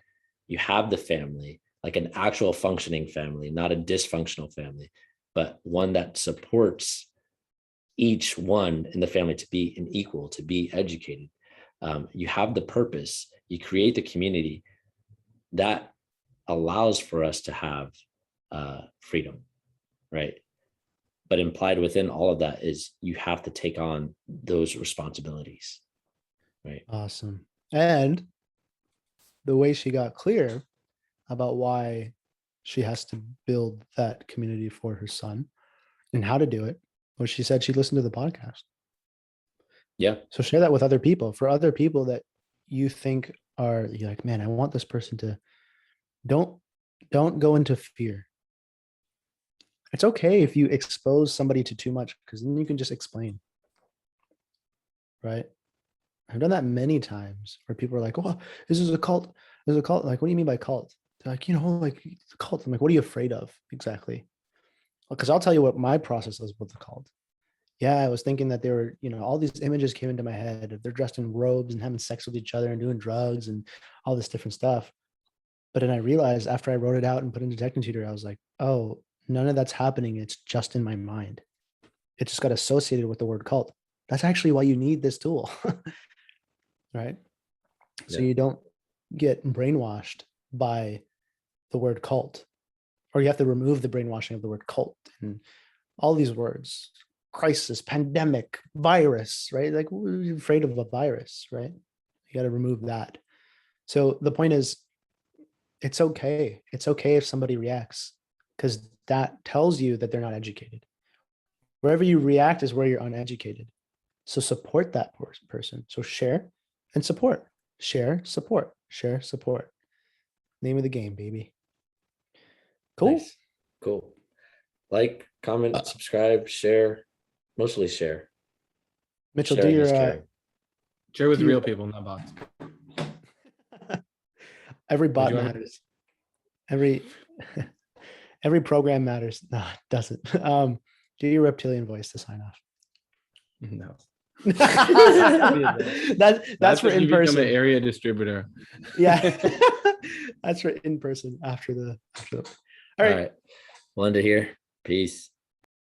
you have the family, like an actual functioning family, not a dysfunctional family, but one that supports each one in the family to be an equal, to be educated. You have the purpose, you create the community that allows for us to have freedom, right? But implied within all of that is you have to take on those responsibilities, right? Awesome. And the way she got clear about why she has to build that community for her son and how to do it was, she said she listened to the podcast. Yeah. So share that with other people. For other people that you think you're like, man, I want this person to, don't go into fear. It's okay if you expose somebody to too much, because then you can just explain, right? I've done that many times where people are like, oh, this is a cult. There's a cult. Like, what do you mean by cult? They're like, like it's a cult. I'm like, what are you afraid of exactly? Because I'll tell you what my process was with the cult. Yeah, I was thinking that they were, all these images came into my head. They're dressed in robes and having sex with each other and doing drugs and all this different stuff. But then I realized after I wrote it out and put it into TechnoTutor, I was like, oh, none of that's happening. It's just in my mind. It just got associated with the word cult. That's actually why you need this tool, right? Yeah. So you don't get brainwashed by the word cult, or you have to remove the brainwashing of the word cult and all these words, crisis, pandemic, virus, right? Like, we're afraid of a virus, right? You got to remove that. So the point is, it's okay. It's okay if somebody reacts, because that tells you that they're not educated. Wherever you react is where you're uneducated. So support that person. So share and support. Share, support. Share, support. Name of the game, baby. Cool. Nice. Cool. Like, comment, subscribe, share. Mostly share. Mitchell, do Sharing your is caring. Share with You- real people, not bots. every Would bot you wanna- matters. Every every program matters. No, it doesn't. Do your reptilian voice to sign off. No. That's for when in you become an person. area distributor. Yeah. That's for in person after the. All All right. right. We'll end it here. Peace.